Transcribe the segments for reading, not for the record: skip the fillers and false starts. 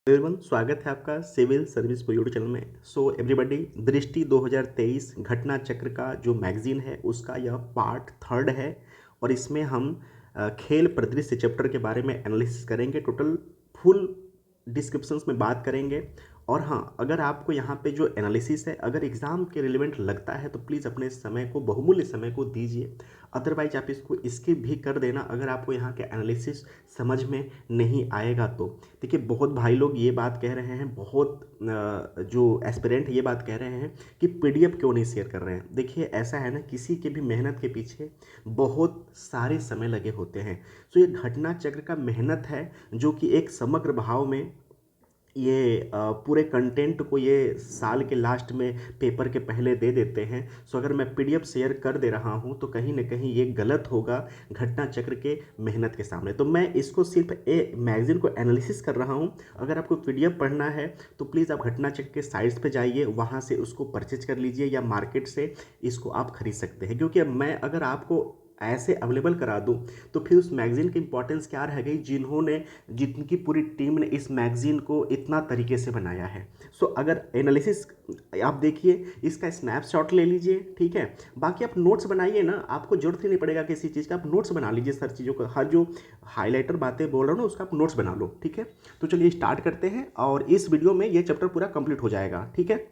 Everyone, स्वागत है आपका सिविल सर्विस को यूट्यूब चैनल में। सो एवरीबॉडी, दृष्टि 2023 घटना चक्र का जो मैगजीन है उसका यह पार्ट 3 है और इसमें हम खेल परिदृश्य चैप्टर के बारे में एनालिसिस करेंगे। टोटल फुल डिस्क्रिप्शंस में बात करेंगे। और हाँ, अगर आपको यहाँ पे जो एनालिसिस है अगर एग्ज़ाम के रिलेवेंट लगता है तो प्लीज़ अपने समय को, बहुमूल्य समय को दीजिए। अदरवाइज आप इसको स्किप भी कर देना अगर आपको यहाँ के एनालिसिस समझ में नहीं आएगा तो। देखिए, बहुत भाई लोग ये बात कह रहे हैं, बहुत जो एस्पिरेंट ये बात कह रहे हैं कि पीडीएफ क्यों नहीं शेयर कर रहे हैं। देखिए, ऐसा है ना, किसी के भी मेहनत के पीछे बहुत सारे समय लगे होते हैं। सो ये घटना चक्र का मेहनत है जो कि एक समग्र भाव में ये पूरे कंटेंट को ये साल के लास्ट में पेपर के पहले दे देते हैं। सो अगर मैं पीडीएफ शेयर कर दे रहा हूँ तो कहीं ना कहीं ये गलत होगा घटना चक्र के मेहनत के सामने। तो मैं इसको सिर्फ मैगजीन को एनालिसिस कर रहा हूँ। अगर आपको पीडीएफ पढ़ना है तो प्लीज़ आप घटना चक्र के साइट्स पे जाइए, वहाँ से उसको परचेज कर लीजिए या मार्केट से इसको आप खरीद सकते हैं। क्योंकि मैं अगर आपको ऐसे अवेलेबल करा दूं तो फिर उस मैगज़ीन की इंपॉर्टेंस क्या रह गई, जिनकी पूरी टीम ने इस मैगज़ीन को इतना तरीके से बनाया है। सो अगर एनालिसिस आप देखिए, इसका स्नैपशॉट ले लीजिए, ठीक है। बाकी आप नोट्स बनाइए ना, आपको जरूरत ही नहीं पड़ेगा किसी चीज़ का, आप नोट्स बना लीजिए सर चीज़ों का। हर जो हाईलाइटर बातें बोल रहा हूँ ना उसका आप नोट्स बना लो, ठीक है। तो चलिए स्टार्ट करते हैं और इस वीडियो में ये चैप्टर पूरा कंप्लीट हो जाएगा, ठीक है।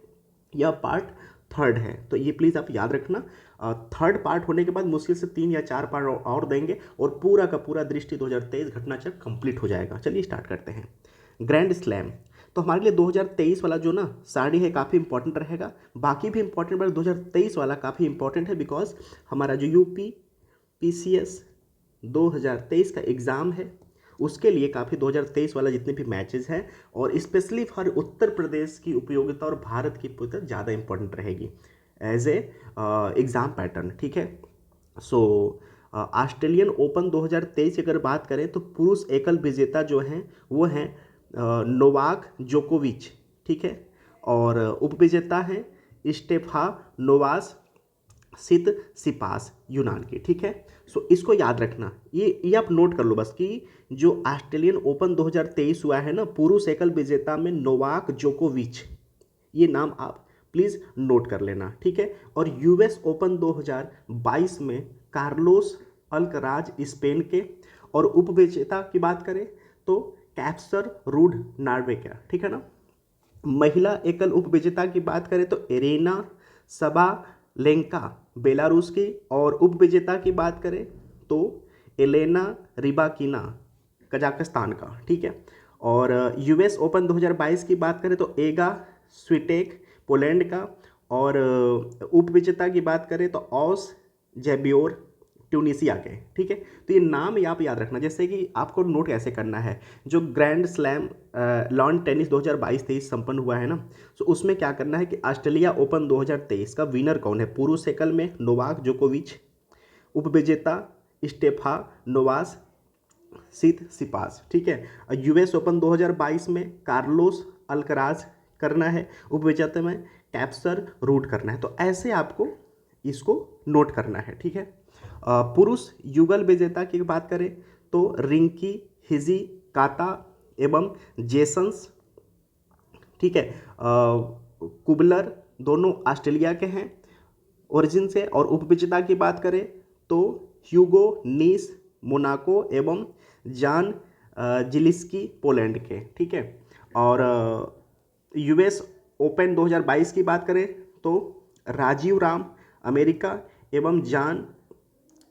यह पार्ट 3 है तो ये प्लीज़ आप याद रखना। 3rd पार्ट होने के बाद मुश्किल से 3 या 4 पार्ट और देंगे और पूरा का पूरा दृष्टि 2023 घटना चक्र कंप्लीट हो जाएगा। चलिए स्टार्ट करते हैं। ग्रैंड स्लैम तो हमारे लिए 2023 वाला जो ना साड़ी है काफ़ी इंपॉर्टेंट रहेगा। बाकी भी इंपॉर्टेंट, बट 2023 वाला काफ़ी इंपॉर्टेंट है बिकॉज हमारा जो यूपी पीसीएस 2023 का एग्ज़ाम है उसके लिए काफ़ी 2023 वाला जितने भी मैचेस हैं और स्पेशली फॉर उत्तर प्रदेश की उपयोगिता और भारत की उपयोगिता ज़्यादा इंपॉर्टेंट रहेगी एज ए एग्ज़ाम पैटर्न, ठीक है। सो ऑस्ट्रेलियन ओपन 2023 की अगर बात करें तो पुरुष एकल विजेता जो हैं वो हैं नोवाक जोकोविच, ठीक है। और उपविजेता हैं स्टेफा नोवास सित सिपास यूनान की, ठीक है। सो इसको याद रखना, ये आप नोट कर लो बस कि जो ऑस्ट्रेलियन ओपन 2023 हुआ है ना, पुरुष एकल विजेता में नोवाक जोकोविच, ये नाम आप प्लीज़ नोट कर लेना, ठीक है। और यूएस ओपन 2022 में कार्लोस अल्कराज स्पेन के, और उपविजेता की बात करें तो कैप्सर रूड नॉर्वे का, ठीक है ना। महिला एकल उपविजेता की बात करें तो एरेना सबालेंका बेलारूस की, और उपविजेता की बात करें तो एलेना रिबाकिना कजाकिस्तान का, ठीक है। और यूएस ओपन 2022 की बात करें तो एगा स्विटेक पोलैंड का, और उपविजेता की बात करें तो ऑस जेबियोर ट्यूनिसिया के, ठीक है। तो ये नाम आप याद रखना। जैसे कि आपको नोट कैसे करना है, जो ग्रैंड स्लैम लॉन टेनिस 2022-23 संपन्न हुआ है ना, तो उसमें क्या करना है कि ऑस्ट्रेलिया ओपन 2023 का विनर कौन है। पुरुष एकल में नोवाक जोकोविच, उपविजेता स्टेफा नोवास सित सिपास, ठीक है। यूएस ओपन 2022 में कार्लोस अल्कराज करना है, उपविजेता में कैप्सर रूड करना है। तो ऐसे आपको इसको नोट करना है, ठीक है। पुरुष युगल विजेता की बात करें तो रिंकी हिजी काता एवं जेसन्स, ठीक है। कुबलर दोनों ऑस्ट्रेलिया के हैं ओरिजिन से, और उपविजेता की बात करें तो ह्यूगो नीस मोनाको एवं जान जिलिस्की पोलैंड के, ठीक है। और यूएस ओपन 2022 की बात करें तो राजीव राम अमेरिका एवं जान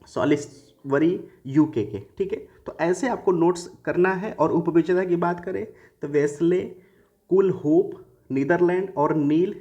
सॉलिसवरी यूके के, ठीक है। तो ऐसे आपको नोट्स करना है। और उपविजेता की बात करें तो वेस्ले कुल होप नीदरलैंड और नील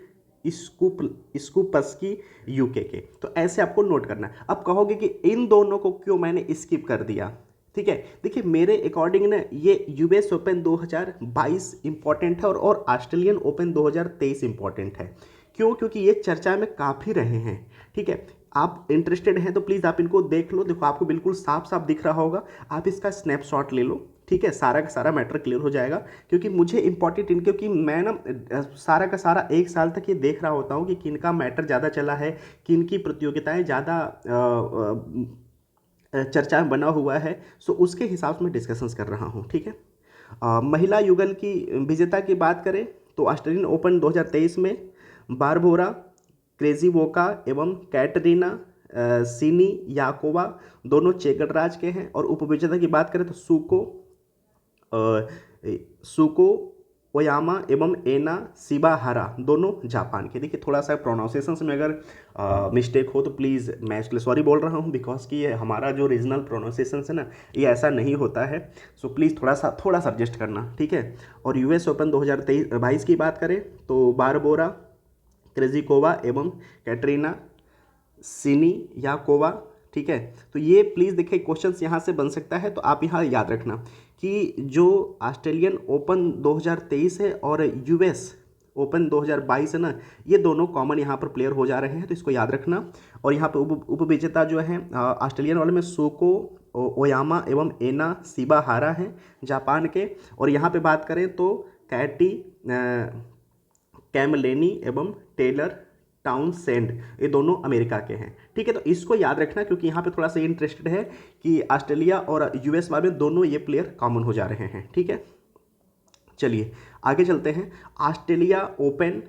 स्कूपस्की यूके के। तो ऐसे आपको नोट करना है। अब कहोगे कि इन दोनों को क्यों मैंने स्किप कर दिया, ठीक है। देखिए, मेरे अकॉर्डिंग ना ये यूएस ओपन 2022 इंपॉर्टेंट है और ऑस्ट्रेलियन ओपन 2023 इंपॉर्टेंट है। क्यों? क्योंकि ये चर्चा में काफ़ी रहे हैं, ठीक है। आप इंटरेस्टेड हैं तो प्लीज़ आप इनको देख लो। देखो, आपको बिल्कुल साफ साफ दिख रहा होगा, आप इसका स्नैपशॉट ले लो, ठीक है। सारा का सारा मैटर क्लियर हो जाएगा। क्योंकि मुझे इंपॉर्टेंट क्योंकि मैं ना सारा का सारा एक साल तक ये देख रहा होता हूँ कि किन का मैटर ज़्यादा चला है, किन की प्रतियोगिताएं ज़्यादा चर्चा में बना हुआ है। सो उसके हिसाब से मैं डिस्कशंस कर रहा हूँ, ठीक है। महिला युगल की विजेता की बात करें तो ऑस्ट्रेलियन ओपन 2023 में बारबोरा क्रेजिवोका एवं कैटरीना सिनियाकोवा दोनों चेक गणराज्य के हैं। और उपविजेता की बात करें तो अ, सुको ओयामा एवं एना शिबाहारा दोनों जापान के। देखिए थोड़ा सा प्रोनाउंसिएशन में अगर मिस्टेक हो तो प्लीज़ मैं इसके लिए सॉरी बोल रहा हूँ, बिकॉज कि ये हमारा जो रीजनल प्रोनाउंसिएशन है ना ये ऐसा नहीं होता है। सो प्लीज़ थोड़ा सा एडजस्ट करना, ठीक है। और यूएस ओपन 2022 की बात करें तो बारबोरा क्रेजिकोवा एवं कैटरीना सिनियाकोवा, ठीक है। तो ये प्लीज़ देखिए क्वेश्चंस यहाँ से बन सकता है, तो आप यहाँ याद रखना कि जो ऑस्ट्रेलियन ओपन 2023 है और यूएस ओपन 2022 है ना, ये दोनों कॉमन यहाँ पर प्लेयर हो जा रहे हैं, तो इसको याद रखना। और यहाँ पर उपविजेता जो है ऑस्ट्रेलियन वाले में सोको ओयामा एवं एना शिबाहारा हैं जापान के। और यहाँ पे बात करें तो कैटी कैमलेनी एवं टेलर टाउनसेंड ये दोनों अमेरिका के हैं, ठीक है। तो इसको याद रखना क्योंकि यहाँ पे थोड़ा सा इंटरेस्टेड है कि ऑस्ट्रेलिया और यूएस वाले दोनों ये प्लेयर कॉमन हो जा रहे हैं, ठीक है। चलिए आगे चलते हैं। ऑस्ट्रेलिया ओपन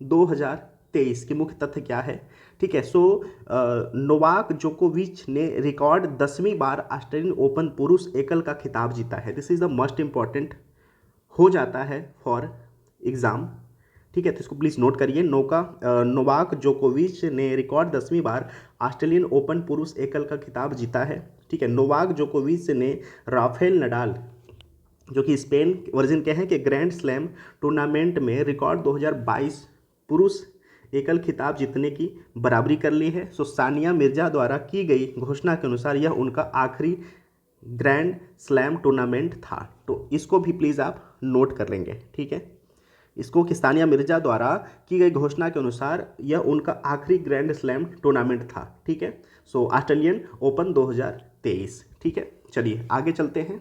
2023 की मुख्य तथ्य क्या है, ठीक है। सो नोवाक जोकोविच ने रिकॉर्ड 10वीं बार ऑस्ट्रेलियन ओपन पुरुष एकल का खिताब जीता है। This is the most important हो जाता है फॉर एग्जाम, ठीक है। तो इसको प्लीज़ नोट करिए। नोवाक जोकोविच ने रिकॉर्ड 10वीं बार ऑस्ट्रेलियन ओपन पुरुष एकल का खिताब जीता है, ठीक है। नोवाक जोकोविच ने राफेल नडाल जो कि स्पेन वर्जन के हैं कि ग्रैंड स्लैम टूर्नामेंट में रिकॉर्ड 2022 पुरुष एकल खिताब जीतने की बराबरी कर ली है। सो सानिया मिर्जा द्वारा की गई घोषणा के अनुसार यह उनका आखिरी ग्रैंड स्लैम टूर्नामेंट था। तो इसको भी प्लीज़ आप नोट कर लेंगे, ठीक है। इसको कि सानिया मिर्जा द्वारा की गई घोषणा के अनुसार यह उनका आखिरी ग्रैंड स्लैम टूर्नामेंट था, ठीक है। सो ऑस्ट्रेलियन ओपन 2023, ठीक है। चलिए आगे चलते हैं।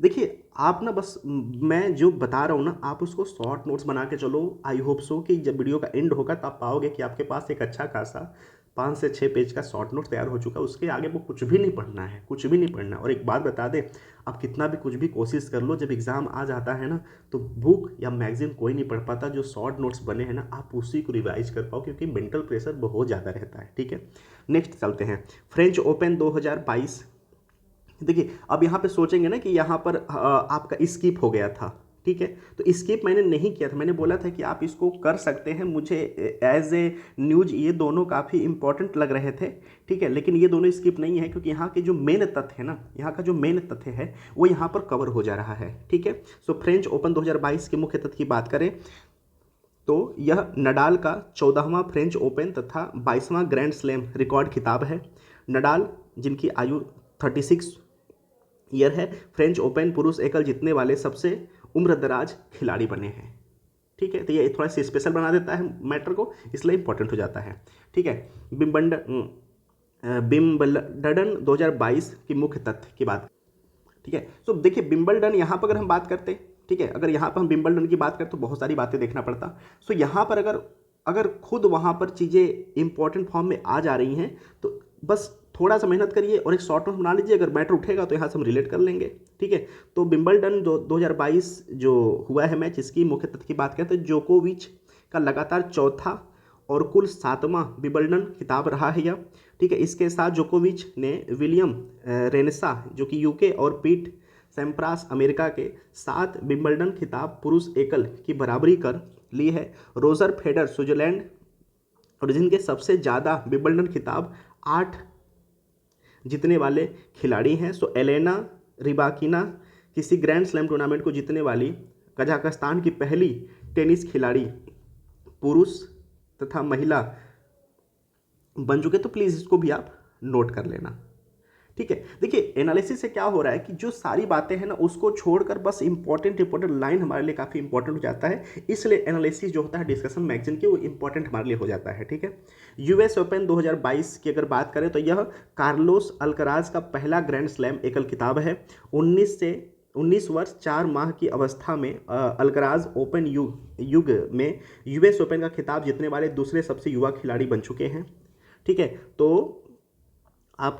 देखिए आप ना बस मैं जो बता रहा हूँ ना आप उसको शॉर्ट नोट्स बना के चलो। आई होप सो कि जब वीडियो का एंड होगा तो आप पाओगे कि आपके पास एक अच्छा खासा 5 से 6 पेज का शॉर्ट नोट तैयार हो चुका है। उसके आगे वो कुछ भी नहीं पढ़ना है, कुछ भी नहीं पढ़ना। और एक बात बता दें, आप कितना भी कुछ भी कोशिश कर लो, जब एग्ज़ाम आ जाता है ना तो बुक या मैगजीन कोई नहीं पढ़ पाता। जो शॉर्ट नोट्स बने हैं ना आप उसी को रिवाइज कर पाओ, क्योंकि मेंटल प्रेशर बहुत ज़्यादा रहता है, ठीक है। नेक्स्ट चलते हैं। French open 2022। देखिए अब यहाँ पे सोचेंगे ना कि यहाँ पर आपका स्किप हो गया था, ठीक है। तो स्किप मैंने नहीं किया था, मैंने बोला था कि आप इसको कर सकते हैं। मुझे एज ए न्यूज ये दोनों काफ़ी इंपॉर्टेंट लग रहे थे, ठीक है। लेकिन ये दोनों स्किप नहीं है क्योंकि यहाँ के जो मेन तथ्य है ना, यहाँ का जो मेन तथ्य है वो यहाँ पर कवर हो जा रहा है, ठीक है। सो फ्रेंच ओपन 2022 के मुख्य तथ्य की बात करें तो यह नडाल का 14वां फ्रेंच ओपन तथा 22वां ग्रैंड स्लैम रिकॉर्ड खिताब है। नडाल जिनकी आयु 36 ईयर है, फ्रेंच ओपन पुरुष एकल जीतने वाले सबसे उम्रदराज खिलाड़ी बने हैं, ठीक है। तो ये थोड़ा सा स्पेशल बना देता है मैटर को, इसलिए इंपॉर्टेंट हो जाता है, ठीक है। विंबलडन 2022 की मुख्य तथ्य की बात, ठीक है। तो देखिए विंबलडन यहाँ पर अगर हम बात करते, ठीक है, अगर यहाँ पर हम विंबलडन की बात करें तो बहुत सारी बातें देखना पड़ता। सो यहाँ पर अगर खुद वहाँ पर चीज़ें इंपॉर्टेंट फॉर्म में आ जा रही हैं तो बस थोड़ा सा मेहनत करिए और एक शॉर्ट नोट बना लीजिए। अगर मैटर उठेगा तो यहाँ से हम रिलेट कर लेंगे, ठीक है। तो विंबलडन 2022 जो हुआ है मैच, इसकी मुख्य तथ्य की बात करें तो जोकोविच का लगातार चौथा और कुल 7वां विंबलडन खिताब रहा है यह, ठीक है। इसके साथ जोकोविच ने विलियम रेनेसा जो कि यूके और पीट सैम्प्रास अमेरिका के 7 विंबलडन खिताब पुरुष एकल की बराबरी कर ली है। रोजर फेडर स्विट्जरलैंड ओरिजिन के सबसे ज़्यादा विंबलडन खिताब 8 जीतने वाले खिलाड़ी हैं। सो एलेना रिबाकिना किसी ग्रैंड स्लैम टूर्नामेंट को जीतने वाली कजाकिस्तान की पहली टेनिस खिलाड़ी पुरुष तथा महिला बन चुके। तो प्लीज़ इसको भी आप नोट कर लेना, ठीक है। देखिए एनालिसिस से क्या हो रहा है कि जो सारी बातें हैं ना उसको छोड़कर बस इंपॉर्टेंट लाइन हमारे लिए काफ़ी इंपॉर्टेंट हो जाता है, इसलिए एनालिसिस जो होता है डिस्कशन मैगजीन की वो इंपॉर्टेंट हमारे लिए हो जाता है, ठीक है। यूएस ओपन 2022 की अगर बात करें तो यह कार्लोस अल्कराज का पहला ग्रैंड स्लैम एकल खिताब है। 19 वर्ष 4 माह की अवस्था में अल्कराज ओपन युग में यूएस ओपन का खिताब जीतने वाले दूसरे सबसे युवा खिलाड़ी बन चुके हैं, ठीक है। तो आप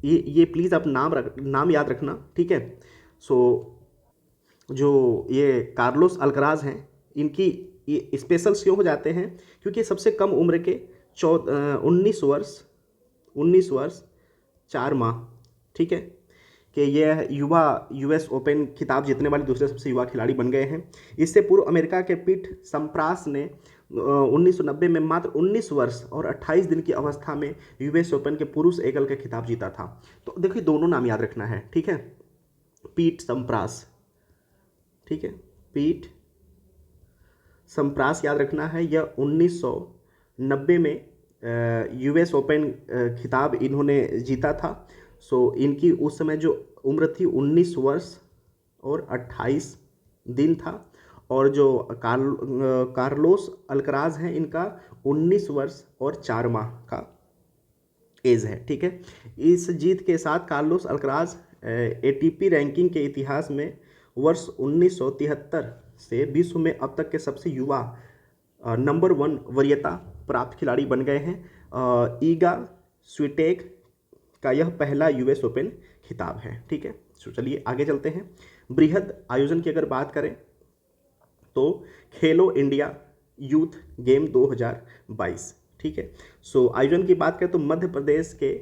ये प्लीज़ आप नाम याद रखना, ठीक है। सो जो ये कार्लोस अल्कराज हैं, इनकी ये स्पेशल्स क्यों हो जाते हैं, क्योंकि सबसे कम उम्र के 19 वर्ष 4 माह, ठीक है, कि ये युवा यूएस ओपन खिताब जीतने वाले दूसरे सबसे युवा खिलाड़ी बन गए हैं। इससे पूर्व अमेरिका के पीट सम्प्रास ने 1990 में मात्र 19 वर्ष और 28 दिन की अवस्था में यूएस ओपन के पुरुष एकल का खिताब जीता था। तो देखिए दोनों नाम याद रखना है, ठीक है। पीट सम्प्रास, ठीक है, पीट सम्प्रास याद रखना है। यह 1990 में यूएस ओपन खिताब इन्होंने जीता था। सो इनकी उस समय जो उम्र थी 19 वर्ष और 28 दिन था, और जो कार्लोस अल्कराज हैं, इनका 19 वर्ष और 4 माह का एज है, ठीक है। इस जीत के साथ कार्लोस अल्कराज एटीपी रैंकिंग के इतिहास में वर्ष 1973 से विश्व में अब तक के सबसे युवा नंबर 1 वरीयता प्राप्त खिलाड़ी बन गए हैं। ईगा स्विटेक का यह पहला यूएस ओपन खिताब है, ठीक है। तो चलिए आगे चलते हैं। बृहद आयोजन की अगर बात करें तो खेलो इंडिया यूथ गेम 2022, ठीक है। सो आयोजन की बात करें तो मध्य प्रदेश के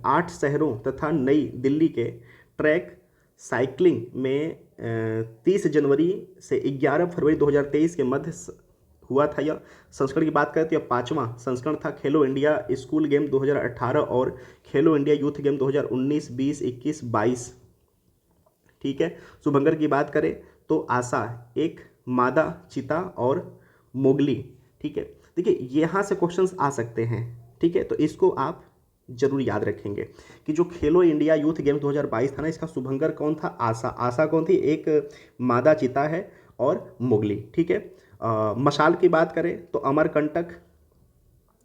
8 शहरों तथा नई दिल्ली के ट्रैक साइकिलिंग में 30 जनवरी से 11 फरवरी 2023 के मध्य हुआ था। यह संस्करण की बात करें तो यह 5वां संस्करण था। खेलो इंडिया स्कूल गेम 2018 और खेलो इंडिया यूथ गेम 2019, 20, 21, 22, ठीक है। शुभंकर की बात करें तो आशा, एक मादा चीता और मोगली, ठीक है। देखिए यहाँ से क्वेश्चंस आ सकते हैं, ठीक है, तो इसको आप जरूर याद रखेंगे कि जो खेलो इंडिया यूथ गेम्स 2022 था ना, इसका शुभंकर कौन था, आशा। आशा कौन थी, एक मादा चीता है और मोगली, ठीक है। मशाल की बात करें तो अमरकंटक,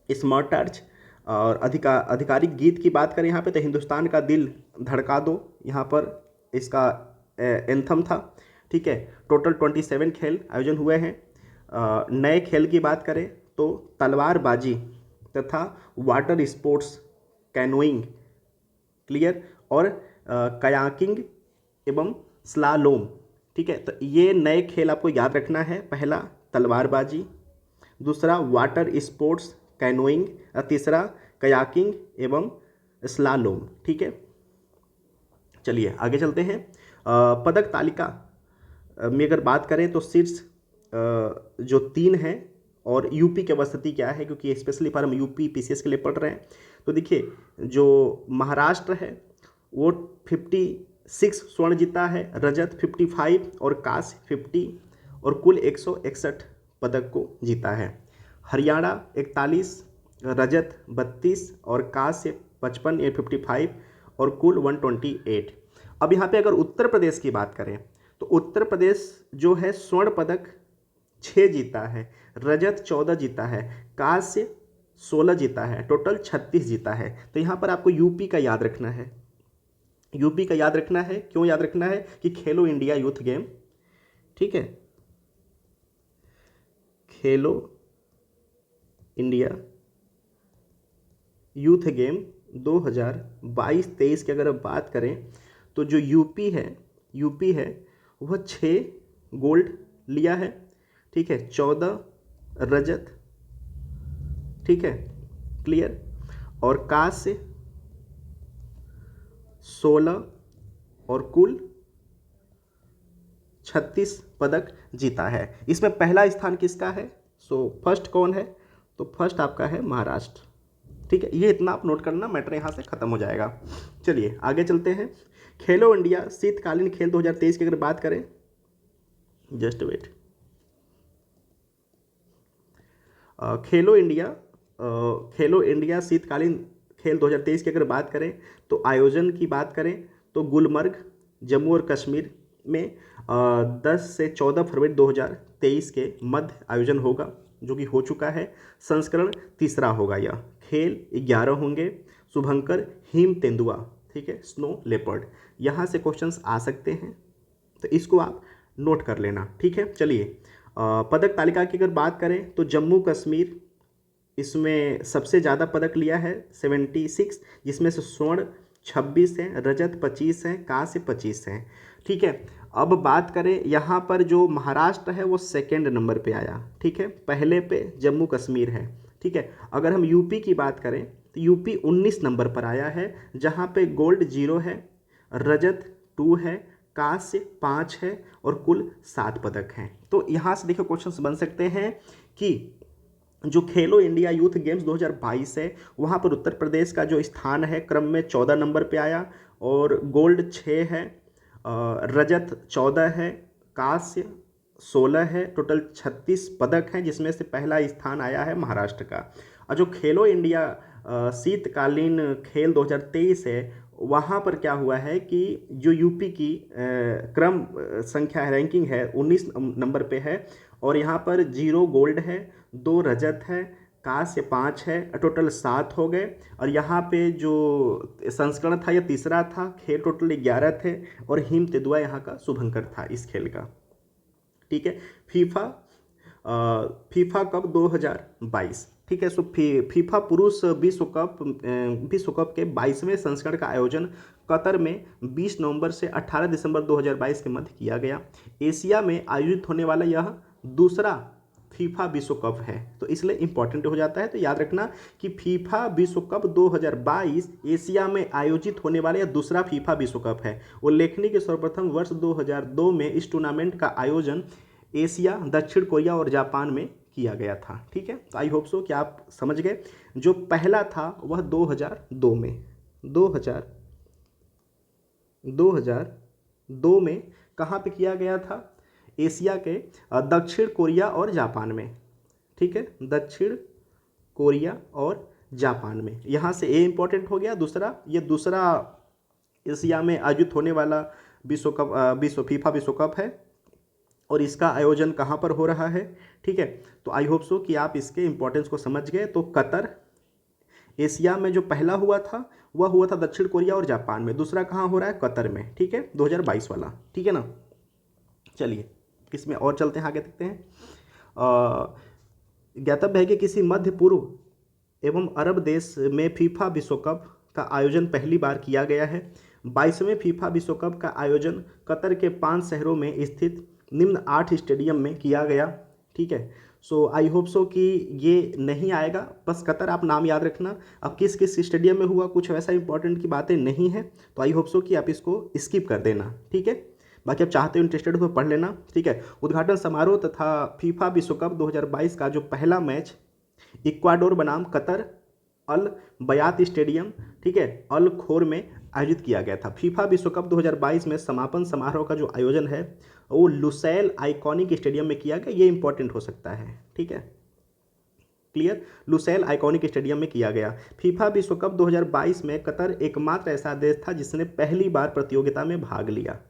स्मार्ट टॉर्च, और आधिकारिक गीत की बात करें यहाँ पे तो हिंदुस्तान का दिल धड़का दो, यहाँ पर इसका एंथम था, ठीक है। टोटल 27 खेल आयोजन हुए हैं। नए खेल की बात करें तो तलवारबाजी तथा वाटर स्पोर्ट्स, कैनोइंग, क्लियर, और कयाकिंग एवं स्लालोम, ठीक है। तो ये नए खेल आपको याद रखना है। पहला तलवारबाजी, दूसरा वाटर स्पोर्ट्स कैनोइंग, और तीसरा कयाकिंग एवं स्लालोम, ठीक है। चलिए आगे चलते हैं। पदक तालिका में अगर बात करें तो शीर्ष जो 3 हैं, और यूपी की अवस्थिति क्या है, क्योंकि स्पेशली पर हम यूपी पीसीएस के लिए पढ़ रहे हैं। तो देखिए जो महाराष्ट्र है वो 56 स्वर्ण जीता है, रजत 55 और कांस्य 50, और कुल 161 पदक को जीता है। हरियाणा 41, रजत 32 और कांस्य 55 या 55, और कुल 128। अब यहाँ पे अगर उत्तर प्रदेश की बात करें तो उत्तर प्रदेश जो है स्वर्ण पदक 6 जीता है, रजत 14 जीता है, कांस्य 16 जीता है, टोटल 36 जीता है। तो यहाँ पर आपको यूपी का याद रखना है। यूपी का याद रखना है, क्यों याद रखना है कि खेलो इंडिया यूथ गेम, ठीक है, खेलो इंडिया यूथ गेम 2022-23 की अगर बात करें तो जो यूपी है वह 6 गोल्ड लिया है, ठीक है, 14 रजत, ठीक है, क्लियर, और कांस्य 16, और कुल 36 पदक जीता है। इसमें पहला स्थान किसका है, सो फर्स्ट कौन है, तो फर्स्ट आपका है महाराष्ट्र, ठीक है। ये इतना आप नोट करना, मैटर यहाँ से खत्म हो जाएगा। चलिए आगे चलते हैं। खेलो इंडिया शीतकालीन खेल 2023 की अगर बात करें, जस्ट वेट, खेलो इंडिया शीतकालीन खेल 2023 की अगर बात करें तो आयोजन की बात करें तो गुलमर्ग, जम्मू और कश्मीर में 10 से 14 फरवरी 2023 के मध्य आयोजन होगा, जो कि हो चुका है। संस्करण 3 होगा। यह खेल 11 होंगे। शुभंकर हिम तेंदुआ, ठीक है, स्नो लेपर्ड। यहाँ से क्वेश्चंस आ सकते हैं, तो इसको आप नोट कर लेना, ठीक है। चलिए पदक तालिका की अगर बात करें तो जम्मू कश्मीर इसमें सबसे ज़्यादा पदक लिया है 76, जिसमें से स्वर्ण 26 हैं, रजत 25 हैं, कांस्य 25 हैं। ठीक है, अब बात करें यहाँ पर जो महाराष्ट्र है वो सेकेंड नंबर पे आया। ठीक है, पहले पे जम्मू कश्मीर है। ठीक है, अगर हम यूपी की बात करें तो यूपी 19 नंबर पर आया है, जहाँ पे गोल्ड 0 है, रजत 2 है, कांस्य 5 है और कुल 7 पदक हैं। तो यहाँ से देखो क्वेश्चंस बन सकते हैं कि जो खेलो इंडिया यूथ गेम्स 2022 है वहाँ पर उत्तर प्रदेश का जो स्थान है क्रम में 14 नंबर पे आया, और गोल्ड 6 है, रजत 14 है, कांस्य 16 है, टोटल 36 पदक हैं, जिसमें से पहला स्थान आया है महाराष्ट्र का। और जो खेलो इंडिया शीतकालीन खेल 2023 है वहाँ पर क्या हुआ है कि जो यूपी की क्रम संख्या रैंकिंग है 19 नंबर पे है, और यहाँ पर 0 गोल्ड है, 2 रजत है, कांस्य 5 है, टोटल 7 हो गए। और यहाँ पे जो संस्करण था यह तीसरा था, खेल टोटल 11 थे, और हिम तेंदुआ यहाँ का शुभंकर था इस खेल का। ठीक है, फीफा कप 2022। ठीक है, सो फीफा पुरुष विश्व कप के 22वें संस्करण का आयोजन कतर में 20 नवंबर से 18 दिसंबर 2022 के मध्य किया गया। एशिया में आयोजित होने वाला यह दूसरा फीफा विश्व कप है, तो इसलिए इंपॉर्टेंट हो जाता है। तो याद रखना कि फीफा विश्व कप 2022 एशिया में आयोजित होने वाला यह दूसरा फीफा विश्व कप है। उल्लेखनीय कि सर्वप्रथम वर्ष 2002 में इस टूर्नामेंट का आयोजन एशिया, दक्षिण कोरिया और जापान में किया गया था। ठीक है, तो आई होप सो कि आप समझ गए। जो पहला था वह 2002 में 2002 में कहाँ पे किया गया था? एशिया के दक्षिण कोरिया और जापान में। ठीक है, दक्षिण कोरिया और जापान में। यहाँ से ए इंपॉर्टेंट हो गया। दूसरा, ये दूसरा एशिया में आयोजित होने वाला फीफा विश्व कप है, और इसका आयोजन कहाँ पर हो रहा है? ठीक है, तो आई होप सो कि आप इसके इंपॉर्टेंस को समझ गए। तो कतर एशिया में जो पहला हुआ था वह हुआ था दक्षिण कोरिया और जापान में, दूसरा कहाँ हो रहा है? कतर में। ठीक है, 2022 वाला। ठीक है ना, चलिए इसमें और चलते हैं, आगे देखते हैं। ज्ञातव्य है कि किसी मध्य पूर्व एवं अरब देश में फीफा विश्व कप का आयोजन पहली बार किया गया है। 22वें फीफा विश्व कप का आयोजन कतर के 5 शहरों में स्थित निम्न 8 स्टेडियम में किया गया। ठीक है, सो आई होप सो कि ये नहीं आएगा, बस कतर आप नाम याद रखना। अब किस किस स्टेडियम में हुआ, कुछ वैसा इंपॉर्टेंट की बातें नहीं है, तो आई होप सो कि आप इसको स्किप कर देना। ठीक है, बाकी आप चाहते हो इंटरेस्टेड हो तो पढ़ लेना। ठीक है, उद्घाटन समारोह तथा फीफा विश्व कप 2022 का जो पहला मैच इक्वाडोर बनाम कतर अल बयात स्टेडियम, ठीक है, अल खोर में आयोजित किया गया था। फीफा विश्व कप 2022 में समापन समारोह का जो आयोजन है वो लुसैल आइकॉनिक स्टेडियम में किया गया। ये इंपॉर्टेंट हो सकता है। ठीक है, क्लियर, लुसैल आइकॉनिक स्टेडियम में किया गया। फीफा विश्व कप 2022 में कतर एकमात्र ऐसा देश था जिसने पहली बार प्रतियोगिता में भाग लिया।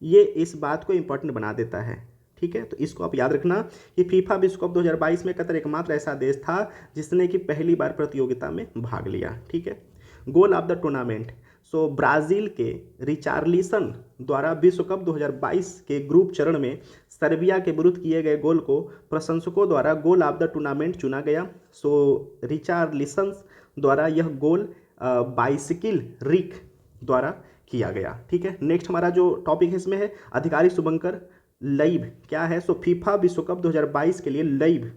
ये इस बात को इंपॉर्टेंट बना देता है। ठीक है, तो इसको आप याद रखना कि फीफा विश्व कप 2022 में कतर एकमात्र ऐसा देश था जिसने कि पहली बार प्रतियोगिता में भाग लिया। ठीक है, goal of the tournament, so Brazil के रिचार्लिसन द्वारा विश्व कप 2022 के ग्रुप चरण में सर्बिया के विरुद्ध किए गए गोल को प्रशंसकों द्वारा गोल ऑफ द टूर्नामेंट चुना गया। सो रिचार्लिसन द्वारा यह गोल बाइसिकिल रिक द्वारा किया गया। ठीक है, नेक्स्ट हमारा जो टॉपिक है इसमें है आधिकारिक शुभंकर लईब क्या है? सो फीफा विश्व कप 2022 के लिए लईब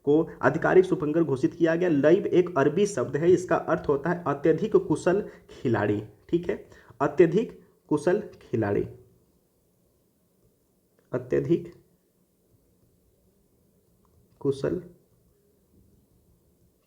को आधिकारिक शुभंकर घोषित किया गया। लईब एक अरबी शब्द है, इसका अर्थ होता है अत्यधिक कुशल खिलाड़ी। ठीक है, अत्यधिक कुशल खिलाड़ी, अत्यधिक कुशल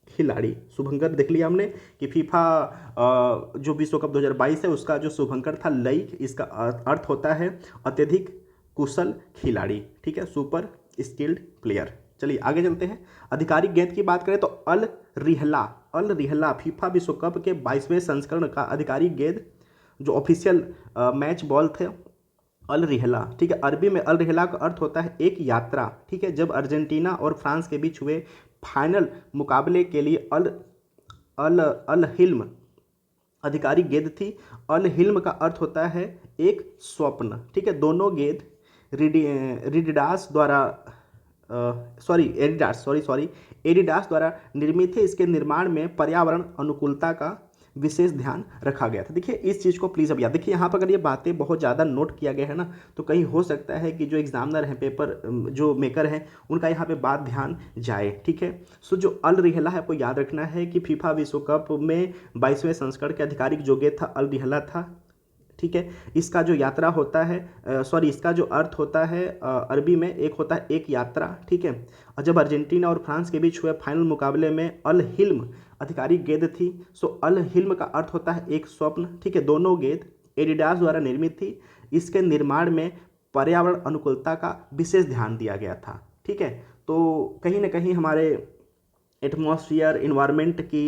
खिलाड़ी। शुभंकर देख लिया हमने कि फीफा जो विश्व कप 2022 है उसका जो शुभंकर था लईब, इसका अर्थ होता है अत्यधिक कुशल खिलाड़ी। ठीक है, सुपर स्किल्ड प्लेयर। चलिए आगे चलते हैं। आधिकारिक गेंद की बात करें तो अल रिहला फीफा विश्व कप के 22वें संस्करण का आधिकारिक गेंद जो ऑफिशियल मैच बॉल थे अल रिहला। ठीक है, अरबी में अल रिहला का अर्थ होता है एक यात्रा। ठीक है, जब अर्जेंटीना और फ्रांस के बीच हुए फाइनल मुकाबले के लिए अल हिल्म आधिकारिक गेंद थी। अल हिल्म का अर्थ होता है एक स्वप्न। ठीक है, दोनों गेंद एडिडास द्वारा निर्मित है। इसके निर्माण में पर्यावरण अनुकूलता का विशेष ध्यान रखा गया था। देखिए इस चीज़ को प्लीज़ अब याद देखिए, यहाँ पर अगर ये बातें बहुत ज़्यादा नोट किया गया है ना, तो कहीं हो सकता है कि जो एग्जामिनर हैं, पेपर जो मेकर हैं, उनका यहाँ पे बात ध्यान जाए। ठीक है, सो जो अल रिहला है आपको याद रखना है कि फीफा विश्व कप में 22वें संस्करण के आधिकारिक जो गेट था अल रिहला था। ठीक है, इसका जो यात्रा होता है इसका जो अर्थ होता है अरबी में एक होता है एक यात्रा। ठीक है, और जब अर्जेंटीना और फ्रांस के बीच हुए फाइनल मुकाबले में अल हिल्म आधिकारिक गेंद थी। सो अल हिल्म का अर्थ होता है एक स्वप्न। ठीक है, दोनों गेंद एडिडास द्वारा निर्मित थी। इसके निर्माण में पर्यावरण अनुकूलता का विशेष ध्यान दिया गया था। ठीक है, तो कहीं ना कहीं हमारे एटमॉस्फियर इन्वायरमेंट की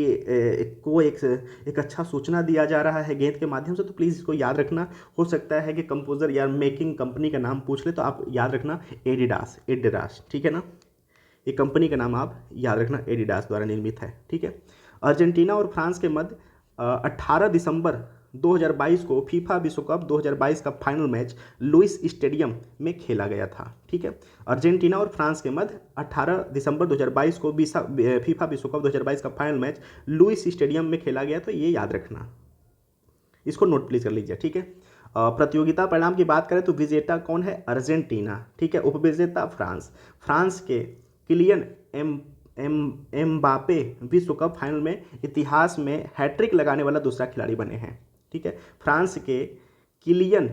को एक अच्छा सूचना दिया जा रहा है गेंद के माध्यम से। तो प्लीज़ इसको याद रखना। हो सकता है कि कंपोजर या मेकिंग कंपनी का नाम पूछ ले, तो आप याद रखना एडिडास। ठीक है ना, ये कंपनी का नाम आप याद रखना, एडिडास द्वारा निर्मित है। ठीक है, अर्जेंटीना और फ्रांस के मध्य 18 दिसंबर 2022 को फीफा विश्व कप 2022 का फाइनल मैच लुइस स्टेडियम में खेला गया था। ठीक है, अर्जेंटीना और फ्रांस के मध्य 18 दिसंबर 2022 को फीफा विश्व कप 2022 का फाइनल मैच लुइस स्टेडियम में खेला गया। तो ये याद रखना, इसको नोट प्लीज कर लीजिए। ठीक है, प्रतियोगिता परिणाम की बात करें तो विजेता कौन है? अर्जेंटीना। ठीक है, उपविजेता फ्रांस के किलियन एम्बापे विश्व कप फाइनल में इतिहास में हैट्रिक लगाने वाला दूसरा खिलाड़ी बने हैं। ठीक है, फ्रांस के किलियन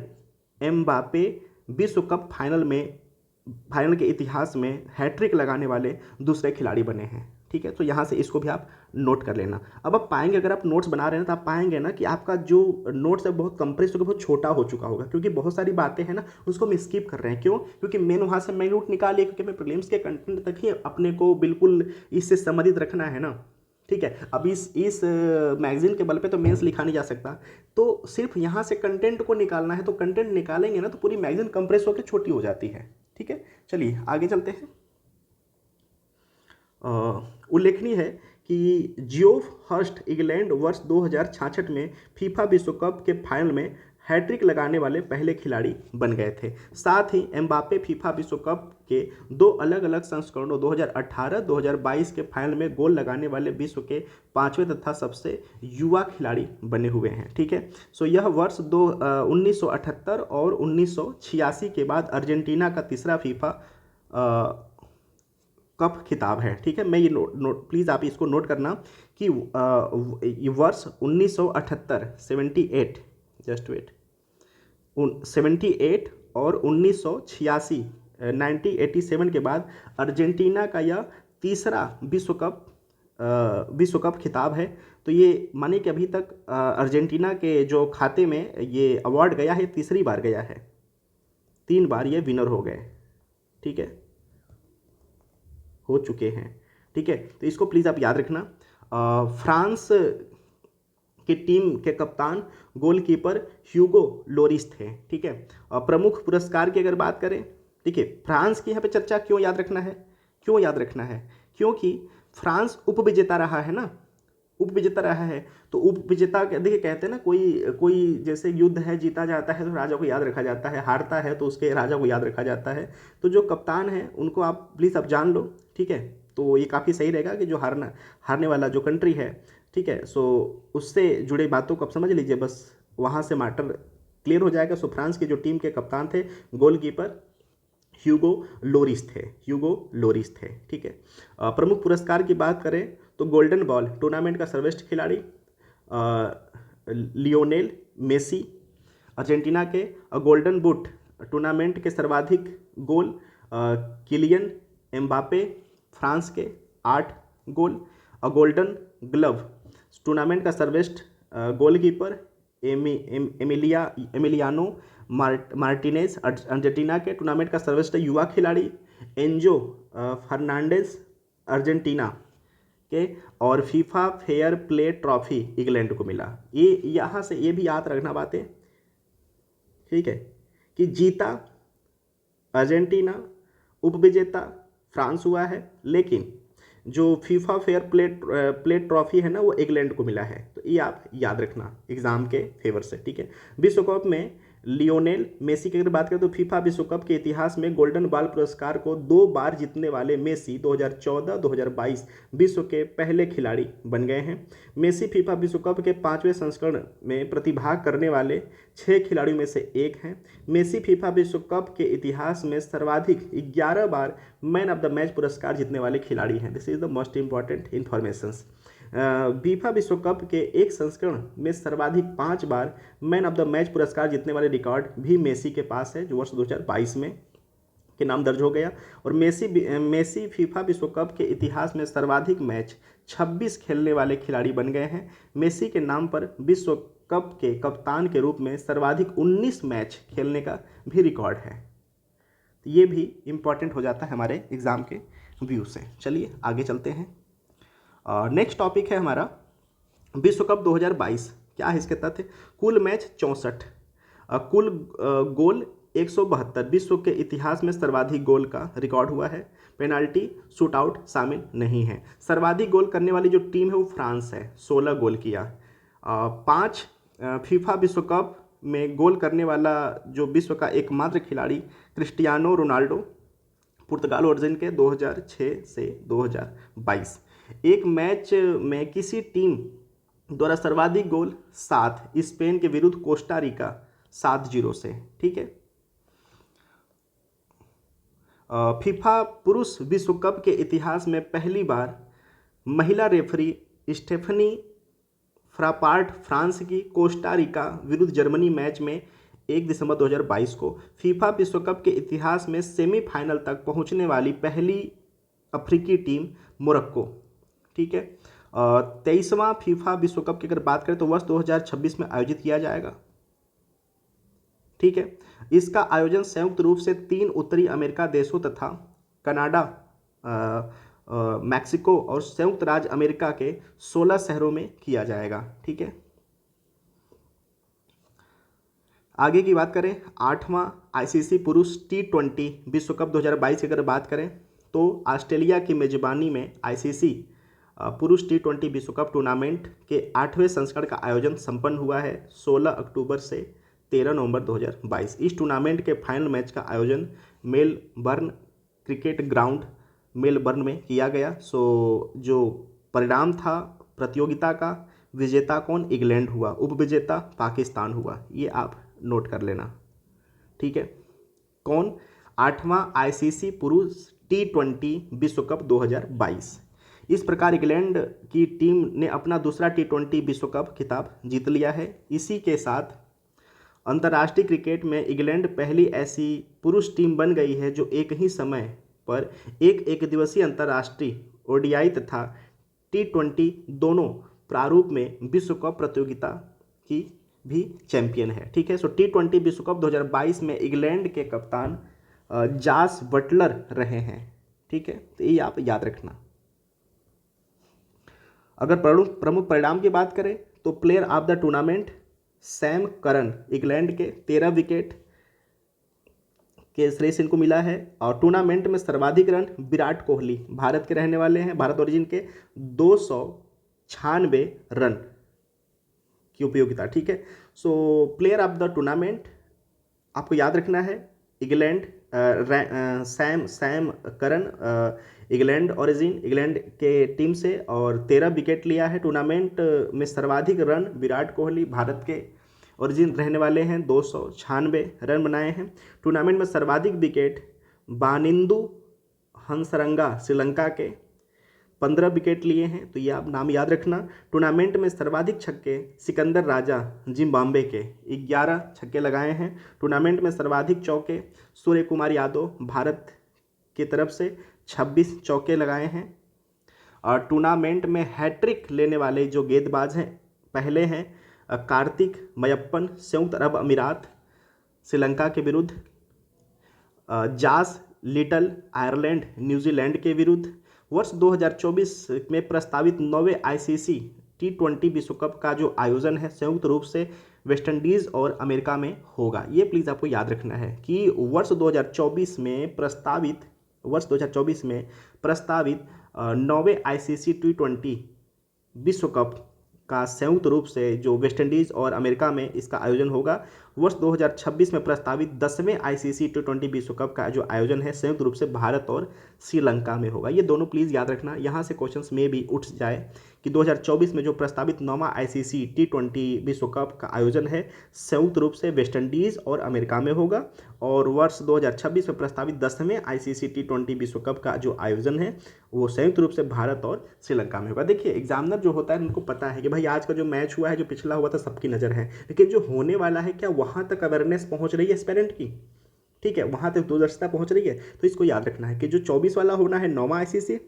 एम्बापे विश्व कप फाइनल के इतिहास में हैट्रिक लगाने वाले दूसरे खिलाड़ी बने हैं। ठीक है, तो यहाँ से इसको भी आप नोट कर लेना। अब आप पाएंगे, अगर आप नोट्स बना रहे हैं तो आप पाएंगे ना कि आपका जो नोट्स है बहुत कंप्रेस होकर बहुत छोटा हो चुका होगा, क्योंकि बहुत सारी बातें हैं ना उसको हम स्किप कर रहे हैं। क्यों? क्योंकि मेन वहाँ से मैं नोट निकालिए, क्योंकि मैं प्रीलिम्स के कंटेंट तक ही अपने को बिल्कुल इससे संबंधित रखना है ना। ठीक है, अब इस मैगजीन के बल पे तो मेंस लिखा नहीं जा सकता, तो सिर्फ यहाँ से कंटेंट को निकालना है। तो कंटेंट निकालेंगे ना तो पूरी मैगजीन कंप्रेस होकर छोटी हो जाती है। ठीक है, चलिए आगे चलते हैं। उल्लेखनीय है कि जियोफ हर्स्ट इंग्लैंड वर्ष 2066 में फीफा विश्व कप के फाइनल में हैट्रिक लगाने वाले पहले खिलाड़ी बन गए थे। साथ ही एम्बापे फीफा विश्व कप के दो अलग अलग संस्करणों 2018-2022 के फाइनल में गोल लगाने वाले विश्व के 5वें तथा सबसे युवा खिलाड़ी बने हुए हैं। ठीक है, सो यह वर्ष 1978 और 1986 के बाद अर्जेंटीना का तीसरा फीफा कप खिताब है। ठीक है, मैं ये नोट प्लीज़ आप इसको नोट करना कि वर्ष 1978 78 जस्ट वेट 78 और 1986 1987 के बाद अर्जेंटीना का यह तीसरा विश्व कप खिताब है। तो ये माने कि अभी तक अर्जेंटीना के जो खाते में ये अवार्ड गया है, तीसरी बार गया है। 3 बार ये विनर हो गए। ठीक है, हो चुके हैं। ठीक है, तो इसको प्लीज़ आप याद रखना। फ्रांस की टीम के कप्तान गोलकीपर ह्यूगो लोरिस थे। ठीक है, प्रमुख पुरस्कार की अगर बात करें, ठीक है, फ्रांस की यहाँ पे चर्चा क्यों याद रखना है? क्योंकि फ्रांस उपविजेता रहा है ना, उपविजेता रहा है। तो उपविजेता देखिए कहते हैं ना, कोई जैसे युद्ध है जीता जाता है तो राजा को याद रखा जाता है, हारता है तो उसके राजा को याद रखा जाता है। तो जो कप्तान है उनको आप प्लीज़ आप जान लो। ठीक है, तो ये काफ़ी सही रहेगा कि जो हारने वाला जो कंट्री है, ठीक है, सो उससे जुड़े बातों को आप समझ लीजिए, बस वहाँ से मैटर क्लियर हो जाएगा। सो फ्रांस के जो टीम के कप्तान थे गोलकीपर ह्यूगो लोरिस थे। ठीक है, प्रमुख पुरस्कार की बात करें तो गोल्डन बॉल टूर्नामेंट का सर्वश्रेष्ठ खिलाड़ी लियोनेल मेसी अर्जेंटीना के, गोल्डन बूट टूर्नामेंट के सर्वाधिक गोल किलियन एम्बापे फ्रांस के 8 गोल, और गोल्डन ग्लव टूर्नामेंट का सर्वश्रेष्ठ गोलकीपर एमिलियानो मार्टिनेज अर्जेंटीना के, टूर्नामेंट का सर्वश्रेष्ठ युवा खिलाड़ी एंजो फर्नांडेज अर्जेंटीना के, और FIFA fair play trophy England को मिला। ये यहाँ से ये भी याद रखना बातें, ठीक है, कि जीता अर्जेंटीना, उपविजेता फ्रांस हुआ है, लेकिन जो फीफा फेयर प्ले ट्रॉफी है ना वो इंग्लैंड को मिला है। तो ये आप याद रखना एग्जाम के फेवर से। ठीक है, विश्व कप में लियोनेल मेसी की अगर बात करें तो फीफा विश्व कप के इतिहास में गोल्डन बॉल पुरस्कार को 2 बार जीतने वाले मेसी 2014-2022 विश्व के पहले खिलाड़ी बन गए हैं। मेसी फीफा विश्व कप के 5वें संस्करण में प्रतिभाग करने वाले 6 खिलाड़ियों में से एक हैं। मेसी फीफा विश्व कप के इतिहास में सर्वाधिक 11 बार मैन ऑफ द मैच पुरस्कार जीतने वाले खिलाड़ी हैं। This is the most important informations. FIFA विश्व कप के एक संस्करण में सर्वाधिक 5 बार मैन ऑफ द मैच पुरस्कार जीतने वाले रिकॉर्ड भी मेसी के पास है, जो वर्ष 2022 में के नाम दर्ज हो गया। और मेसी फीफा विश्व कप के इतिहास में सर्वाधिक मैच 26 खेलने वाले खिलाड़ी बन गए हैं। मेसी के नाम पर विश्व कप के कप्तान के रूप में सर्वाधिक 19 मैच खेलने का भी रिकॉर्ड है। ये भी इम्पॉर्टेंट हो जाता है हमारे एग्ज़ाम के व्यू से। चलिए आगे चलते हैं। नेक्स्ट टॉपिक है हमारा विश्व कप 2022। क्या है इसके तथ्य? कुल मैच 64, कुल गोल 172, विश्व के इतिहास में सर्वाधिक गोल का रिकॉर्ड हुआ है। पेनाल्टी शूटआउट शामिल नहीं है। सर्वाधिक गोल करने वाली जो टीम है वो फ्रांस है, 16 गोल किया। 5 फीफा विश्व कप में गोल करने वाला जो विश्व का एकमात्र खिलाड़ी क्रिस्टियानो रोनाल्डो, पुर्तगाल ओरिजिन के 2006 से 2022। एक मैच में किसी टीम द्वारा सर्वाधिक गोल 7, स्पेन के विरुद्ध कोस्टा रिका 7-0 से। ठीक है। फीफा पुरुष विश्व कप के इतिहास में पहली बार महिला रेफरी स्टेफनी फ्रापार्ट फ्रांस की कोस्टा रिका विरुद्ध जर्मनी मैच में 1 दिसंबर 2022 को। फीफा विश्व कप के इतिहास में सेमीफाइनल तक पहुंचने वाली पहली अफ्रीकी टीम मोरक्को। ठीक है। 23वां फीफा विश्व कप की अगर बात करें तो वर्ष 2026 में आयोजित किया जाएगा। ठीक है। इसका आयोजन संयुक्त रूप से 3 उत्तरी अमेरिका देशों तथा कनाडा, मैक्सिको और संयुक्त राज्य अमेरिका के 16 शहरों में किया जाएगा। ठीक है। आगे की बात करें, 8वां आईसीसी पुरुष T20 विश्व कप 2022 की अगर बात करें तो ऑस्ट्रेलिया की मेजबानी में आईसीसी पुरुष T20 विश्व कप टूर्नामेंट के 8वें संस्करण का आयोजन संपन्न हुआ है 16 अक्टूबर से 13 नवंबर 2022। इस टूर्नामेंट के फाइनल मैच का आयोजन मेलबर्न क्रिकेट ग्राउंड मेलबर्न में किया गया। जो परिणाम था प्रतियोगिता का, विजेता कौन? इंग्लैंड हुआ, उपविजेता पाकिस्तान हुआ। ये आप नोट कर लेना। ठीक है। कौन? 8वां आईसीसी पुरुष T20 विश्व कप 2022। इस प्रकार इंग्लैंड की टीम ने अपना दूसरा T20 विश्व कप खिताब जीत लिया है। इसी के साथ अंतर्राष्ट्रीय क्रिकेट में इंग्लैंड पहली ऐसी पुरुष टीम बन गई है जो एक ही समय पर एक दिवसीय अंतर्राष्ट्रीय ओडीआई तथा T20 दोनों प्रारूप में विश्व कप प्रतियोगिता की भी चैंपियन है। ठीक है। T20 विश्व कप 2022 में इंग्लैंड के कप्तान जॉस बटलर रहे हैं। ठीक है। तो ये आप याद रखना। अगर प्रमुख परिणाम की बात करें तो player of the tournament Sam Curran, England के 13 विकेट के श्रेय से इनको मिला है। और टूर्नामेंट में सर्वाधिक रन विराट कोहली, भारत के रहने वाले हैं, भारत ओरिजिन के 296 रन की उपयोगिता। ठीक है। प्लेयर ऑफ द टूर्नामेंट आपको याद रखना है England, Sam Curran, England origin, England के टीम से, और 13 विकेट लिया है। टूर्नामेंट में सर्वाधिक रन विराट कोहली, भारत के ओरिजिन रहने वाले हैं, 296 रन बनाए हैं। टूर्नामेंट में सर्वाधिक विकेट बानिंदु हंसरंगा, श्रीलंका के, 15 विकेट लिए हैं। तो ये आप नाम याद रखना। टूर्नामेंट में सर्वाधिक छक्के सिकंदर राजा, जिम्बाब्वे के, 11 छक्के लगाए हैं। टूर्नामेंट में सर्वाधिक चौके सूर्य कुमार यादव, भारत की तरफ से 26 चौके लगाए हैं। और टूर्नामेंट में हैट्रिक लेने वाले जो गेंदबाज हैं पहले हैं कार्तिक मयप्पन, संयुक्त अरब अमीरात, श्रीलंका के विरुद्ध, जॉस लिटल, आयरलैंड, न्यूजीलैंड के विरुद्ध। वर्ष 2024 में प्रस्तावित 9वें आईसीसी T20 विश्व कप का जो आयोजन है संयुक्त रूप से वेस्टइंडीज़ और अमेरिका में होगा। ये प्लीज़ आपको याद रखना है कि वर्ष 2024 में प्रस्तावित 9वें आईसीसी T20 विश्व कप का संयुक्त रूप से जो वेस्टइंडीज़ और अमेरिका में इसका आयोजन होगा। वर्ष 2026 में प्रस्तावित 10वें आईसीसी टी20 विश्व कप का जो आयोजन है संयुक्त रूप से भारत और श्रीलंका में होगा। ये दोनों प्लीज़ याद रखना, यहाँ से क्वेश्चंस में भी उठ जाए कि 2024 में जो प्रस्तावित 9वां आईसीसी टी20 विश्व कप का आयोजन है संयुक्त रूप से वेस्ट इंडीज़ और अमेरिका में होगा, और वर्ष 2026 में प्रस्तावित 10वें आईसीसी टी20 विश्व कप का जो आयोजन है वो संयुक्त रूप से भारत और श्रीलंका में होगा। देखिए एग्जामिनर जो होता है उनको पता है कि भाई आज का जो मैच हुआ है, जो पिछला हुआ था, सबकी नज़र है, लेकिन जो होने वाला है क्या वहाँ तक अवेयरनेस पहुँच रही है एस्पिरेंट की, ठीक है, वहाँ तक दूरदर्शिता पहुँच रही है। तो इसको याद रखना है कि जो 24 वाला होना है 9वां आईसीसी,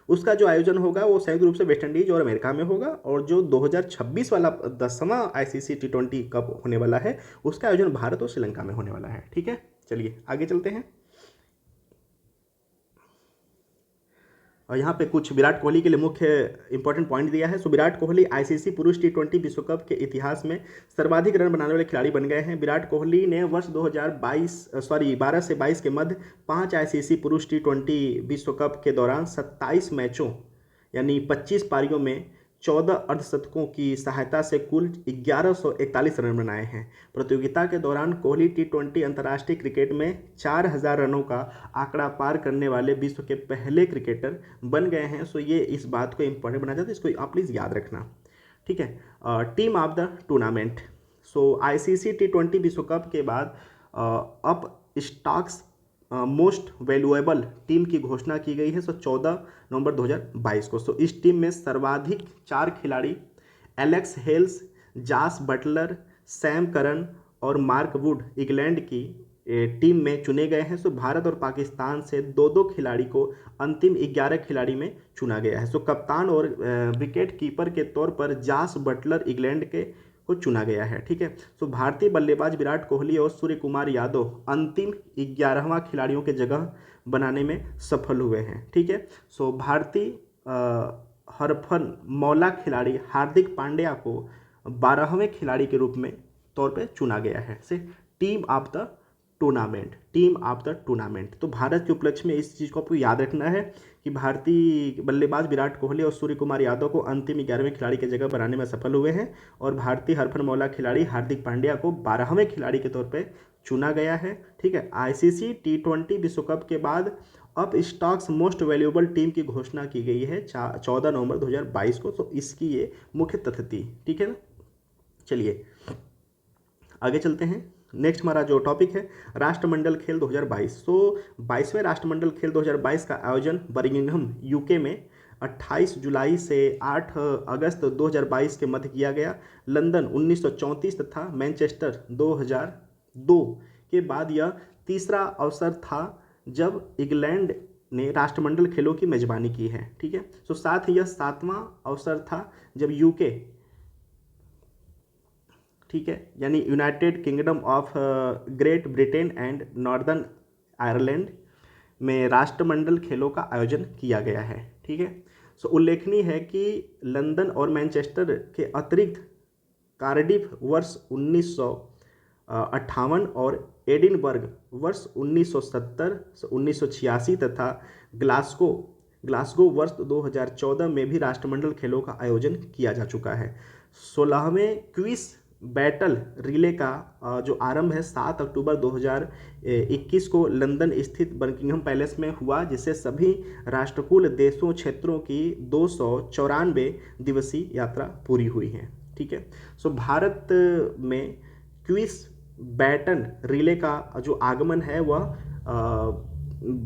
उसका जो आयोजन होगा वो संयुक्त रूप से वेस्ट इंडीज और अमेरिका में होगा, और जो 2026 वाला 10वां आईसीसी टी20 कप होने वाला है उसका आयोजन भारत और श्रीलंका में होने वाला है। ठीक है, चलिए आगे चलते हैं। और यहाँ पे कुछ विराट कोहली के लिए मुख्य इंपॉर्टेंट पॉइंट दिया है। सो विराट कोहली आईसीसी पुरुष टी20 विश्व कप के इतिहास में सर्वाधिक रन बनाने वाले खिलाड़ी बन गए हैं। विराट कोहली ने वर्ष 12 से 22 के मध्य 5 आईसीसी पुरुष टी20 विश्व कप के दौरान 27 मैचों यानी 25 पारियों में 14 अर्धशतकों की सहायता से कुल 1141 रन बनाए हैं। प्रतियोगिता के दौरान कोहली टी20 अंतर्राष्ट्रीय क्रिकेट में 4000 रनों का आंकड़ा पार करने वाले विश्व के पहले क्रिकेटर बन गए हैं। सो ये इस बात को इंपॉर्टेंट बना जाता है, इसको आप प्लीज़ याद रखना। ठीक है, team of the tournament. So ICC टी20 विश्व कप के बाद अब स्टॉक्स मोस्ट वैल्यूएबल टीम की घोषणा की गई है। सो 14 नवंबर 2022 को। सो इस टीम में सर्वाधिक 4 खिलाड़ी Alex Hales, Jos Buttler, Sam Curran और मार्क वुड इंग्लैंड की टीम में चुने गए हैं। सो भारत और पाकिस्तान से 2-2 खिलाड़ी को अंतिम 11 खिलाड़ी में चुना गया है। सो कप्तान और विकेट कीपर के तौर पर जॉस बटलर इंग्लैंड के को चुना गया है। ठीक है, सो भारतीय बल्लेबाज विराट कोहली और सूर्य कुमार यादव अंतिम 11वां खिलाड़ियों के जगह बनाने में सफल हुए हैं। ठीक है, सो भारतीय हरफनमौला खिलाड़ी हार्दिक पांड्या को 12वें खिलाड़ी के रूप में तौर पे चुना गया है। से टीम ऑफ द टूर्नामेंट। तो भारत के उपलक्ष्य में इस चीज़ को आपको याद रखना है कि भारतीय बल्लेबाज विराट कोहली और सूर्य कुमार यादव को अंतिम 11वें खिलाड़ी की जगह बनाने में सफल हुए हैं, और भारतीय हरफनमौला खिलाड़ी हार्दिक पांड्या को 12वें खिलाड़ी के तौर पर चुना गया है। ठीक है, आईसीसी टी20 विश्व कप के बाद अब स्टॉक्स मोस्ट वैल्यूएबल टीम की घोषणा की गई है 14 नवंबर 2022 को। तो इसकी ये मुख्य तथ्य थी। ठीक है ना, चलिए आगे चलते हैं। नेक्स्ट हमारा जो टॉपिक है राष्ट्रमंडल खेल 2022। सो 22वें राष्ट्रमंडल खेल 2022 का आयोजन बर्मिंघम यूके में 28 जुलाई से 8 अगस्त 2022 के मध्य किया गया। लंदन 1934 तथा मैनचेस्टर 2002 के बाद यह तीसरा अवसर था जब इंग्लैंड ने राष्ट्रमंडल खेलों की मेजबानी की है। ठीक है, सो साथ ही यह 7वां अवसर था जब यूके, ठीक है, यानी United kingdom of great Britain and northern Ireland में राष्ट्रमंडल खेलों का आयोजन किया गया है। ठीक है, सो उल्लेखनीय है कि लंदन और मैनचेस्टर के अतिरिक्त कार्डिफ वर्ष 1958 और एडिनबर्ग वर्ष 1970 से 1986 तथा ग्लासगो वर्ष 2014 में भी राष्ट्रमंडल खेलों का आयोजन किया जा चुका है। 16वें क्विज बैटल रिले का जो आरंभ है 7 अक्टूबर 2021 को लंदन स्थित बकिंघम पैलेस में हुआ, जिससे सभी राष्ट्रकुल देशों क्षेत्रों की 294 दिवसीय यात्रा पूरी हुई है। ठीक है, सो भारत में क्विज बैटल रिले का जो आगमन है वह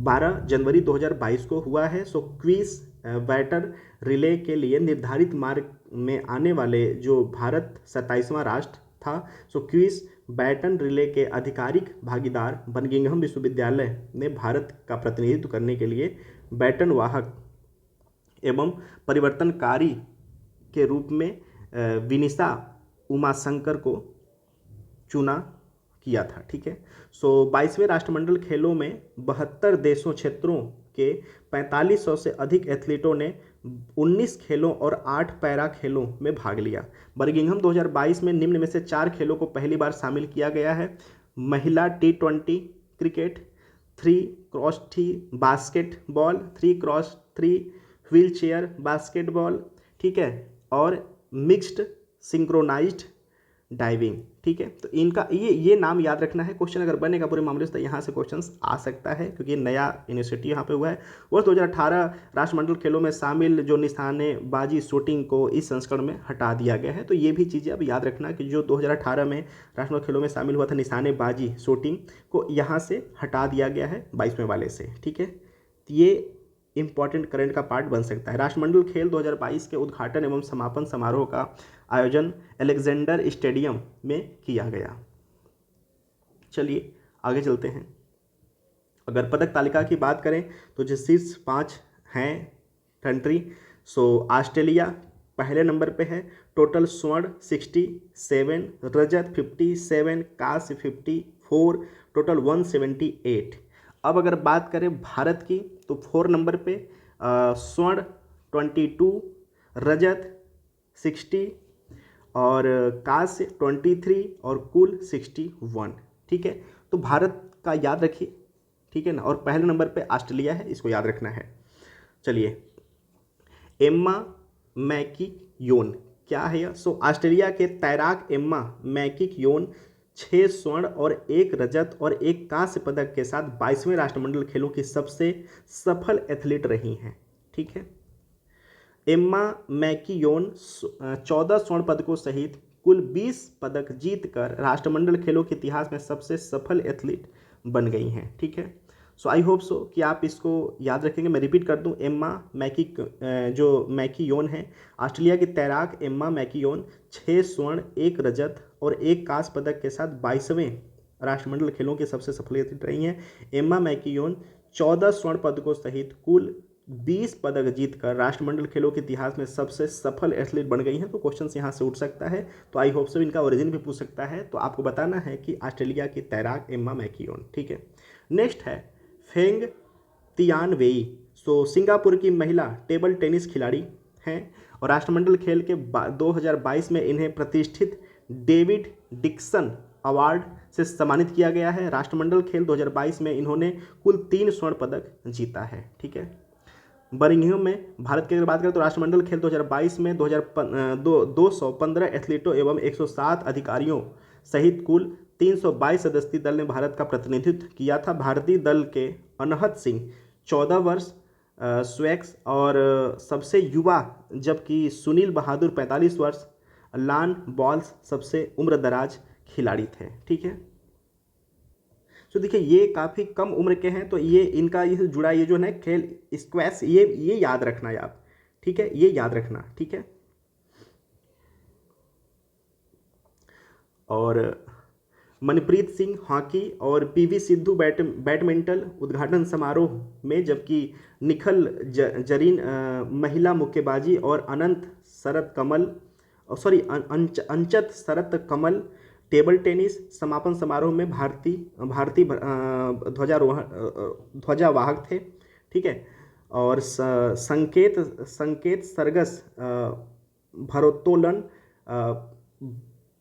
12 जनवरी 2022 को हुआ है। सो क्विज बैटल रिले के लिए निर्धारित मार्ग में आने वाले जो भारत 27वां राष्ट्र था। सो क्विज बैटन रिले के आधिकारिक भागीदार बकिंघम विश्वविद्यालय ने भारत का प्रतिनिधित्व करने के लिए बैटन वाहक एवं परिवर्तनकारी के रूप में विनीता उमाशंकर को चुना किया था। ठीक है, सो 22वें राष्ट्रमंडल खेलों में 72 देशों क्षेत्रों के 4500 से अधिक एथलीटों ने 19 खेलों और 8 पैरा खेलों में भाग लिया। बर्मिंघम 2022 में निम्न में से 4 खेलों को पहली बार शामिल किया गया है: महिला टी20 cricket, 3x3 basketball, 3x3 wheelchair basketball, ठीक है, और मिक्स्ड सिंक्रोनाइज्ड डाइविंग। ठीक है, तो इनका ये नाम याद रखना है। क्वेश्चन अगर बनेगा पूरे मामले से तो यहाँ से क्वेश्चंस आ सकता है, क्योंकि नया यूनिवर्सिटी यहाँ पे हुआ है। वर्ष 2018 राष्ट्रमंडल खेलों में शामिल जो निशानेबाजी शूटिंग को इस संस्करण में हटा दिया गया है। तो ये भी चीज़ें अब याद रखना कि जो 2018 में राष्ट्रमंडल खेलों में शामिल हुआ था निशानेबाजी शूटिंग को यहाँ से हटा दिया गया है 22वें वाले से। ठीक है, तो ये इंपॉर्टेंट करंट का पार्ट बन सकता है। राष्ट्रमंडल खेल 2022 के उद्घाटन एवं समापन समारोह का आयोजन अलेक्जेंडर स्टेडियम में किया गया। चलिए आगे चलते हैं। अगर पदक तालिका की बात करें तो जो शीर्ष 5 हैं कंट्री, सो ऑस्ट्रेलिया पहले नंबर पे है, टोटल स्वर्ण 67, रजत 57, कांस्य 54, टोटल 178। अब अगर बात करें भारत की तो 4 नंबर पे स्वर्ण 22, रजत 60 और कांस्य 23 और कुल 61। ठीक है, तो भारत का याद रखिए। ठीक है ना, और पहले नंबर पे ऑस्ट्रेलिया है, इसको याद रखना है। चलिए, एम्मा मैकीयोन क्या है यह? सो ऑस्ट्रेलिया के तैराक एम्मा मैकीयोन 6 स्वर्ण और 1 रजत और 1 कांस्य पदक के साथ 22वें राष्ट्रमंडल खेलों की सबसे सफल एथलीट रही हैं। ठीक है, एम्मा मैकीयोन 14 स्वर्ण पदकों सहित कुल 20 पदक जीतकर राष्ट्रमंडल खेलों के इतिहास में सबसे सफल एथलीट बन गई हैं। ठीक है, सो आई होप सो कि आप इसको याद रखेंगे। मैं रिपीट कर दूं, एम्मा जो मैकीयोन है, ऑस्ट्रेलिया की तैराक एम्मा मैकीयोन 6 स्वर्ण 1 रजत और 1 कांस्य पदक के साथ 22वें राष्ट्रमंडल खेलों की सबसे सफल एथलीट रही हैं। एम्मा मैकीयोन 14 स्वर्ण पदकों सहित कुल 20 पदक जीतकर राष्ट्रमंडल खेलों के इतिहास में सबसे सफल एथलीट बन गई हैं। तो क्वेश्चन यहाँ से उठ सकता है, तो आई होप सो इनका ओरिजिन भी पूछ सकता है। तो आपको बताना है कि ऑस्ट्रेलिया की तैराक एम्मा मैकीयोन। ठीक है, नेक्स्ट है फेंग तियानवेई। सो सिंगापुर की महिला टेबल टेनिस खिलाड़ी हैं और राष्ट्रमंडल खेल के 2022 में इन्हें प्रतिष्ठित डेविड डिक्सन अवार्ड से सम्मानित किया गया है। राष्ट्रमंडल खेल 2022 में इन्होंने कुल 3 स्वर्ण पदक जीता है। ठीक है, बर्मिंघम में भारत की अगर बात करें तो राष्ट्रमंडल खेल 2022 में 215 एथलीटों एवं 107 अधिकारियों सहित कुल 322 सदस्यीय दल ने भारत का प्रतिनिधित्व किया था। भारतीय दल के अनहत सिंह 14 वर्ष स्वैक्स और सबसे युवा, जबकि सुनील बहादुर 45 वर्ष लान बॉल्स सबसे उम्रदराज खिलाड़ी थे। ठीक है, तो देखिए ये काफ़ी कम उम्र के हैं, तो ये इनका ये जुड़ा ये जो है खेल स्क्वैश, ये याद रखना है आप। ठीक है, ये याद रखना। ठीक है, और मनप्रीत सिंह हॉकी और पीवी सिंधु बैडमिंटन उद्घाटन समारोह में, जबकि निखल जरीन महिला मुक्केबाजी और अंचत शरत कमल टेबल टेनिस समापन समारोह में भारतीय ध्वजावाहक थे। ठीक है, और संकेत सरगस भारोत्तोलन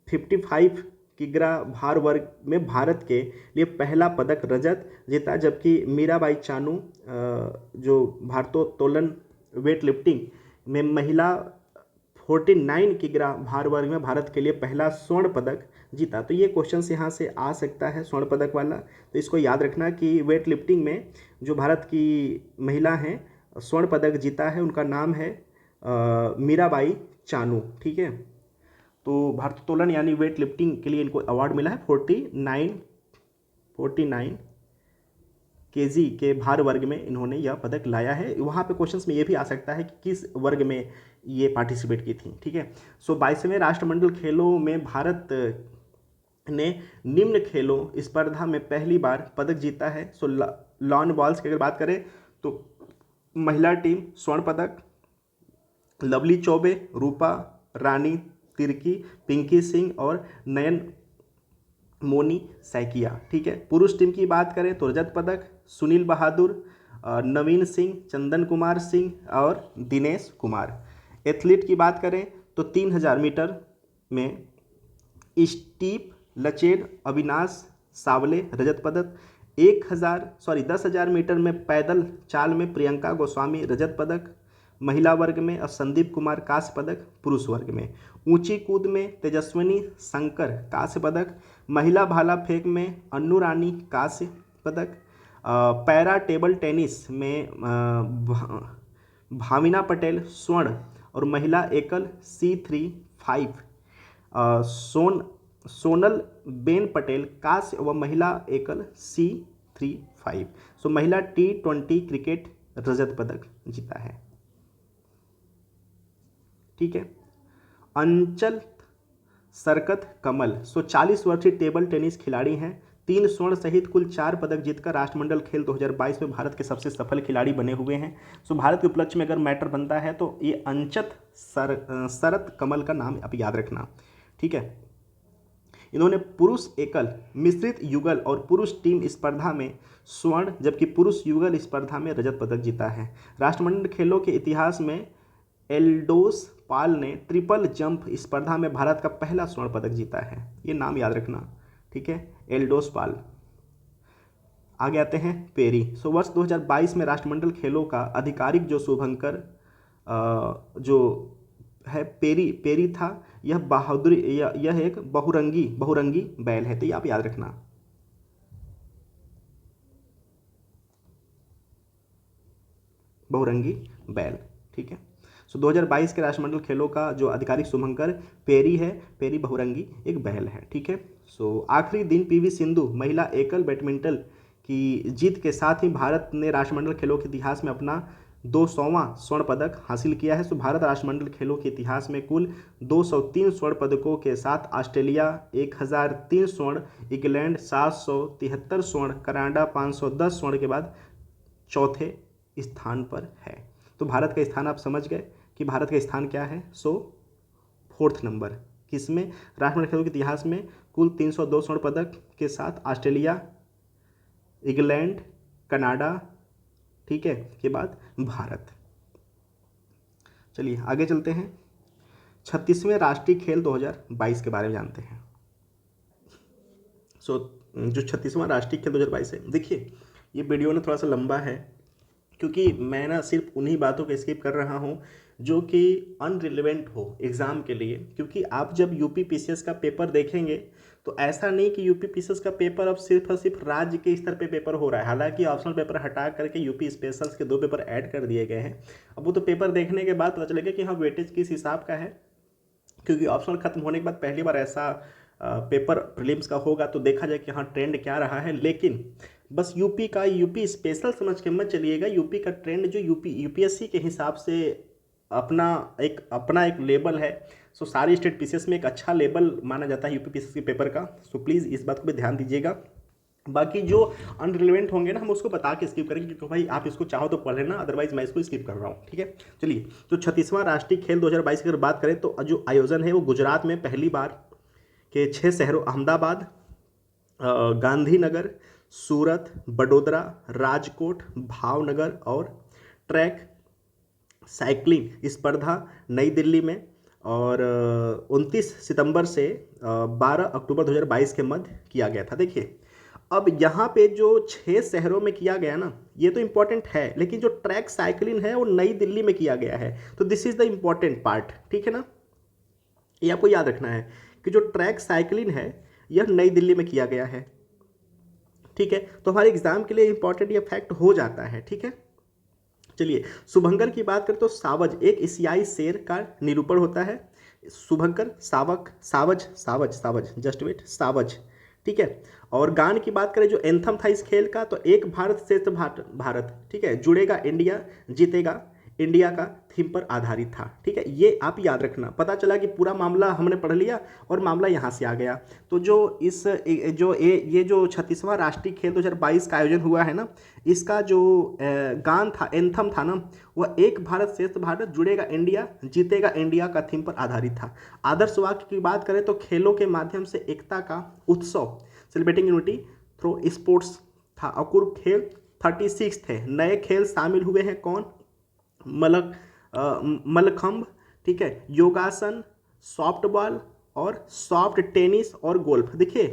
55 किग्रा भार वर्ग में भारत के लिए पहला पदक रजत जीता, जबकि मीराबाई चानू जो भारोत्तोलन वेट लिफ्टिंग में महिला 49 किग्रा भार वर्ग में भारत के लिए पहला स्वर्ण पदक जीता। तो ये क्वेश्चन यहाँ से आ सकता है स्वर्ण पदक वाला, तो इसको याद रखना कि वेट लिफ्टिंग में जो भारत की महिला हैं स्वर्ण पदक जीता है, उनका नाम है मीराबाई चानू। ठीक है, तो भारोत्तोलन यानी वेट लिफ्टिंग के लिए इनको अवार्ड मिला है। 49 केजी के भार वर्ग में इन्होंने यह पदक लाया है। वहाँ पे क्वेश्चंस में ये भी आ सकता है कि किस वर्ग में ये पार्टिसिपेट की थी। ठीक है, सो 22वें राष्ट्रमंडल खेलों में भारत ने निम्न खेलों स्पर्धा में पहली बार पदक जीता है। सो लॉन बॉल्स की अगर बात करें तो महिला टीम स्वर्ण पदक, लवली चौबे, रूपा रानी तिर्की, पिंकी सिंह और नयन मोनी सैकिया। ठीक है, पुरुष टीम की बात करें तो रजत पदक सुनील बहादुर, नवीन सिंह, चंदन कुमार सिंह और दिनेश कुमार। एथलीट की बात करें तो 3000 मीटर में स्टीप लचेड अविनाश सावले रजत पदक, 10,000 मीटर में पैदल चाल में प्रियंका गोस्वामी रजत पदक, महिला वर्ग में संदीप कुमार कांस्य पदक, पुरुष वर्ग में ऊंची कूद में तेजस्विनी शंकर कांस्य पदक, महिला भाला फेंक में अन्नू रानी कांस्य पदक, पैरा टेबल टेनिस में भाविना पटेल स्वर्ण और महिला एकल C3-5 सोनल बेन पटेल कांस्य व महिला एकल C3-5। सो महिला T20 क्रिकेट रजत पदक जीता है। ठीक है। अंचल सरकत कमल 40 वर्षीय टेबल टेनिस खिलाड़ी हैं, 3 स्वर्ण सहित कुल 4 पदक जीतकर राष्ट्रमंडल खेल 2022 में भारत के सबसे सफल खिलाड़ी बने हुए हैं। सो भारत के उपलक्ष्य में अगर मैटर बनता है तो ये अंचत सरत कमल का नाम आप याद रखना। ठीक है। इन्होंने पुरुष एकल, मिश्रित युगल और पुरुष टीम स्पर्धा में स्वर्ण जबकि पुरुष युगल स्पर्धा में रजत पदक जीता है। राष्ट्रमंडल खेलों के इतिहास में एल्डोस पाल ने ट्रिपल जंप स्पर्धा में भारत का पहला स्वर्ण पदक जीता है। ये नाम याद रखना। ठीक है, एल्डोस पाल। आगे आते हैं पेरी। वर्ष 2022 में राष्ट्रमंडल खेलों का आधिकारिक जो शुभंकर जो है पेरी था। यह बहादुरी यह एक बहुरंगी बैल है, तो ये आप याद रखना। बहुरंगी बैल। ठीक है। 2022 के राष्ट्रमंडल खेलों का जो आधिकारिक शुभंकर पेरी है। पेरी बहुरंगी एक बैल है। ठीक है। आखिरी दिन PV सिंधु महिला एकल बैडमिंटन की जीत के साथ ही भारत ने राष्ट्रमंडल खेलों के इतिहास में अपना 200वां स्वर्ण पदक हासिल किया है। भारत राष्ट्रमंडल खेलों के इतिहास में कुल 203 स्वर्ण पदकों के साथ ऑस्ट्रेलिया 1003 स्वर्ण, इंग्लैंड 773 स्वर्ण, कनाडा 510 स्वर्ण के बाद चौथे स्थान पर है। तो भारत का स्थान आप समझ गए कि भारत का स्थान क्या है। 4th नंबर किसमें? राष्ट्रमंडल खेलों के इतिहास में कुल 302 स्वर्ण पदक के साथ ऑस्ट्रेलिया, इंग्लैंड, कनाडा, ठीक है, के बाद भारत। चलिए आगे चलते हैं। 36वें राष्ट्रीय खेल 2022 के बारे में जानते हैं। जो 36वां राष्ट्रीय खेल 2022 है, देखिए ये वीडियो ना थोड़ा सा लंबा है क्योंकि मैं ना सिर्फ उन्हीं बातों को स्किप कर रहा हूँ जो कि अनरिलेवेंट हो एग्ज़ाम के लिए। क्योंकि आप जब यूपी पीसीएस का पेपर देखेंगे तो ऐसा नहीं कि यूपी पीसीएस का पेपर अब सिर्फ और सिर्फ राज्य के स्तर पे पेपर हो रहा है। हालांकि ऑप्शनल पेपर हटा करके यूपी स्पेशल्स के 2 पेपर ऐड कर दिए गए हैं। अब वो तो पेपर देखने के बाद पता चलेगा कि हाँ वेटेज किस हिसाब का है, क्योंकि ऑप्शनल खत्म होने के बाद पहली बार ऐसा पेपर प्रीलिम्स का होगा तो देखा जाए कि हाँ ट्रेंड क्या रहा है। लेकिन बस यूपी स्पेशल समझ के मत चलिएगा। यूपी का ट्रेंड जो यूपीएससी के हिसाब से अपना एक लेवल है। सारी स्टेट पीसीएस में एक अच्छा लेवल माना जाता है यूपी पीसीएस के पेपर का। प्लीज़ इस बात को भी ध्यान दीजिएगा। बाकी जो अनरिलेवेंट होंगे ना हम उसको बता के स्किप करेंगे, क्योंकि भाई आप इसको चाहो तो पढ़ लेना, अदरवाइज मैं इसको स्किप कर रहा हूँ। ठीक है। चलिए, तो 36वां राष्ट्रीय खेल 2022 की अगर बात करें तो जो आयोजन है वो गुजरात में पहली बार के 6 शहरों अहमदाबाद, गांधीनगर, सूरत, बड़ोदरा, राजकोट, भावनगर और ट्रैक साइकिलिंग स्पर्धा नई दिल्ली में और 29 सितंबर से 12 अक्टूबर 2022 के मध्य किया गया था। देखिए अब यहाँ पे जो 6 शहरों में किया गया ना, ये तो इम्पोर्टेंट है, लेकिन जो ट्रैक साइकिलिंग है वो नई दिल्ली में किया गया है। तो this is the important part. ठीक है ना, ये आपको याद रखना है कि जो ट्रैक साइकिलिंग है यह नई दिल्ली में किया गया है। ठीक है, तो हमारे एग्जाम के लिए इंपॉर्टेंट ये फैक्ट हो जाता है। ठीक है। चलिए, शुभंकर की बात करें तो सावज एक एशियाई शेर का निरूपण होता है। शुभंकर, सावज जस्ट वेट, सावज। ठीक है। और गान की बात करें जो एंथम था इस खेल का, तो एक भारत श्रेष्ठ भारत, ठीक है, जुड़ेगा इंडिया, जीतेगा इंडिया का थीम पर आधारित था। ठीक है, ये आप याद रखना। पता चला कि पूरा मामला हमने पढ़ लिया और मामला यहाँ से आ गया। तो ये जो 36वां राष्ट्रीय खेल 2022 का आयोजन हुआ है ना, इसका जो गान था, एंथम था ना, वह एक भारत श्रेष्ठ भारत, जुड़ेगा इंडिया, जीतेगा इंडिया का थीम पर आधारित था। आदर्श वाक्य की बात करें तो खेलों के माध्यम से एकता का उत्सव, सेलिब्रेटिंग यूनिटी थ्रू स्पोर्ट्स था। और कुल खेल 36 थे। नए खेल शामिल हुए हैं कौन? मलखंभ, ठीक है, योगासन, सॉफ्टबॉल और सॉफ्ट टेनिस और गोल्फ। देखिए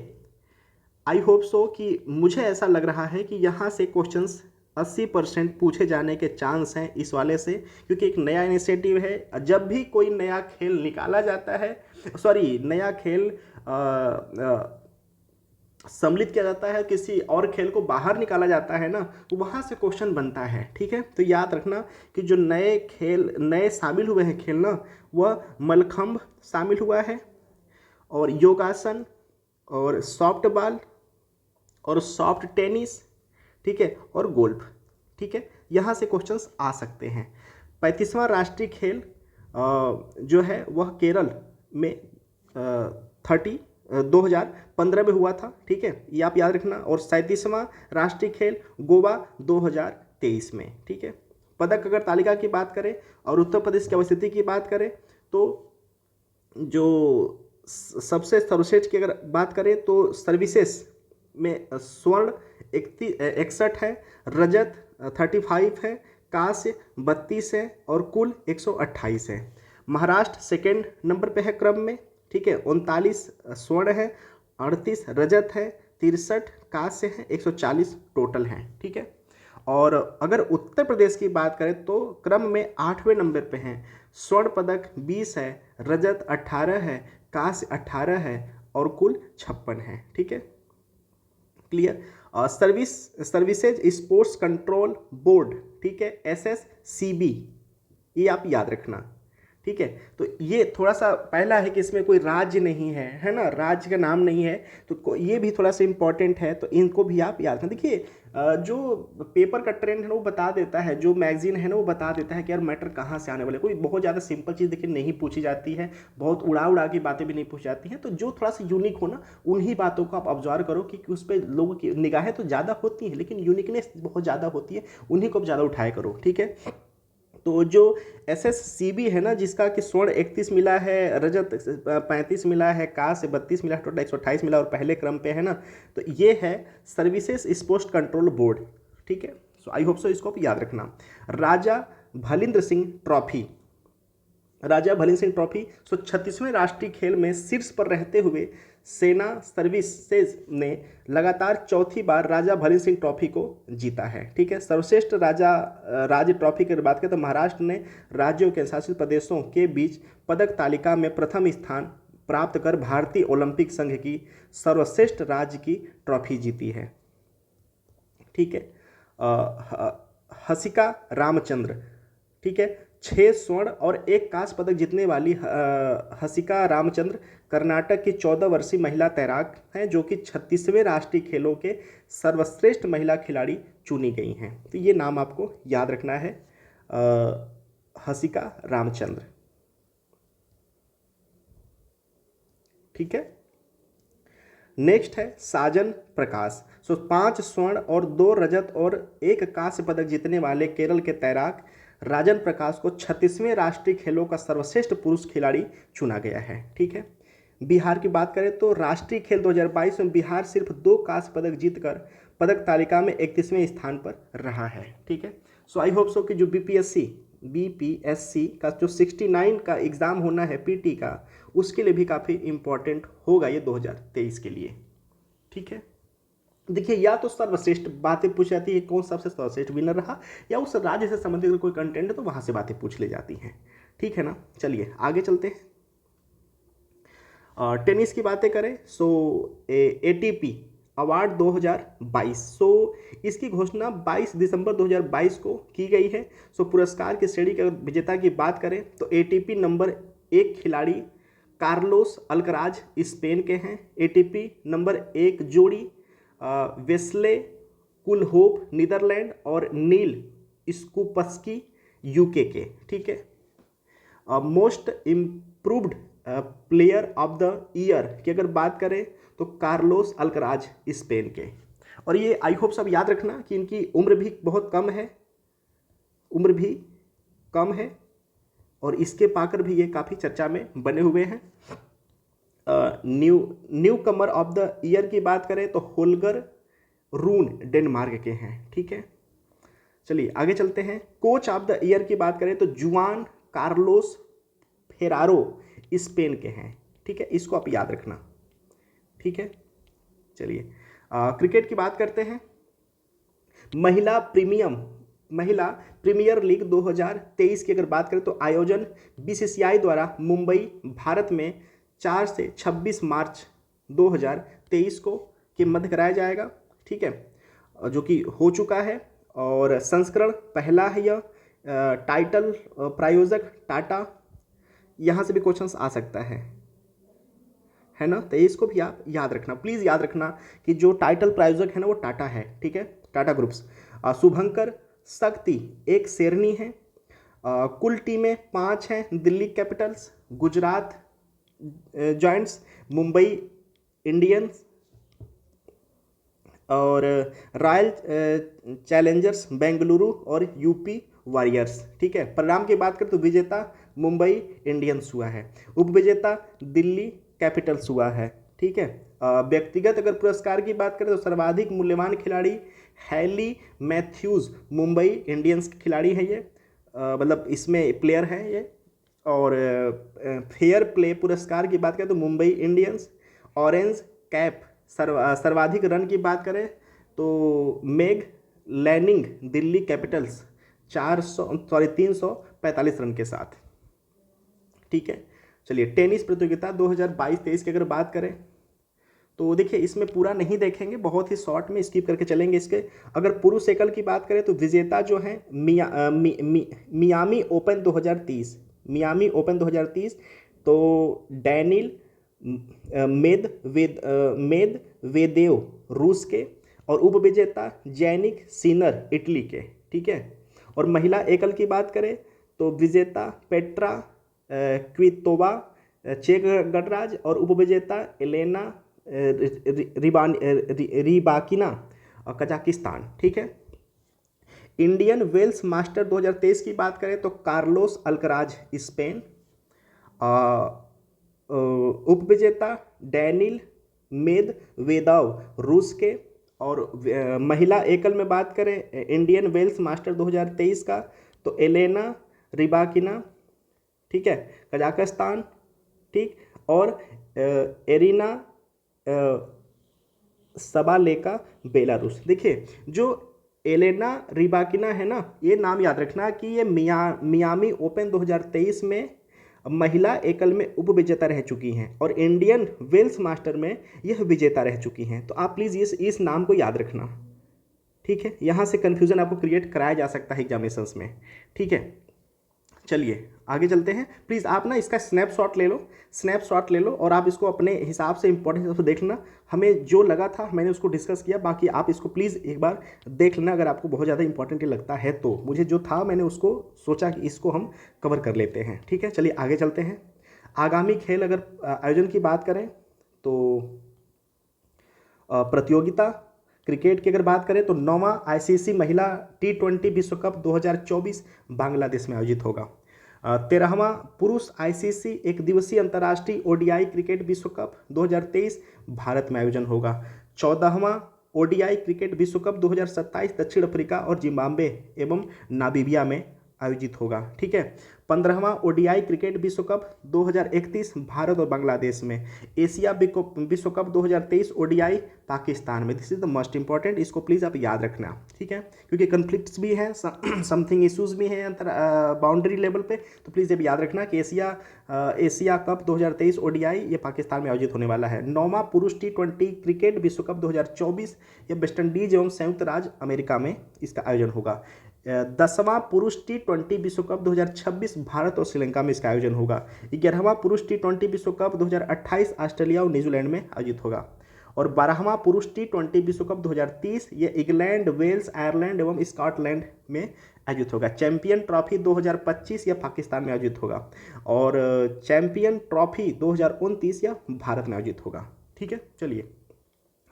आई होप सो कि मुझे ऐसा लग रहा है कि यहाँ से क्वेश्चंस 80% पूछे जाने के चांस हैं इस वाले से, क्योंकि एक नया इनिशिएटिव है। जब भी कोई नया खेल निकाला जाता है, सॉरी नया खेल सम्मिलित किया जाता है, किसी और खेल को बाहर निकाला जाता है ना, तो वहाँ से क्वेश्चन बनता है। ठीक है, तो याद रखना कि जो नए खेल नए शामिल हुए हैं खेल ना, वह मलखंभ शामिल हुआ है, और योगासन, और सॉफ्ट बॉल, और सॉफ्ट टेनिस, ठीक है, और गोल्फ। ठीक है, यहाँ से क्वेश्चंस आ सकते हैं। 35वां राष्ट्रीय खेल जो है वह केरल में 2015 में हुआ था। ठीक है, ये आप याद रखना। और 37वां राष्ट्रीय खेल गोवा 2023 में। ठीक है, पदक अगर तालिका की बात करें और उत्तर प्रदेश की अवस्थिति की बात करें, तो जो सबसे सर्वश्रेष्ठ की अगर बात करें तो सर्विसेज में स्वर्ण 61 है, रजत 35 है, कांस्य 32 है, और कुल 128 है। महाराष्ट्र सेकेंड नंबर पे है क्रम में। ठीक है, 39 स्वर्ण है, 38 रजत है, 63 कांस्य है, 140 टोटल हैं। ठीक है, और अगर उत्तर प्रदेश की बात करें तो क्रम में 8वें नंबर पे हैं। स्वर्ण पदक 20 है, रजत 18 है, कांस्य 18 है, और कुल 56 है। ठीक है, clear. Services sports control board, ठीक है, SSCB, ये आप याद रखना। ठीक है, तो ये थोड़ा सा पहला है कि इसमें कोई राज्य नहीं है ना, राज्य का नाम नहीं है, तो ये भी थोड़ा सा इंपॉर्टेंट है, तो इनको भी आप याद रखना। देखिए जो पेपर का ट्रेंड है ना वो बता देता है, जो मैगजीन है ना वो बता देता है कि यार मैटर कहाँ से आने वाले। कोई बहुत ज़्यादा सिंपल चीज़ देखिए नहीं पूछी जाती है, बहुत उड़ा की बातें भी नहीं पूछी जाती हैं, तो जो थोड़ा सा यूनिक हो ना उन्हीं बातों को आप ऑब्जर्व करो कि उस पर लोगों की निगाहें तो ज़्यादा होती हैं लेकिन यूनिकनेस बहुत ज़्यादा होती है, उन्हीं को आप ज़्यादा उठाया करो। ठीक है, तो जो SSCB है ना, जिसका कि स्वर्ण 31 मिला है, रजत 35 मिला है, कांस्य 32 मिला है, टोटल 128 मिला और पहले क्रम पे है ना, तो ये है सर्विसेज स्पोर्ट्स कंट्रोल बोर्ड। ठीक है, सो आई होप सो इसको आप याद रखना। राजा भलिंद्र सिंह ट्रॉफी, राजा भलिंद्र सिंह ट्रॉफी 36वें राष्ट्रीय खेल में शीर्ष पर रहते हुए सेना सर्विसेज ने लगातार चौथी बार राजा भलिंद्र सिंह ट्रॉफी को जीता है। ठीक है, सर्वश्रेष्ठ राज्य ट्रॉफी की बात करें तो महाराष्ट्र ने राज्यों के शासित प्रदेशों के बीच पदक तालिका में प्रथम स्थान प्राप्त कर भारतीय ओलंपिक संघ की सर्वश्रेष्ठ राज्य की ट्रॉफी जीती है। ठीक है, हसिका रामचंद्र, ठीक है, 6 स्वर्ण और 1 कांस्य पदक जीतने वाली हसिका रामचंद्र कर्नाटक की 14 वर्षीय महिला तैराक हैं जो कि 36वें राष्ट्रीय खेलों के सर्वश्रेष्ठ महिला खिलाड़ी चुनी गई हैं। तो ये नाम आपको याद रखना है, हसिका रामचंद्र। ठीक है, नेक्स्ट है साजन प्रकाश। 5 स्वर्ण और 2 रजत और 1 कांस्य पदक जीतने वाले केरल के तैराक राजन प्रकाश को 36वें राष्ट्रीय खेलों का सर्वश्रेष्ठ पुरुष खिलाड़ी चुना गया है। ठीक है, बिहार की बात करें तो राष्ट्रीय खेल 2022 में बिहार सिर्फ 2 कांस्य पदक जीतकर पदक तालिका में 31वें स्थान पर रहा है। ठीक है, सो आई होप सो कि जो बीपीएससी का जो 69 का एग्ज़ाम होना है पीटी का, उसके लिए भी काफ़ी इम्पोर्टेंट होगा ये 2023 के लिए। ठीक है, देखिए या तो सर्वश्रेष्ठ बातें पूछ जाती है, कौन सबसे सर्वश्रेष्ठ विनर रहा, या उस राज्य से संबंधित कोई कंटेंट है तो वहाँ से बातें पूछ ले जाती हैं। ठीक है ना, चलिए आगे चलते हैं। टेनिस की बातें करें सो ATP अवार्ड 2022, सो इसकी घोषणा 22 दिसंबर 2022 को की गई है। सो पुरस्कार की श्रेणी के विजेता की बात करें तो ATP नंबर 1 खिलाड़ी कार्लोस अल्कराज स्पेन के हैं। ATP नंबर 1 जोड़ी वेस्ले कुलहोफ नीदरलैंड और नील स्कूपस्की यूके के। ठीक है, most improved player of the year की अगर बात करें तो कार्लोस अल्कराज स्पेन के। और ये आई होप सब याद रखना कि इनकी उम्र भी बहुत कम है, उम्र भी कम है, और इसके पाकर भी ये काफ़ी चर्चा में बने हुए हैं। New Qamar of the year की बात करें तो होल्गर रून डेनमार्क के हैं। ठीक है, चलिए आगे चलते हैं। कोच ऑफ द ईयर की बात करें तो जुआन कार्लोस फेरारो स्पेन के हैं। ठीक है, इसको आप याद रखना। ठीक है, चलिए क्रिकेट की बात करते हैं। महिला प्रीमियर लीग 2023 की अगर बात करें तो आयोजन बीसीसीआई द्वारा मुंबई भारत में 4 से 26 मार्च 2023 को के मध्य कराया जाएगा, ठीक है, जो कि हो चुका है। और संस्करण पहला है यह। टाइटल प्रायोजक टाटा, यहाँ से भी क्वेश्चंस आ सकता है ना, तो इसको भी आप याद रखना, प्लीज़ याद रखना कि जो टाइटल प्रायोजक है ना वो टाटा है, ठीक है, टाटा ग्रुप्स। शुभंकर शक्ति एक शेरनी है। कुल टीमें 5 हैं, Delhi Capitals, Gujarat giants, Mumbai Indians और रॉयल चैलेंजर्स बेंगलुरु और यूपी वॉरियर्स, ठीक है। परिणाम की बात करें तो विजेता मुंबई इंडियंस हुआ है, उपविजेता दिल्ली कैपिटल्स हुआ है, ठीक है। व्यक्तिगत अगर पुरस्कार की बात करें तो सर्वाधिक मूल्यवान खिलाड़ी हैली मैथ्यूज मुंबई इंडियंस के खिलाड़ी है ये, मतलब इसमें प्लेयर है ये। और फेयर प्ले पुरस्कार की बात करें तो मुंबई इंडियंस। ऑरेंज कैप सर्वाधिक रन की बात करें तो Meg Lanning Delhi Capitals 345 run के साथ, ठीक है। चलिए टेनिस प्रतियोगिता 2022-23 की अगर बात करें तो देखिए इसमें पूरा नहीं देखेंगे, बहुत ही शॉर्ट में स्किप करके चलेंगे इसके। अगर पुरुष एकल की बात करें तो विजेता जो है मियामी ओपन 2030, मियामी ओपन 2030 तो डैनिल मेदवेदेव रूस के और उपविजेता जैनिक सिनर इटली के, ठीक है। और महिला एकल की बात करें तो विजेता पेट्रा क्वितोवा चेक गणराज्य और उपविजेता एलेना रिबाकिना कजाकिस्तान, ठीक है। इंडियन वेल्स मास्टर 2023 की बात करें तो कार्लोस अल्कराज स्पेन, उपविजेता डैनिल मेदवेदेव रूस के। और महिला एकल में बात करें इंडियन वेल्स मास्टर 2023 का तो एलेना रिबाकिना, ठीक है, कजाकिस्तान, ठीक, और एरिना सबालेका बेलारूस। देखिए जो एलेना रिबाकिना है ना, ये नाम याद रखना कि ये मियामी ओपन 2023 में महिला एकल में उप विजेता रह चुकी हैं और इंडियन वेल्स मास्टर में यह विजेता रह चुकी हैं। तो आप प्लीज़ इस नाम को याद रखना, ठीक है। यहाँ से कन्फ्यूज़न आपको क्रिएट कराया जा सकता है एग्जामिनेशंस में, ठीक है। चलिए आगे चलते हैं, प्लीज़ आप ना इसका स्नैपशॉट ले लो और आप इसको अपने हिसाब से इंपॉर्टेंट हिसाब से देख लेना। हमें जो लगा था मैंने उसको डिस्कस किया, बाकी आप इसको प्लीज़ एक बार देख लेना अगर आपको बहुत ज़्यादा इंपॉर्टेंट लगता है तो। मुझे जो था मैंने उसको सोचा कि इसको हम कवर कर लेते हैं, ठीक है। चलिए आगे चलते हैं। आगामी खेल अगर आयोजन की बात करें तो प्रतियोगिता क्रिकेट की अगर बात करें तो 9वां आईसीसी महिला T20 विश्व कप 2024 बांग्लादेश में आयोजित होगा। 13वां पुरुष आईसीसी एक दिवसीय अंतर्राष्ट्रीय ओडीआई क्रिकेट विश्व कप 2023 भारत में आयोजन होगा। 14वां ओडीआई क्रिकेट विश्व कप 2027 दक्षिण अफ्रीका और जिम्बाब्वे एवं नामीबिया में आयोजित होगा, ठीक है। 15वां ओडीआई क्रिकेट विश्व कप 2031 भारत और बांग्लादेश में। एशिया विश्व कप 2023 ओडीआई पाकिस्तान में। This is the most important, इसको प्लीज़ आप याद रखना, ठीक है, क्योंकि कन्फ्लिक्ट्स भी हैं, समथिंग इश्यूज भी हैं बाउंड्री लेवल पे, तो प्लीज़ ये भी याद रखना कि एशिया कप 2023 ओडीआई ये पाकिस्तान में आयोजित होने वाला है। 9वां पुरुष T20 क्रिकेट विश्व कप 2024 ये वेस्ट इंडीज एवं संयुक्त राज्य अमेरिका में इसका आयोजन होगा। 10वां पुरुष T20 विश्व कप 2026 भारत और श्रीलंका में इसका आयोजन होगा। 11वां पुरुष T20 विश्व कप 2028 ऑस्ट्रेलिया और न्यूजीलैंड में आयोजित होगा। और 12वां पुरुष T20 विश्व कप 2030 ये इंग्लैंड, वेल्स, आयरलैंड एवं स्कॉटलैंड में आयोजित होगा। चैंपियन ट्रॉफी 2025 यह पाकिस्तान में आयोजित होगा और चैंपियन ट्रॉफी 2029 यह भारत में आयोजित होगा, ठीक है। चलिए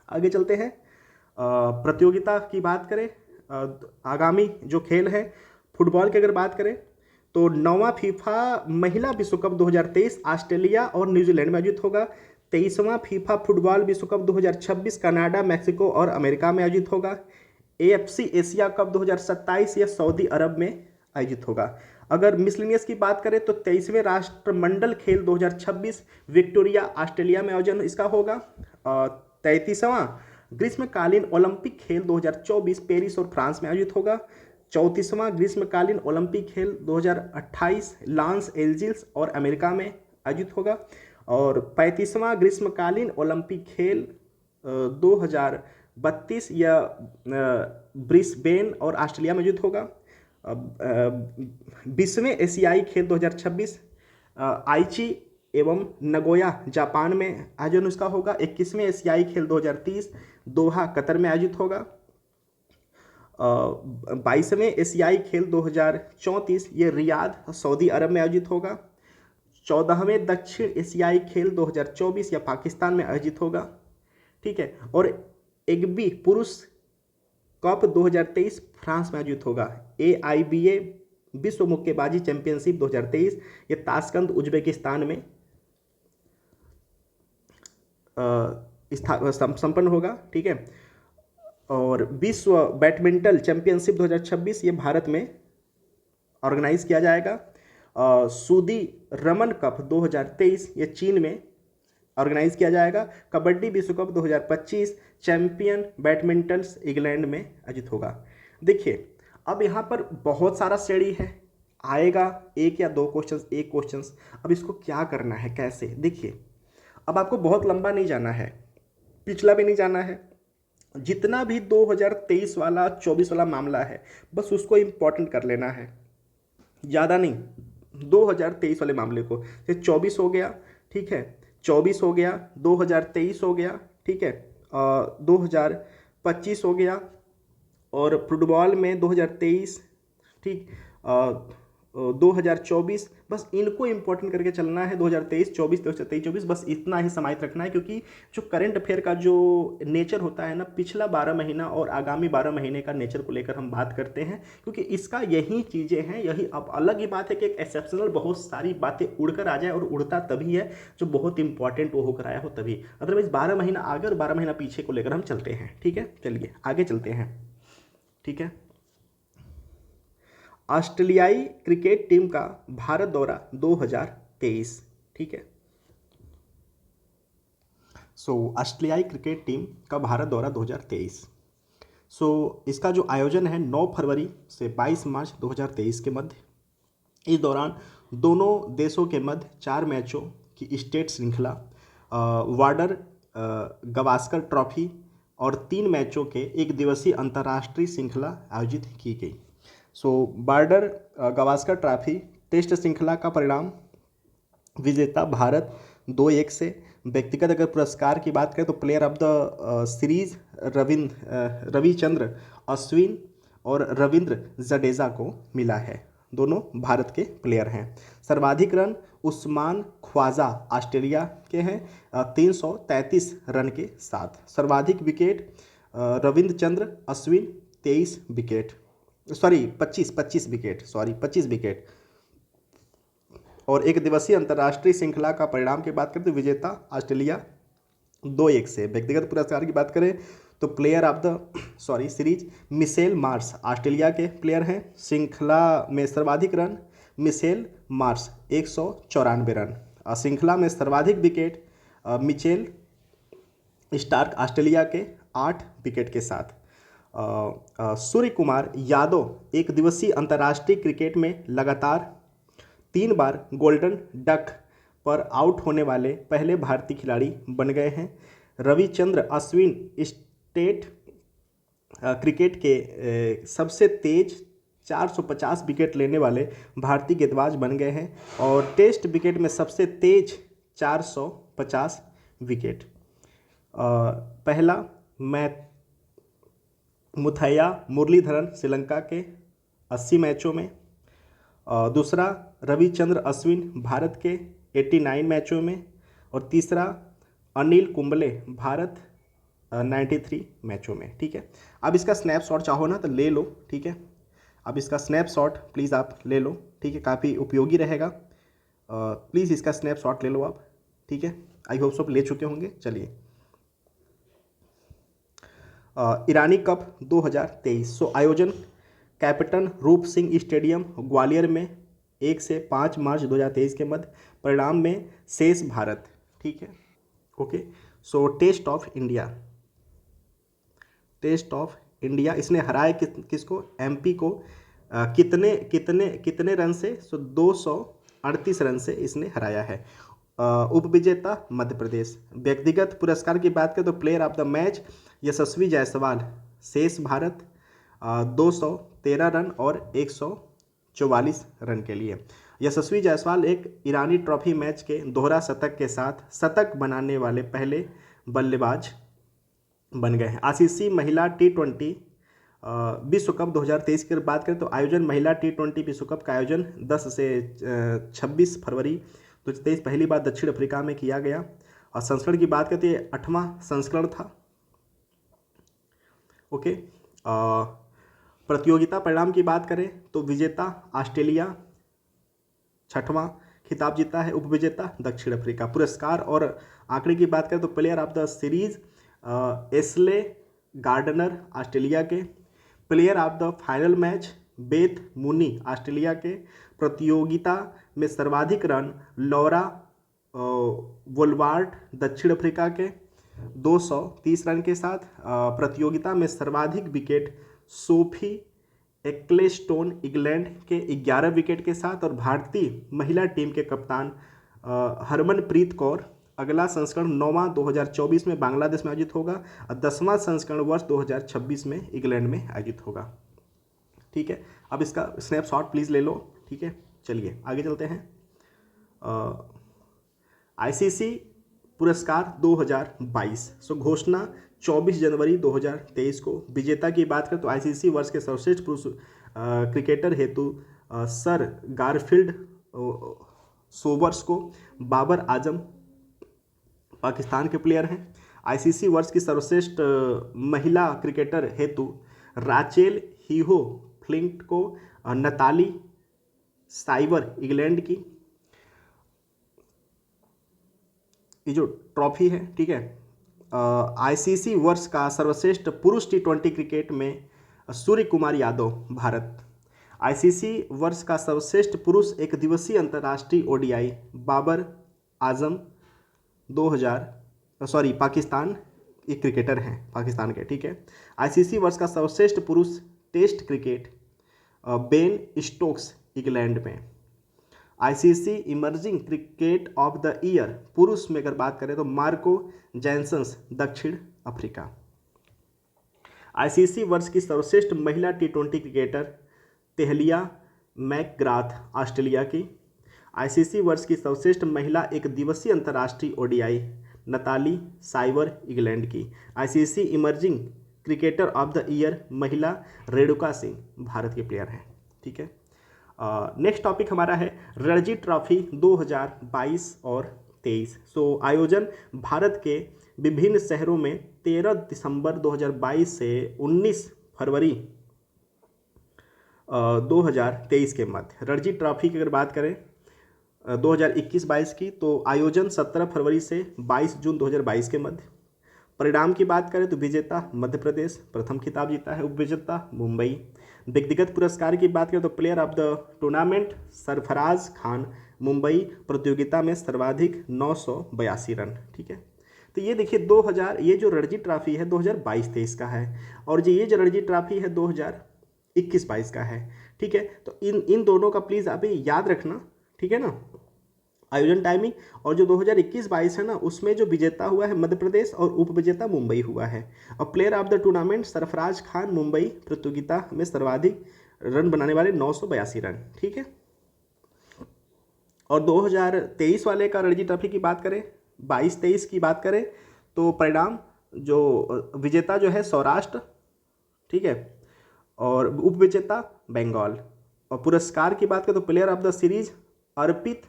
आगे चलते हैं। प्रतियोगिता की बात करें, आगामी जो खेल है फुटबॉल की अगर बात करें तो 9वां फीफा महिला विश्व कप 2023 ऑस्ट्रेलिया और न्यूजीलैंड में आयोजित होगा। 23वां फीफा फुटबॉल विश्व कप 2026 कनाडा, मैक्सिको और अमेरिका में आयोजित होगा। AFC एशिया कप 2027 यह सऊदी अरब में आयोजित होगा। अगर मिसलिनियस की बात करें तो 23वें राष्ट्रमंडल खेल 2026 विक्टोरिया ऑस्ट्रेलिया में आयोजन इसका होगा। 33वां ग्रीष्मकालीन ओलंपिक खेल 2024 पेरिस और फ्रांस में आयोजित होगा। 34वां ग्रीष्मकालीन ओलंपिक खेल 2028 लॉस एंजिल्स और अमेरिका में आयोजित होगा। और 35वां ग्रीष्मकालीन ओलंपिक खेल 2032 या ब्रिस्बेन और ऑस्ट्रेलिया में आयोजित होगा। 20वें एशियाई खेल 2026 आइची एवं नगोया जापान में आयोजन उसका होगा। 21वें एशियाई खेल 2030 दोहा कतर में आयोजित होगा। 22वें एशियाई खेल 2034 ये रियाद सऊदी अरब में आयोजित होगा। 14वें दक्षिण एशियाई खेल 2024 या पाकिस्तान में आयोजित होगा। ठीक है। और एग्बी पुरुष कप 2023 फ्रांस में आयोजित होगा। AIBA विश्व मुक्केबाजी चैंपियनशिप 2023 ये ताशकंद उज्बेकिस्तान में संपन्न होगा। ठीक है। और विश्व बैडमिंटन चैंपियनशिप 2026 ये भारत में ऑर्गेनाइज किया जाएगा। सूदी रमन कप 2023 ये चीन में ऑर्गेनाइज किया जाएगा। कबड्डी विश्व कप 2025 चैंपियन बैडमिंटन इंग्लैंड में आयोजित होगा। देखिए अब यहाँ पर बहुत सारा श्रेणी है, आएगा एक या दो क्वेश्चंस, एक क्वेश्चंस। अब इसको क्या करना है, कैसे, देखिए अब आपको बहुत लंबा नहीं जाना है, पिछला भी नहीं जाना है। जितना भी 2023 वाला 24 वाला मामला है बस उसको इम्पोर्टेंट कर लेना है, ज़्यादा नहीं। 2023 वाले मामले को, जैसे 24 हो गया, ठीक है, 24 हो गया, 2023 हो गया, ठीक है, 2025 हो गया, और फुटबॉल में 2023, ठीक, 2024, बस इनको इंपॉर्टेंट करके चलना है। 2023, 24, 2023, 24 बस इतना ही समाहित रखना है, क्योंकि जो करंट अफेयर का जो नेचर होता है ना, पिछला 12 महीना और आगामी 12 महीने का नेचर को लेकर हम बात करते हैं, क्योंकि इसका यही चीज़ें हैं। यही अब अलग ही बात है कि एक एक्सेप्शनल बहुत सारी बातें उड़कर आ जाए, और उड़ता तभी है जो बहुत इंपॉर्टेंट वो होकर आया हो तभी, अदरवाइज 12 महीना आगे और 12 महीना पीछे को लेकर हम चलते हैं। ठीक है, चलिए आगे चलते हैं। ठीक है, ऑस्ट्रेलियाई क्रिकेट टीम का भारत दौरा 2023। ठीक है, ऑस्ट्रेलियाई क्रिकेट टीम का भारत दौरा 2023। इसका जो आयोजन है 9 फरवरी से 22 मार्च 2023 के मध्य। इस दौरान दोनों देशों के मध्य 4 मैचों की स्टेट श्रृंखला, वार्डर गवास्कर ट्रॉफी और 3 मैचों के एक दिवसीय अंतर्राष्ट्रीय श्रृंखला आयोजित की गई। बॉर्डर गवास्कर ट्रॉफी टेस्ट श्रृंखला का परिणाम विजेता भारत 2-1 से। व्यक्तिगत अगर पुरस्कार की बात करें तो player of the series Ravichandra Ashwin और रविंद्र जडेजा को मिला है, दोनों भारत के प्लेयर हैं। सर्वाधिक रन उस्मान ख्वाजा ऑस्ट्रेलिया के हैं 333 रन के साथ। सर्वाधिक विकेट रविंद्र चंद्र अश्विन 23 विकेट, 25 विकेट। और एक दिवसीय अंतर्राष्ट्रीय श्रृंखला का परिणाम की बात करें तो विजेता ऑस्ट्रेलिया 2-1 से। व्यक्तिगत पुरस्कार की बात करें तो player of the series Mitchell Marsh Australia के प्लेयर हैं। श्रृंखला में सर्वाधिक रन मिशेल मार्श 194 रन। श्रृंखला में सर्वाधिक विकेट मिचेल स्टार्क ऑस्ट्रेलिया के 8 विकेट के साथ। सूर्य कुमार यादव एक दिवसीय अंतर्राष्ट्रीय क्रिकेट में लगातार 3 बार गोल्डन डक पर आउट होने वाले पहले भारतीय खिलाड़ी बन गए हैं। रविचंद्र अश्विन स्टेट क्रिकेट के सबसे तेज 450 विकेट लेने वाले भारतीय गेंदबाज बन गए हैं, और टेस्ट विकेट में सबसे तेज 450 विकेट। पहला मैच मुथैया मुरलीधरन श्रीलंका के 80 मैचों में। दूसरा रविचंद्र अश्विन भारत के 89 मैचों में। और तीसरा अनिल कुंबले भारत 93 मैचों में। ठीक है, अब इसका स्नैपशॉट चाहो ना तो ले लो। ठीक है, अब इसका स्नैपशॉट प्लीज़ आप ले लो। ठीक है, काफ़ी उपयोगी रहेगा, प्लीज़ इसका स्नैपशॉट ले लो आप। ठीक है, आई होप सब ले चुके होंगे। चलिए, ईरानी कप 2023। आयोजन कैप्टन रूप सिंह स्टेडियम ग्वालियर में 1 से 5 मार्च 2023 के मध्य। परिणाम में शेष भारत। ठीक है, okay. Test of India test of India. इसने हराया किसको? एमपी को। कितने कितने कितने रन से? 238 रन से इसने हराया है। उपविजेता मध्य प्रदेश। व्यक्तिगत पुरस्कार की बात करें तो प्लेयर ऑफ द मैच यशस्वी जायसवाल, शेष भारत, 213 रन और 144 रन के लिए। यशस्वी जायसवाल एक ईरानी ट्रॉफी मैच के दोहरा शतक के साथ शतक बनाने वाले पहले बल्लेबाज बन गए हैं। आईसीसी महिला T20 विश्व कप 2023 की बात करें तो आयोजन महिला T20 विश्व कप का आयोजन 10 से 26 फरवरी 2023 पहली बार दक्षिण अफ्रीका में किया गया। और संस्करण की बात करते हैं 8वां संस्करण था। ओके। प्रतियोगिता परिणाम की बात करें तो विजेता ऑस्ट्रेलिया 6वां खिताब जीता है, उपविजेता दक्षिण अफ्रीका। पुरस्कार और आंकड़े की बात करें तो player of the series Ashleigh Gardner Australia के। Player of the final match Beth Mooney Australia के। प्रतियोगिता में सर्वाधिक रन लॉरा वोल्वार्ट दक्षिण अफ्रीका के 230 रन के साथ। प्रतियोगिता में सर्वाधिक विकेट सोफी एक्लेस्टोन इंग्लैंड के 11 विकेट के साथ। और भारतीय महिला टीम के कप्तान हरमनप्रीत कौर। अगला संस्करण 9वां 2024 में बांग्लादेश में आयोजित होगा और 10वां संस्करण वर्ष 2026 में इंग्लैंड में आयोजित होगा। ठीक है, अब इसका स्नैपशॉट प्लीज़ ले लो। ठीक है, चलिए आगे चलते हैं। आईसीसी पुरस्कार 2022 घोषणा 24 जनवरी 2023 को। विजेता की बात करें तो आईसीसी वर्ष के सर्वश्रेष्ठ पुरुष क्रिकेटर हेतु सर गारफील्ड सोबर्स को बाबर आजम पाकिस्तान के प्लेयर हैं। आईसीसी वर्ष की सर्वश्रेष्ठ महिला क्रिकेटर हेतु राचेल हीहो फ्लिंट को नताली साइबर इंग्लैंड की। ये जो ट्रॉफी है, ठीक है। आईसीसी वर्ष का सर्वश्रेष्ठ पुरुष T20 क्रिकेट में सूर्य कुमार यादव भारत। आईसीसी वर्ष का सर्वश्रेष्ठ पुरुष एक दिवसीय अंतर्राष्ट्रीय ओडीआई बाबर आजम पाकिस्तान, एक क्रिकेटर हैं पाकिस्तान के। ठीक है। आईसीसी वर्ष का सर्वश्रेष्ठ पुरुष test cricket Ben Stokes England में। ICC emerging cricket of the year पुरुष में अगर बात करें तो मार्को जैनसन्स दक्षिण अफ्रीका। आईसीसी वर्ष की सर्वश्रेष्ठ महिला T20 क्रिकेटर तेहलिया मैकग्राथ ऑस्ट्रेलिया की। आईसीसी वर्ष की सर्वश्रेष्ठ महिला एक दिवसीय अंतर्राष्ट्रीय ओडीआई नताली साइबर इंग्लैंड की। ICC emerging cricketer of the year महिला रेणुका सिंह भारत के प्लेयर हैं। ठीक है। नेक्स्ट टॉपिक हमारा है रणजी ट्रॉफी 2022 और 23। आयोजन भारत के विभिन्न शहरों में 13 दिसंबर 2022 से 19 फरवरी 2023 के मध्य। रणजी ट्रॉफी की अगर बात करें 2021-22 की तो आयोजन 17 फरवरी से 22 जून 2022 के मध्य। परिणाम की बात करें तो विजेता मध्य प्रदेश प्रथम खिताब जीता है, उपविजेता मुंबई। व्यक्तिगत पुरस्कार की बात करें तो player of the tournament Sarfaraz Khan Mumbai. प्रतियोगिता में सर्वाधिक 982 रन। ठीक है। तो ये देखिए 2000 ये जो रणजी ट्रॉफी है 2022-23 का है और ये जो रणजी ट्रॉफी है 2021-22 का है। ठीक है। तो इन दोनों का प्लीज़ अभी याद रखना। ठीक है ना। आयोजन टाइमिंग और जो 2021-22 है ना उसमें जो विजेता हुआ है मध्य प्रदेश और उपविजेता मुंबई हुआ है। और player of the tournament Sarfaraz Khan Mumbai. प्रतियोगिता में सर्वाधिक रन बनाने वाले 982 रन। ठीक है। और 2023 वाले का रणजी ट्रॉफी की बात करें 22-23 की बात करें तो परिणाम जो विजेता जो है सौराष्ट्र। ठीक है। और उपविजेता बंगाल। और पुरस्कार की बात करें तो player of the series Arpit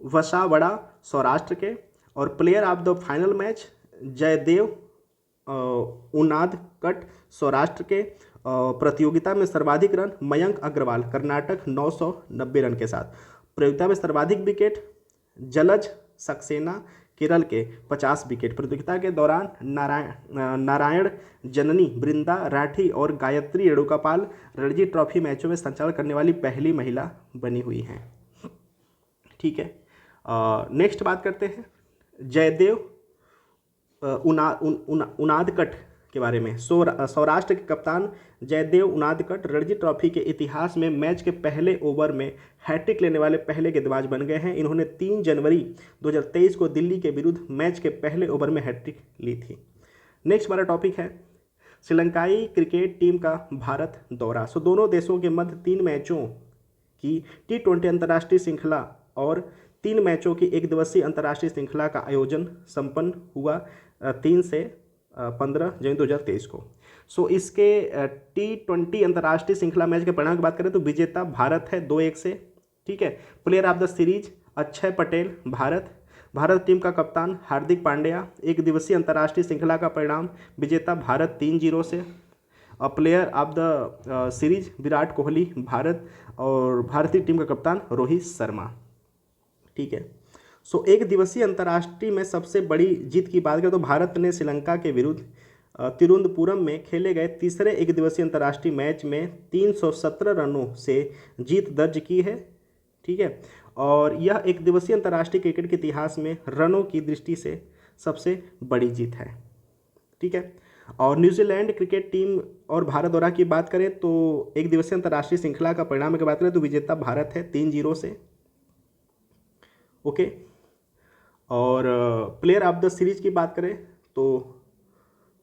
Vasavada Saurashtra के। और player of the final match Jaydev Unadkat Saurashtra के। प्रतियोगिता में सर्वाधिक रन मयंक अग्रवाल कर्नाटक 990 रन के साथ। प्रतियोगिता में सर्वाधिक विकेट जलज सक्सेना केरल के 50 विकेट। प्रतियोगिता के दौरान नारायण जननी बृंदा राठी और गायत्री रेणुकापाल रणजी ट्रॉफी मैचों में संचालन करने वाली पहली महिला बनी हुई हैं। ठीक है। नेक्स्ट बात करते हैं जयदेव उनादकट के बारे में। सौराष्ट्र के कप्तान जयदेव उनादकट रणजी ट्रॉफी के इतिहास में मैच के पहले ओवर में हैट्रिक लेने वाले पहले गेंदबाज बन गए हैं। इन्होंने 3 जनवरी 2023 को दिल्ली के विरुद्ध मैच के पहले ओवर में हैट्रिक ली थी। नेक्स्ट हमारा टॉपिक है श्रीलंकाई क्रिकेट टीम का भारत दौरा। दोनों देशों के मध्य 3 मैचों की T20 अंतर्राष्ट्रीय श्रृंखला और 3 मैचों की एक दिवसीय अंतर्राष्ट्रीय श्रृंखला का आयोजन संपन्न हुआ 3 से 15 जनवरी 2023 को। इसके T20 अंतर्राष्ट्रीय श्रृंखला मैच के परिणाम की बात करें तो विजेता भारत है 2-1 से, ठीक है। Player of the series Akshay Patel Bharat team का कप्तान हार्दिक पांड्या। एक दिवसीय अंतर्राष्ट्रीय श्रृंखला का परिणाम विजेता भारत 3-0 से। Player of the series Virat Kohli Bharat और भारतीय टीम का कप्तान रोहित शर्मा, ठीक है। एक दिवसीय अंतर्राष्ट्रीय में सबसे बड़ी जीत की बात करें तो भारत ने श्रीलंका के विरुद्ध तिरुवनंतपुरम में खेले गए तीसरे एक दिवसीय अंतर्राष्ट्रीय मैच में 317 रनों से जीत दर्ज की है, ठीक है। और यह एक दिवसीय अंतर्राष्ट्रीय क्रिकेट के इतिहास में रनों की दृष्टि से सबसे बड़ी जीत है, ठीक है। और न्यूजीलैंड क्रिकेट टीम और भारत दौरा की बात करें तो एक दिवसीय अंतर्राष्ट्रीय श्रृंखला का परिणाम की बात करें तो विजेता भारत है 3-0 से, ओके। और प्लेयर ऑफ द सीरीज की बात करें तो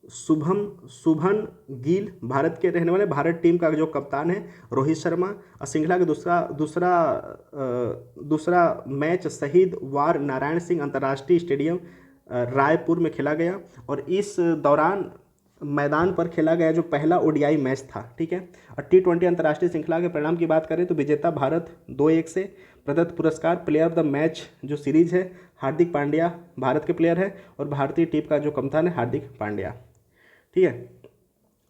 शुभन गिल भारत के रहने वाले भारत टीम का जो कप्तान है रोहित शर्मा। और श्रृंखला के दूसरा मैच शहीद वार नारायण सिंह अंतर्राष्ट्रीय स्टेडियम रायपुर में खेला गया और इस दौरान मैदान पर खेला गया जो पहला ओडीआई मैच था, ठीक है। और T20 अंतर्राष्ट्रीय श्रृंखला के परिणाम की बात करें तो विजेता भारत 2-1 से। प्रदत्त पुरस्कार प्लेयर ऑफ द मैच जो सीरीज है हार्दिक पांड्या भारत के प्लेयर है और भारतीय टीम का जो कप्तान है हार्दिक पांड्या, ठीक है।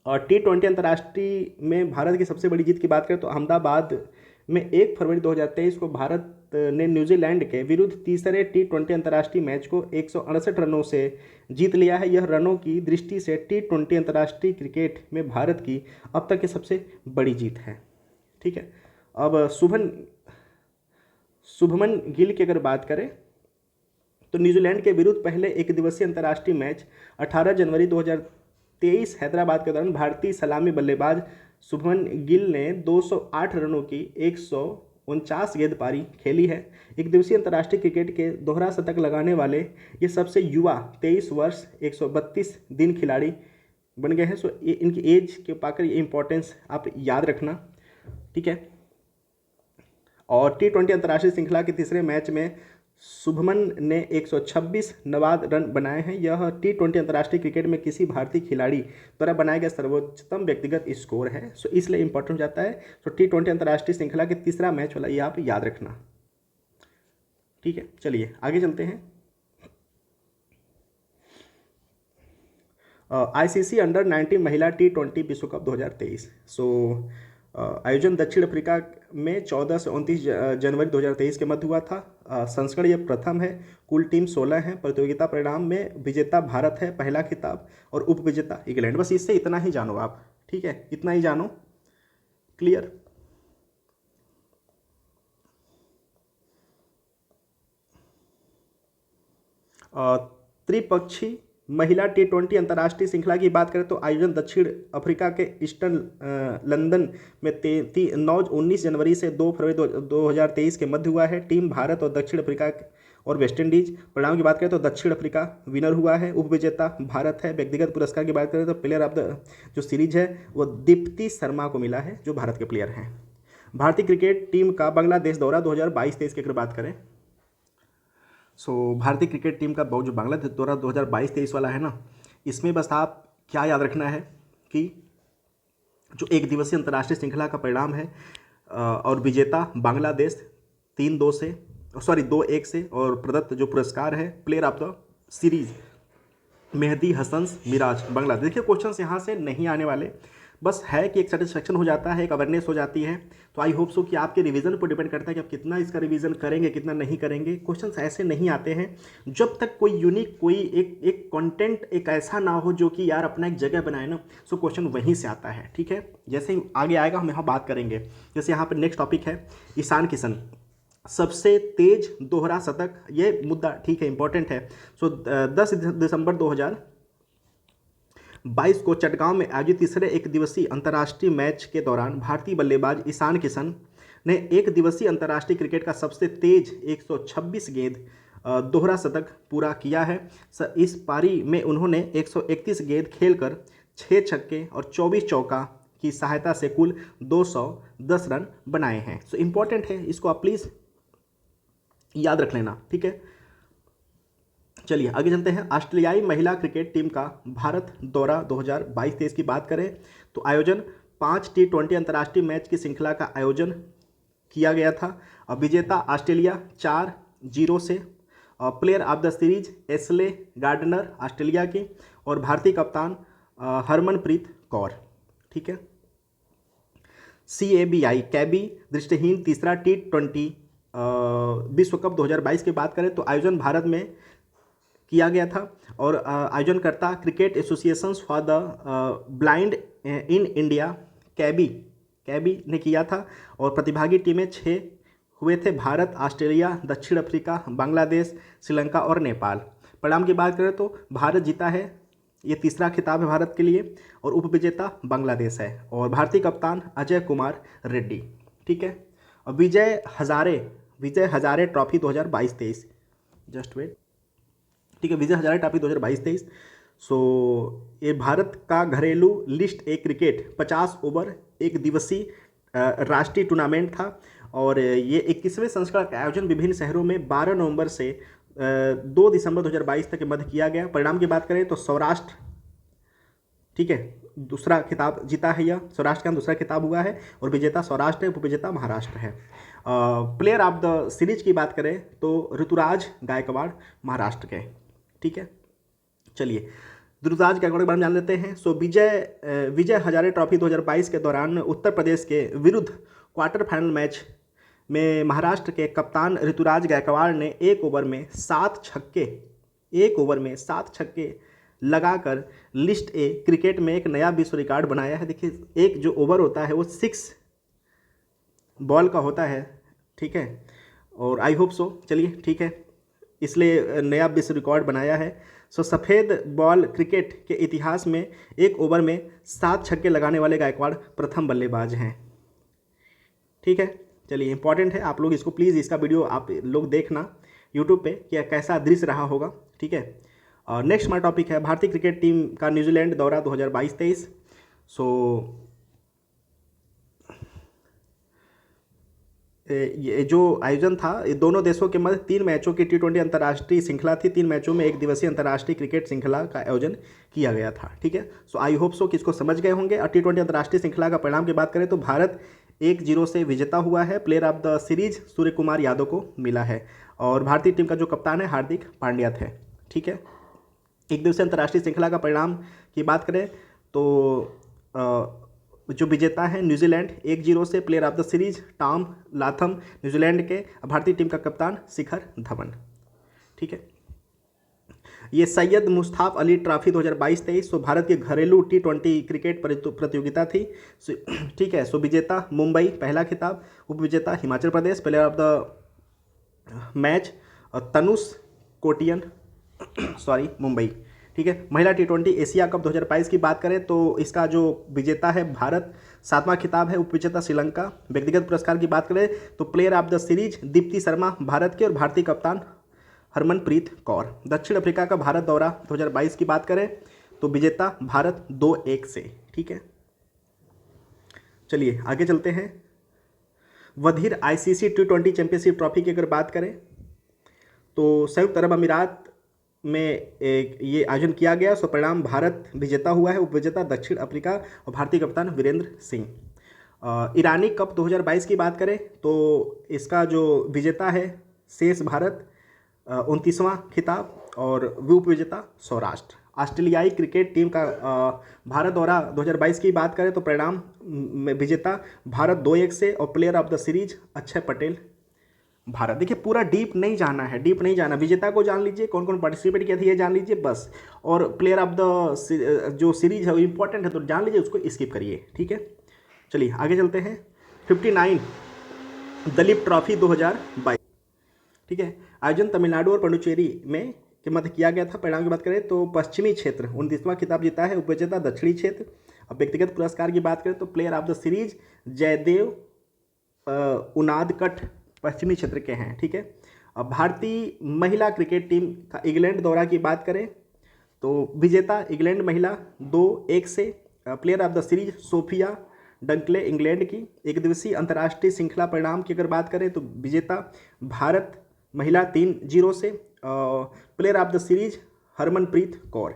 और T20 अंतर्राष्ट्रीय में भारत की सबसे बड़ी जीत की बात करें तो अहमदाबाद में 1 फरवरी 2023 को भारत ने न्यूजीलैंड के विरुद्ध तीसरे T20 अंतर्राष्ट्रीय मैच को 168 रनों से जीत लिया है। यह रनों की दृष्टि से T20 अंतर्राष्ट्रीय क्रिकेट में भारत की अब तक की सबसे बड़ी जीत है, ठीक है। अब शुभमन गिल की अगर बात करें तो न्यूजीलैंड के विरुद्ध पहले एक दिवसीय अंतर्राष्ट्रीय मैच 18 जनवरी 2023 हैदराबाद के दौरान भारतीय सलामी बल्लेबाज शुभमन गिल ने 208 रनों की 149 गेंद पारी खेली है। एक दिवसीय अंतर्राष्ट्रीय क्रिकेट के दोहरा शतक लगाने वाले ये सबसे युवा 23 वर्ष 132 दिन खिलाड़ी बन गए हैं। इनकी एज के पाकर ये इंपॉर्टेंस आप याद रखना, ठीक है। और T20 अंतर्राष्ट्रीय श्रृंखला के तीसरे मैच में शुभमन ने 126 नवाद रन बनाए हैं। यह T20 अंतर्राष्ट्रीय क्रिकेट में किसी भारतीय खिलाड़ी द्वारा बनाया गया सर्वोच्चतम व्यक्तिगत स्कोर है। इसलिए इंपॉर्टेंट हो जाता है। T20 अंतर्राष्ट्रीय श्रृंखला के तीसरा मैच वाला ये आप याद रखना, ठीक है। चलिए आगे चलते हैं। ICC अंडर 19 महिला T20 विश्व कप 2023 आयोजन दक्षिण अफ्रीका में 14 से 29 जनवरी 2023 के मध्य हुआ था। संस्करण यह प्रथम है। कुल टीम 16 है। प्रतियोगिता परिणाम में विजेता भारत है पहला खिताब और उप विजेता इंग्लैंड। बस इससे इतना ही जानो आप, ठीक है, इतना ही जानो, क्लियर। त्रिपक्षीय महिला T20 अंतर्राष्ट्रीय श्रृंखला की बात करें तो आयोजन दक्षिण अफ्रीका के ईस्टर्न लंदन में 19 जनवरी से 2 फरवरी 2023 के मध्य हुआ है। टीम भारत और दक्षिण अफ्रीका और वेस्ट इंडीज। परिणाम की बात करें तो दक्षिण अफ्रीका विनर हुआ है, उप विजेता भारत है। व्यक्तिगत पुरस्कार की बात करें तो प्लेयर ऑफ द जो सीरीज है वो दीप्ति शर्मा को मिला है जो भारत के प्लेयर हैं। भारतीय क्रिकेट टीम का बांग्लादेश दौरा 2022-23 की अगर बात करें भारतीय क्रिकेट टीम का जो बांग्लादेश दौरा 2022-23 वाला है ना, इसमें बस आप क्या याद रखना है कि जो एक दिवसीय अंतर्राष्ट्रीय श्रृंखला का परिणाम है और विजेता बांग्लादेश 2-1 से और प्रदत्त जो पुरस्कार है player of the series Mehidy Hasan Miraz Bangladesh. देखिए क्वेश्चंस यहाँ से नहीं आने वाले, बस है कि एक सेटिस्फेक्शन हो जाता है, एक अवेयरनेस हो जाती है। तो आई होप सो कि आपके रिवीजन पर डिपेंड करता है कि आप कितना इसका रिवीजन करेंगे कितना नहीं करेंगे। क्वेश्चंस ऐसे नहीं आते हैं जब तक कोई यूनिक कोई एक कंटेंट एक ऐसा ना हो जो कि यार अपना एक जगह बनाए ना। क्वेश्चन वहीं से आता है, ठीक है। जैसे ही आगे आएगा हम यहाँ बात करेंगे। जैसे यहाँ पर नेक्स्ट टॉपिक है ईशान किशन, सबसे तेज दोहरा शतक, ये मुद्दा ठीक है इंपॉर्टेंट है। 10 दिसंबर 22 को चटगांव में आयोजित तीसरे एक दिवसीय अंतर्राष्ट्रीय मैच के दौरान भारतीय बल्लेबाज ईशान किशन ने एक दिवसीय अंतर्राष्ट्रीय क्रिकेट का सबसे तेज 126 गेंद दोहरा शतक पूरा किया है। इस पारी में उन्होंने 131 गेंद खेलकर 6 छक्के और 24 चौका की सहायता से कुल 210 रन बनाए हैं। सो इम्पॉर्टेंट है, इसको आप प्लीज़ याद रख लेना, ठीक है। चलिए आगे चलते हैं। ऑस्ट्रेलियाई महिला क्रिकेट टीम का भारत दौरा 2022-23 की बात करें तो आयोजन 5 T20 अंतर्राष्ट्रीय मैच की श्रृंखला का आयोजन किया गया था। विजेता ऑस्ट्रेलिया 4-0 से। Player of the series Ashleigh Gardner Australia की, और भारतीय कप्तान हरमनप्रीत कौर, ठीक है। CABI कैबी दृष्टिहीन तीसरा T20 विश्व कप 2022 की बात करें तो आयोजन भारत में किया गया था, और आयोजनकर्ता cricket association for the blind in India CABI ने किया था, और प्रतिभागी टीमें 6 हुए थे: भारत, ऑस्ट्रेलिया, दक्षिण अफ्रीका, बांग्लादेश, श्रीलंका और नेपाल। परिणाम की बात करें तो भारत जीता है, ये तीसरा खिताब है भारत के लिए, और उपविजेता बांग्लादेश है, और भारतीय कप्तान अजय कुमार रेड्डी, ठीक है। और Vijay Hazare trophy 2022-23, just wait, ठीक है, विजय हजारे ट्रॉफी 2022-23। सो ये भारत का घरेलू लिस्ट ए क्रिकेट 50 ओवर एक दिवसीय राष्ट्रीय टूर्नामेंट था, और ये 21वें संस्करण का आयोजन विभिन्न शहरों में 12 नवंबर से 2 दिसंबर 2022 तक के मध्य किया गया। परिणाम की बात करें तो सौराष्ट्र, ठीक है, दूसरा खिताब जीता है, यह सौराष्ट्र का दूसरा खिताब हुआ है, और विजेता सौराष्ट्र है, उपविजेता महाराष्ट्र है। प्लेयर ऑफ द सीरीज की बात करें तो ऋतुराज गायकवाड़ महाराष्ट्र के, ठीक है। चलिए ऋतुराज गायकवाड़ के बारे में जान लेते हैं। सो विजय हजारे ट्रॉफी 2022 के दौरान उत्तर प्रदेश के विरुद्ध क्वार्टर फाइनल मैच में महाराष्ट्र के कप्तान ऋतुराज गायकवाड़ ने एक ओवर में 7 छक्के लगाकर लिस्ट ए क्रिकेट में एक नया विश्व रिकॉर्ड बनाया है। देखिए, एक जो ओवर होता है वो 6 बॉल का होता है, ठीक है, और आई होप सो, चलिए ठीक है, इसलिए नया विश्व रिकॉर्ड बनाया है। सो सफ़ेद बॉल क्रिकेट के इतिहास में एक ओवर में 7 छक्के लगाने वाले गायकवाड़ प्रथम बल्लेबाज हैं, ठीक है। चलिए इंपॉर्टेंट है, आप लोग इसको प्लीज़, इसका वीडियो आप लोग देखना यूट्यूब पे कि कैसा दृश्य रहा होगा, ठीक है। नेक्स्ट हमारा टॉपिक है भारतीय क्रिकेट टीम का न्यूजीलैंड दौरा 2022-23। सो ये जो आयोजन था, ये दोनों देशों के मध्य 3 मैचों की T20 अंतर्राष्ट्रीय श्रृंखला थी। 3 मैचों में एक दिवसीय अंतर्राष्ट्रीय क्रिकेट श्रृंखला का आयोजन किया गया था, ठीक है। सो आई होप सो कि इसको समझ गए होंगे। और T20 अंतर्राष्ट्रीय श्रृंखला का परिणाम की बात करें तो भारत 1-0 से विजेता हुआ है। Player of the series Surya Kumar Yadav को मिला है, और भारतीय टीम का जो कप्तान है हार्दिक पांड्या थे, ठीक है। एक दिवसीय अंतर्राष्ट्रीय श्रृंखला का परिणाम की बात करें तो जो विजेता है न्यूजीलैंड 1-0 से। Player of the series Tom Latham New Zealand के, भारतीय टीम का कप्तान शिखर धवन, ठीक है। ये सैयद मुश्ताक अली ट्रॉफी 2022-23 सो भारत के घरेलू T20 क्रिकेट प्रतियोगिता थी, ठीक है। सो विजेता मुंबई पहला खिताब, उपविजेता Himachal Pradesh. Player of the match Tanush Kotian Mumbai, ठीक है। महिला T20 एशिया कप 2022 की बात करें तो इसका जो विजेता है भारत, 7वां खिताब है, उपविजेता श्रीलंका। व्यक्तिगत पुरस्कार की बात करें तो player of the series Deepti Sharma Bharat के, और भारतीय कप्तान हरमनप्रीत कौर। दक्षिण अफ्रीका का भारत दौरा 2022 की बात करें तो विजेता भारत 2-1 से, ठीक है। चलिए आगे चलते हैं। वधीर ICC T20 चैंपियनशिप ट्रॉफी की अगर बात करें तो संयुक्त अरब अमीरात में ये आयोजन किया गया। सो परिणाम भारत विजेता हुआ है, उपविजेता दक्षिण अफ्रीका, और भारतीय कप्तान वीरेंद्र सिंह। ईरानी कप 2022 की बात करें तो इसका जो विजेता है शेष भारत, 29वां खिताब, और उपविजेता सौराष्ट्र। ऑस्ट्रेलियाई क्रिकेट टीम का भारत दौरा 2022 की बात करें तो परिणाम में विजेता भारत 2-1 से, और player of the series Akshay Patel Bharat. देखिए पूरा डीप नहीं जाना है, विजेता को जान लीजिए, कौन कौन पार्टिसिपेट किया था ये जान लीजिए बस, और प्लेयर ऑफ द जो सीरीज है वो इंपॉर्टेंट है तो जान लीजिए, उसको स्किप करिए, ठीक है। चलिए आगे चलते हैं। 59 दलीप ट्रॉफी 2022, ठीक है। आयोजन तमिलनाडु और पुडुचेरी में के मध्य किया गया था। परिणाम की बात करें तो पश्चिमी क्षेत्र 29वां खिताब जीता है, उपविजेता दक्षिणी क्षेत्र। अब व्यक्तिगत पुरस्कार की बात करें तो player of the series Jaydev Unadkat पश्चिमी क्षेत्र के हैं, ठीक है। अब भारतीय महिला क्रिकेट टीम का इंग्लैंड दौरा की बात करें तो विजेता इंग्लैंड महिला 2-1 से। Player of the series Sophia Dunkley England की। एक दिवसीय अंतर्राष्ट्रीय श्रृंखला परिणाम की अगर बात करें तो विजेता भारत महिला 3-0 से। Player of the series Harmanpreet Kaur.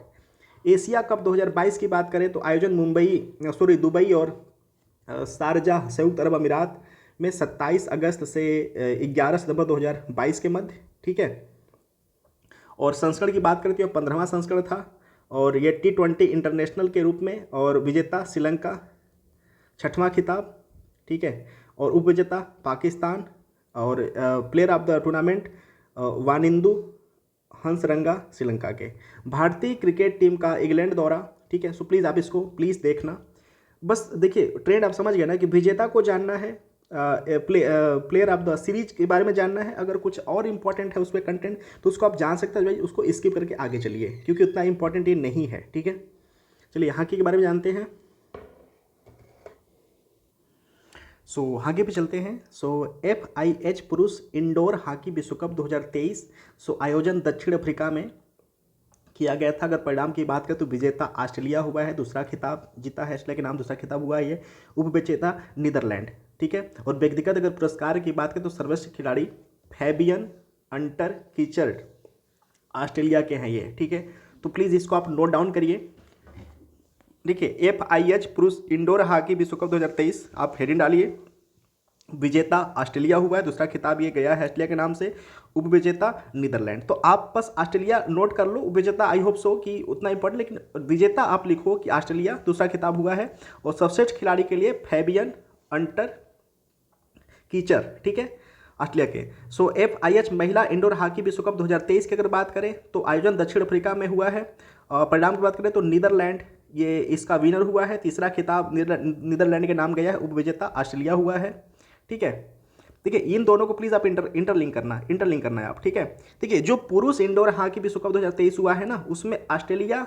Asia cup 2022 की बात करें तो आयोजन दुबई और शारजाह संयुक्त अरब अमीरात में 27 अगस्त से 11 सितंबर 2022 के मध्य, ठीक है। और संस्करण की बात करें तो यह 15वां संस्करण था और ये T20 इंटरनेशनल के रूप में, और विजेता श्रीलंका 6वां खिताब, ठीक है। और उपविजेता पाकिस्तान। और player of the tournament Wanindu Hasaranga Sri Lanka के। भारतीय क्रिकेट टीम का इंग्लैंड दौरा, ठीक है। सो प्लीज़ आप इसको प्लीज़ देखना। बस देखिए ट्रेंड आप समझ गए ना कि विजेता को जानना है, प्लेयर ऑफ द सीरीज के बारे में जानना है। अगर कुछ और इंपॉर्टेंट है उसमें कंटेंट तो उसको आप जान सकते हैं भाई, उसको स्किप करके आगे चलिए क्योंकि उतना इंपॉर्टेंट ये नहीं है, ठीक है। चलिए हॉकी के बारे में जानते हैं। हॉकी पे चलते हैं। FIH पुरुष इंडोर हॉकी विश्व कप 2023 आयोजन दक्षिण अफ्रीका में किया गया था। अगर परिणाम की बात करें तो विजेता ऑस्ट्रेलिया हुआ है, दूसरा खिताब जीता है, ऑस्ट्रेलिया के नाम दूसरा खिताब हुआ है ये। उपविजेता नीदरलैंड, ठीक है। और व्यक्तिगत अगर पुरस्कार की बात करें तो सर्वश्रेष्ठ खिलाड़ी फैबियन अंटर कीचर्ड ऑस्ट्रेलिया के हैं ये, ठीक है। तो प्लीज़ इसको आप नोट डाउन करिए। देखिए FIH पुरुष इंडोर हॉकी विश्व कप 2023 आप हेडिंग डालिए। विजेता ऑस्ट्रेलिया हुआ है, दूसरा खिताब ये गया है ऑस्ट्रेलिया के नाम से। उपविजेता नीदरलैंड। तो आप बस ऑस्ट्रेलिया नोट कर लो, उपविजेता आई होप सो कि उतना इंपॉर्टेंट, लेकिन विजेता आप लिखो कि ऑस्ट्रेलिया दूसरा खिताब हुआ है। और सर्वश्रेष्ठ खिलाड़ी के लिए फैबियन अंटर कीचर, ठीक है, ऑस्ट्रेलिया के। FIH महिला इंडोर हॉकी विश्व कप 2023 की अगर बात करें तो आयोजन दक्षिण अफ्रीका में हुआ है। परिणाम की बात करें तो नीदरलैंड ये इसका विनर हुआ है, तीसरा खिताब नीदरलैंड के नाम गया है। उपविजेता ऑस्ट्रेलिया हुआ है, ठीक है। देखिए इन दोनों को प्लीज़ आप इंटरलिंक करना है आप, ठीक है। देखिए जो पुरुष इंडोर हॉकी विश्व कप 2023 हुआ है ना, उसमें ऑस्ट्रेलिया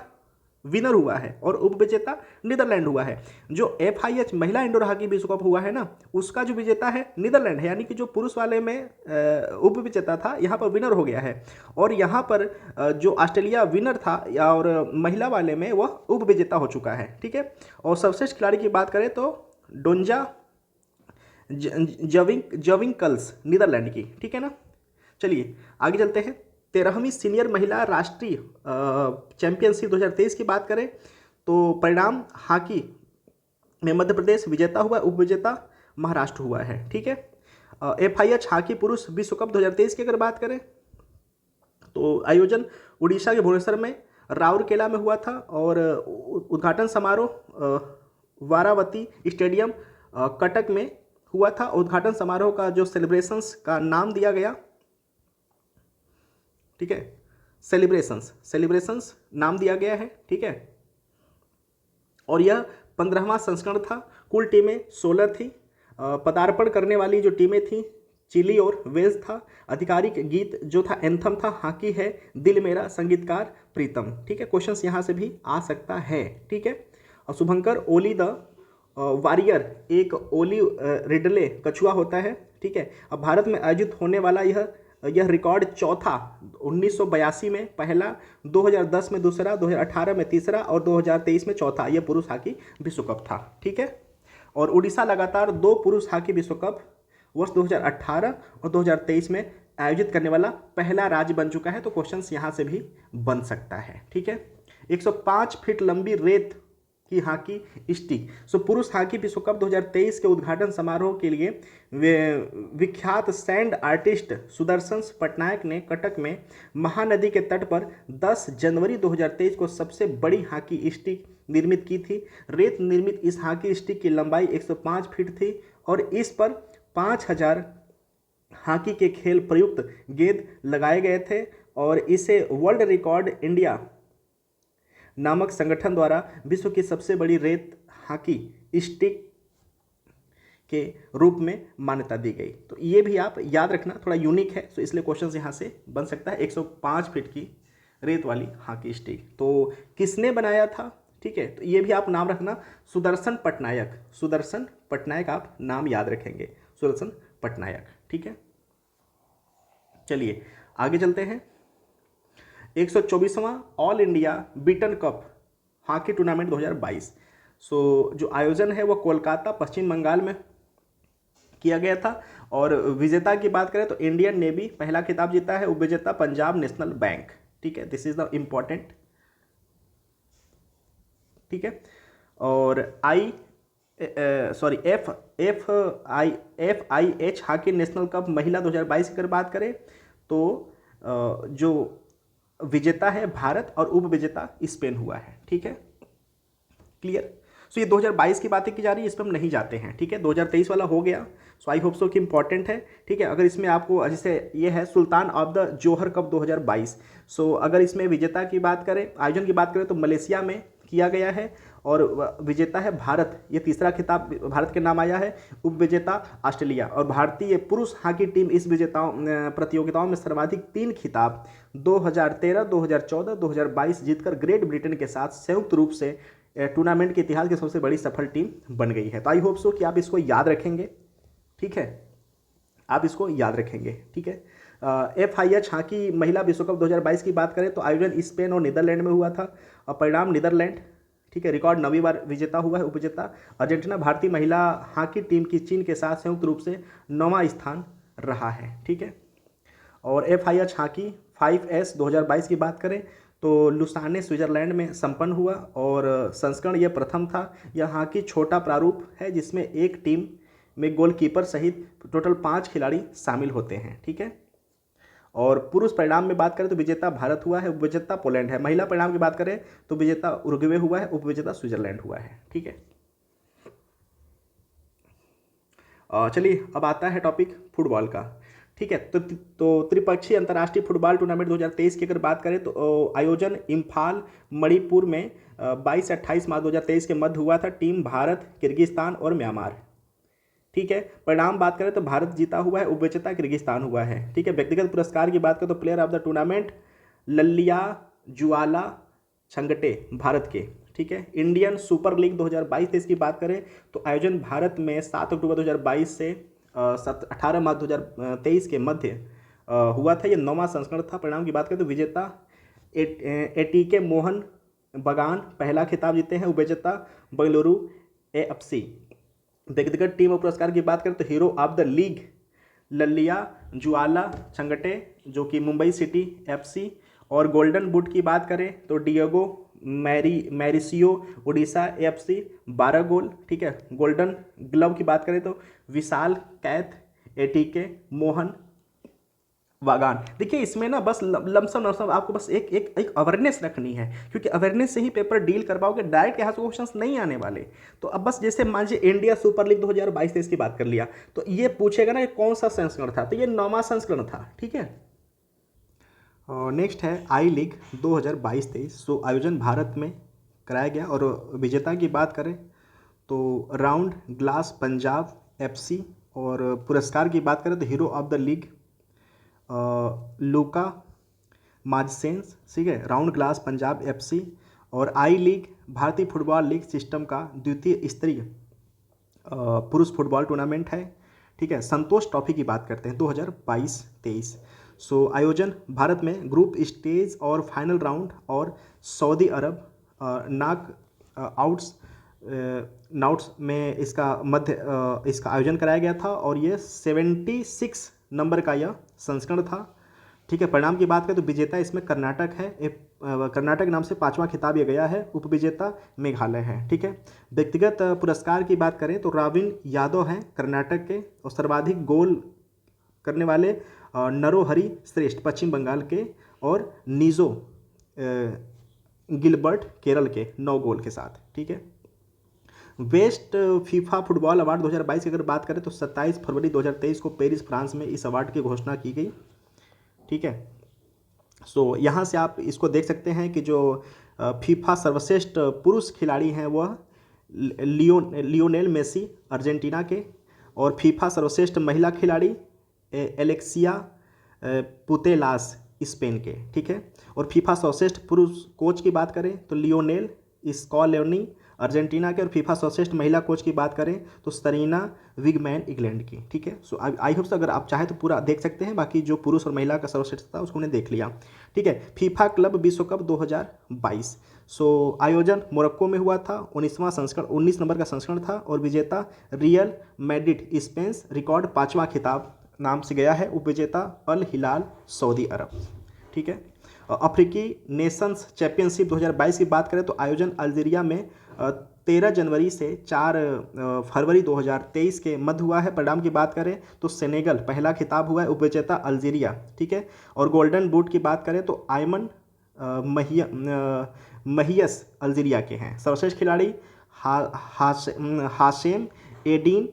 विनर हुआ है और उपविजेता नीदरलैंड हुआ है। जो FIH महिला इंडोर हॉकी विश्व कप हुआ है ना, उसका जो विजेता है नीदरलैंड है, यानी कि जो पुरुष वाले में उपविजेता था यहाँ पर विनर हो गया है। और यहाँ पर जो ऑस्ट्रेलिया विनर था और महिला वाले में वह उपविजेता हो चुका है, ठीक है। और सर्वश्रेष्ठ खिलाड़ी की बात करें तो डोंजा जविंकल्स नीदरलैंड की, ठीक है ना। चलिए आगे चलते हैं। 13वीं सीनियर महिला राष्ट्रीय चैंपियनशिप 2023 की बात करें तो परिणाम हॉकी में मध्य प्रदेश विजेता हुआ, उपविजेता महाराष्ट्र हुआ है, ठीक है। FIH हॉकी पुरुष विश्व कप 2023 की अगर बात करें तो आयोजन उड़ीसा के भुवनेश्वर में राउरकेला में हुआ था और उद्घाटन समारोह वारावती स्टेडियम कटक में हुआ था। उद्घाटन समारोह का जो सेलिब्रेशंस का नाम दिया गया, ठीक है, सेलिब्रेशंस नाम दिया गया है, ठीक है। और यह 15वां संस्करण था। कुल टीमें 16 थी। पदार्पण करने वाली जो टीमें थी चिली और वेल्स था। आधिकारिक गीत जो था एंथम था हॉकी है दिल मेरा, संगीतकार प्रीतम, ठीक है। क्वेश्चंस यहाँ से भी आ सकता है, ठीक है। और शुभंकर ओली द वॉरियर एक ओली रिडले कछुआ होता है, ठीक है। अब भारत में आयोजित होने वाला यह रिकॉर्ड चौथा, 1982 में पहला, 2010 में दूसरा, 2018 में तीसरा और 2023 में चौथा यह पुरुष हॉकी विश्व कप था, ठीक है। और उड़ीसा लगातार 2 पुरुष हॉकी विश्व कप वर्ष 2018 और 2023 में आयोजित करने वाला पहला राज्य बन चुका है। तो क्वेश्चंस यहाँ से भी बन सकता है, ठीक है। 105 फीट लंबी रेत की हॉकी स्टिक। पुरुष हॉकी विश्व कप 2023 के उद्घाटन समारोह के लिए विख्यात सैंड आर्टिस्ट सुदर्शन पटनायक ने कटक में महानदी के तट पर 10 जनवरी 2023 को सबसे बड़ी हॉकी स्टिक निर्मित की थी। रेत निर्मित इस हॉकी स्टिक की लंबाई 105 फीट थी और इस पर 5000 हॉकी के खेल प्रयुक्त गेंद लगाए गए थे और इसे वर्ल्ड रिकॉर्ड इंडिया नामक संगठन द्वारा विश्व की सबसे बड़ी रेत हॉकी स्टिक के रूप में मान्यता दी गई। तो ये भी आप याद रखना, थोड़ा यूनिक है, तो इसलिए क्वेश्चन यहाँ से बन सकता है। 105 फीट की रेत वाली हॉकी स्टिक। तो किसने बनाया था, ठीक है, तो ये भी आप नाम रखना, सुदर्शन पटनायक। सुदर्शन पटनायक आप नाम याद रखेंगे, सुदर्शन पटनायक, ठीक है। चलिए आगे चलते हैं। 124वां all India Beighton cup hockey tournament 2022। So जो आयोजन है वो कोलकाता पश्चिम बंगाल में किया गया था। और विजेता की बात करें तो इंडियन नेवी पहला खिताब जीता है, उपविजेता पंजाब नेशनल बैंक, ठीक है, दिस इज द इम्पॉर्टेंट, ठीक है। और F I H hockey national cup महिला 2022 की अगर बात करें तो जो विजेता है भारत और उपविजेता स्पेन हुआ है, ठीक है, क्लियर। सो ये 2022 की बातें की जा रही है, इस पर हम नहीं जाते हैं, ठीक है। 2023 वाला हो गया, सो आई होप सो कि इंपॉर्टेंट है, ठीक है। अगर इसमें आपको जैसे ये है सुल्तान ऑफ द जोहर कप 2022, सो अगर इसमें विजेता की बात करें, आयोजन की बात करें तो मलेशिया में किया गया है और विजेता है भारत, ये तीसरा खिताब भारत के नाम आया है, उपविजेता ऑस्ट्रेलिया। और भारतीय पुरुष हॉकी टीम इस प्रतियोगिताओं में सर्वाधिक 3 खिताब 2013, 2014, 2022 जीतकर ग्रेट ब्रिटेन के साथ संयुक्त रूप से टूर्नामेंट के इतिहास की सबसे बड़ी सफल टीम बन गई है। तो आई होप सो कि आप इसको याद रखेंगे, ठीक है, आप इसको याद रखेंगे, ठीक है। FIH हॉकी महिला विश्व कप 2022 की बात करें तो आयोजन स्पेन और नीदरलैंड में हुआ था और परिणाम नीदरलैंड, ठीक है, रिकॉर्ड 9वीं बार विजेता हुआ है, उपविजेता अर्जेंटीना। भारतीय महिला हॉकी टीम की चीन के साथ संयुक्त रूप से 9वां स्थान रहा है, ठीक है। और FIH हॉकी 5S 2022 की बात करें तो लुसाने स्विट्जरलैंड में संपन्न हुआ और संस्करण यह प्रथम था। यह हॉकी छोटा प्रारूप है जिसमें एक टीम में गोलकीपर सहित टोटल 5 खिलाड़ी शामिल होते हैं, ठीक है। और पुरुष परिणाम में बात करें तो विजेता भारत हुआ है, उपविजेता पोलैंड है। महिला परिणाम की बात करें तो विजेता उरुग्वे हुआ है, उपविजेता स्विट्जरलैंड हुआ है, ठीक है। चलिए अब आता है टॉपिक फुटबॉल का, ठीक है। तो त्रिपक्षीय अंतर्राष्ट्रीय फुटबॉल टूर्नामेंट 2023 की अगर बात करें तो आयोजन इम्फाल मणिपुर में 22 से 28 मार्च 2023 के मध्य हुआ था। टीम भारत, किर्गिस्तान और म्यांमार, ठीक है। परिणाम बात करें तो भारत जीता हुआ है, उपविजेता किर्गिस्तान हुआ है, ठीक है। व्यक्तिगत पुरस्कार की बात करें तो player of the tournament Lallianzuala Chhangte Bharat के, ठीक है। इंडियन सुपर लीग 2022-23 की बात करें तो आयोजन भारत में 7 अक्टूबर 2022 से 18 मार्च 2023 के मध्य हुआ था। यह 9वां संस्करण था। परिणाम की बात करें तो विजेता एटीके मोहन बगान पहला खिताब जीते हैं, उपविजेता बेंगलुरु AFC। व्यक्तिगत टीम और पुरस्कार की बात करें तो hero of the league Lallianzuala Chhangte जो कि मुंबई सिटी FC। और गोल्डन बूट की बात करें तो Diego Mauricio Odisha AFC 12 goal, ठीक है। गोल्डन ग्लव की बात करें तो विशाल कैथ एटीके मोहन वागान। देखिए इसमें ना बस लमसम आपको बस एक अवेयरनेस रखनी है, क्योंकि अवेयरनेस से ही पेपर डील कर पाओगे, डायरेक्ट यहाँ से क्वेश्चंस नहीं आने वाले। तो अब बस जैसे मान लीजिए इंडिया सुपर लीग 2022-23 की बात कर लिया तो ये पूछेगा ना ये कौन सा संस्करण था, तो ये 9वां संस्करण था, ठीक है। नेक्स्ट है आई लीग 2022-23। सो आयोजन भारत में कराया गया और विजेता की बात करें तो राउंड ग्लास पंजाब FC। और पुरस्कार की बात करें तो हीरो ऑफ द लीग लूका माजसेंस, ठीक है, राउंड ग्लास पंजाब FC। और आई लीग भारतीय फुटबॉल लीग सिस्टम का द्वितीय स्तरीय पुरुष फुटबॉल टूर्नामेंट है, ठीक है। संतोष ट्रॉफी की बात करते हैं 2022-23। सो आयोजन भारत में ग्रुप स्टेज और फाइनल राउंड और सऊदी अरब नाक आउट्स में इसका आयोजन कराया गया था और ये 76 नंबर का यह संस्करण था, ठीक है। परिणाम की बात करें तो विजेता इसमें कर्नाटक है, कर्नाटक नाम से 5वां खिताब ये गया है, उपविजेता मेघालय है, ठीक है। व्यक्तिगत पुरस्कार की बात करें तो राविन यादव हैं कर्नाटक के और सर्वाधिक गोल करने वाले नरोहरी श्रेष्ठ पश्चिम बंगाल के और निजो गिलबर्ट केरल के 9 गोल के साथ, ठीक है। बेस्ट फीफा फुटबॉल अवार्ड 2022 की अगर बात करें तो 27 फरवरी 2023 को पेरिस फ्रांस में इस अवार्ड की घोषणा की गई, ठीक है। सो यहाँ से आप इसको देख सकते हैं कि जो फीफा सर्वश्रेष्ठ पुरुष खिलाड़ी हैं वह लियोनेल मेसी अर्जेंटीना के, और फीफा सर्वश्रेष्ठ महिला खिलाड़ी एलेक्सिया पुतेलास स्पेन के, ठीक है। और फीफा सर्वश्रेष्ठ पुरुष कोच की बात करें तो लियोनेल स्कॉलोनी अर्जेंटीना के, और फीफा सर्वश्रेष्ठ महिला कोच की बात करें तो सरीना विगमैन इंग्लैंड की, ठीक है। सो आई होप अगर आप चाहें तो पूरा देख सकते हैं, बाकी जो पुरुष और महिला का सर्वश्रेष्ठ था उसको हमने देख लिया, ठीक है। फीफा क्लब विश्व कप 2022, सो आयोजन मोरक्को में हुआ था, 19वां संस्करण, 19 नंबर का संस्करण था, और विजेता रियल मैड्रिड स्पेन, रिकॉर्ड 5वां खिताब नाम से गया है, उपविजेता अल हिलाल सऊदी अरब, ठीक है। अफ्रीकी नेशंस चैंपियनशिप 2022 की बात करें तो आयोजन अल्जीरिया में 13 जनवरी से 4 फरवरी 2023 के मध्य हुआ है। परिणाम की बात करें तो सेनेगल पहला खिताब हुआ है, उपविजेता अल्जीरिया, ठीक है। और गोल्डन बूट की बात करें तो आयमन महियस अल्जीरिया के हैं। सर्वश्रेष्ठ खिलाड़ी हाशेम एडीन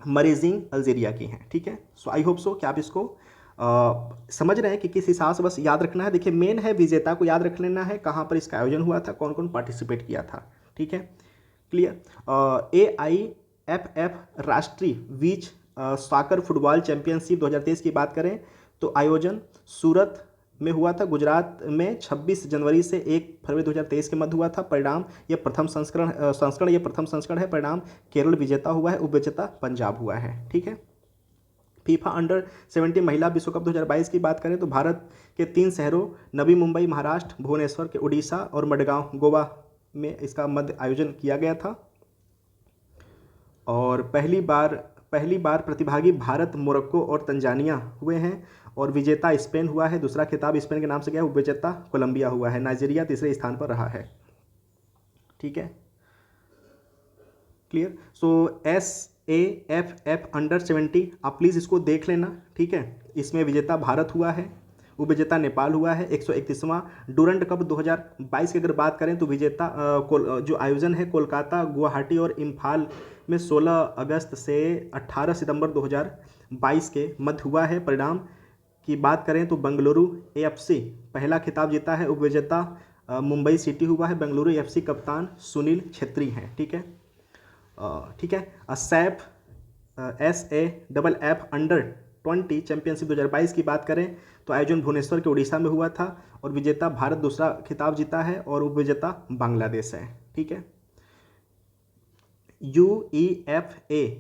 मरीजिंग अल्जीरिया की हैं, ठीक है। सो आई होप सो कि आप इसको समझ रहे हैं कि किस हिसाब से बस याद रखना है। देखिए मेन है विजेता को याद रख लेना है, कहाँ पर इसका आयोजन हुआ था, कौन कौन पार्टिसिपेट किया था, ठीक है, क्लियर। AIFF राष्ट्रीय बीच सॉकर फुटबॉल चैंपियनशिप 2023 की बात करें तो आयोजन सूरत में हुआ था, गुजरात में 26 जनवरी से 1 फरवरी 2023 के मध्य हुआ था। परिणाम ये प्रथम संस्करण ये प्रथम संस्करण है। परिणाम केरल विजेता हुआ है, उपविजेता पंजाब हुआ है, ठीक है। फीफा अंडर-17 महिला विश्व कप 2022 की बात करें तो भारत के 3 शहरों नवी मुंबई महाराष्ट्र, भुवनेश्वर के उड़ीसा और मडगांव गोवा में इसका मध्य आयोजन किया गया था। और पहली बार प्रतिभागी भारत, मोरक्को और तंजानिया हुए हैं, और विजेता स्पेन हुआ है, दूसरा खिताब स्पेन के नाम से गया, उपविजेता कोलंबिया हुआ है, नाइजीरिया तीसरे स्थान पर रहा है, ठीक है, क्लियर। सो SAFF अंडर-17 आप प्लीज़ इसको देख लेना, ठीक है। इसमें विजेता भारत हुआ है, उपविजेता नेपाल हुआ है। 131वां डूरंड कप 2022 की अगर बात करें तो विजेता जो आयोजन है कोलकाता, गुवाहाटी और इम्फाल में 16 अगस्त से 18 सितंबर 2022 के मध्य हुआ है। परिणाम की बात करें तो बेंगलुरु AFC पहला खिताब जीता है, उपविजेता मुंबई सिटी हुआ है, बेंगलुरु AFC कप्तान सुनील छेत्री हैं, ठीक है, ठीक है। SAFF अंडर-20 चैंपियनशिप 2022 की बात करें तो आयोजन भुवनेश्वर के उड़ीसा में हुआ था, और विजेता भारत दूसरा खिताब जीता है, और उपविजेता बांग्लादेश है, ठीक है। UEFA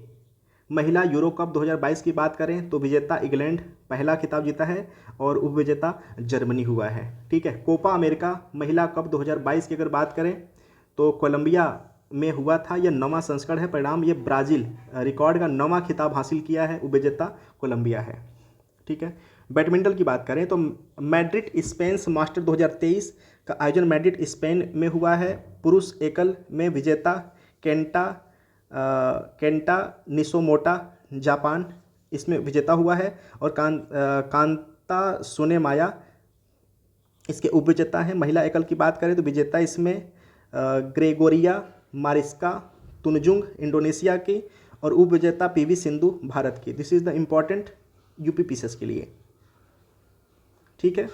महिला यूरो कप 2022 की बात करें तो विजेता इंग्लैंड पहला खिताब जीता है, और उपविजेता जर्मनी हुआ है, ठीक है। कोपा अमेरिका महिला कप 2022 की अगर बात करें तो कोलंबिया में हुआ था, यह 9वां संस्करण है। परिणाम ये ब्राज़ील रिकॉर्ड का 9वां खिताब हासिल किया है, उपविजेता कोलंबिया है, ठीक है। बैडमिंटन की बात करें तो मैड्रिड स्पेन मास्टर 2023 का आयोजन मैड्रिड स्पेन में हुआ है। पुरुष एकल में विजेता केंटा निशोमोटा जापान इसमें विजेता हुआ है, और कांता सुनेमाया इसके उपविजेता हैं। महिला एकल की बात करें तो विजेता इसमें ग्रेगोरिया मारिस्का तुनजुंग इंडोनेशिया की, और उपविजेता PV सिंधु भारत की। This is the important UPPCS के लिए, ठीक है।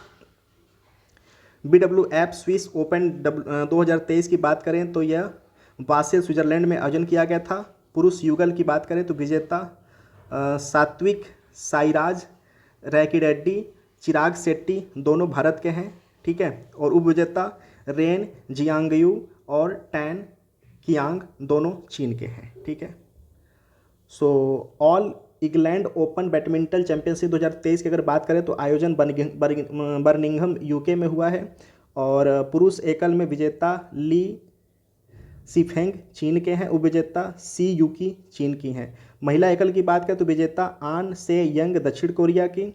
BWF स्विस ओपन 2023 की बात करें तो यह बासेल स्विट्जरलैंड में आयोजन किया गया था। पुरुष युगल की बात करें तो विजेता सात्विक साईराज रैंकीरेड्डी चिराग शेट्टी दोनों भारत के हैं, ठीक है, और उपविजेता रेन जियांगयू और टैन कियांग दोनों चीन के हैं, ठीक है। So all England open badminton championship 2023 की अगर बात करें तो आयोजन बर्मिंघम UK में हुआ है, और पुरुष एकल में विजेता ली सिफेंग चीन के हैं, उपविजेता सी यूकी चीन की हैं। महिला एकल की बात करें तो विजेता आन से यंग दक्षिण कोरिया की,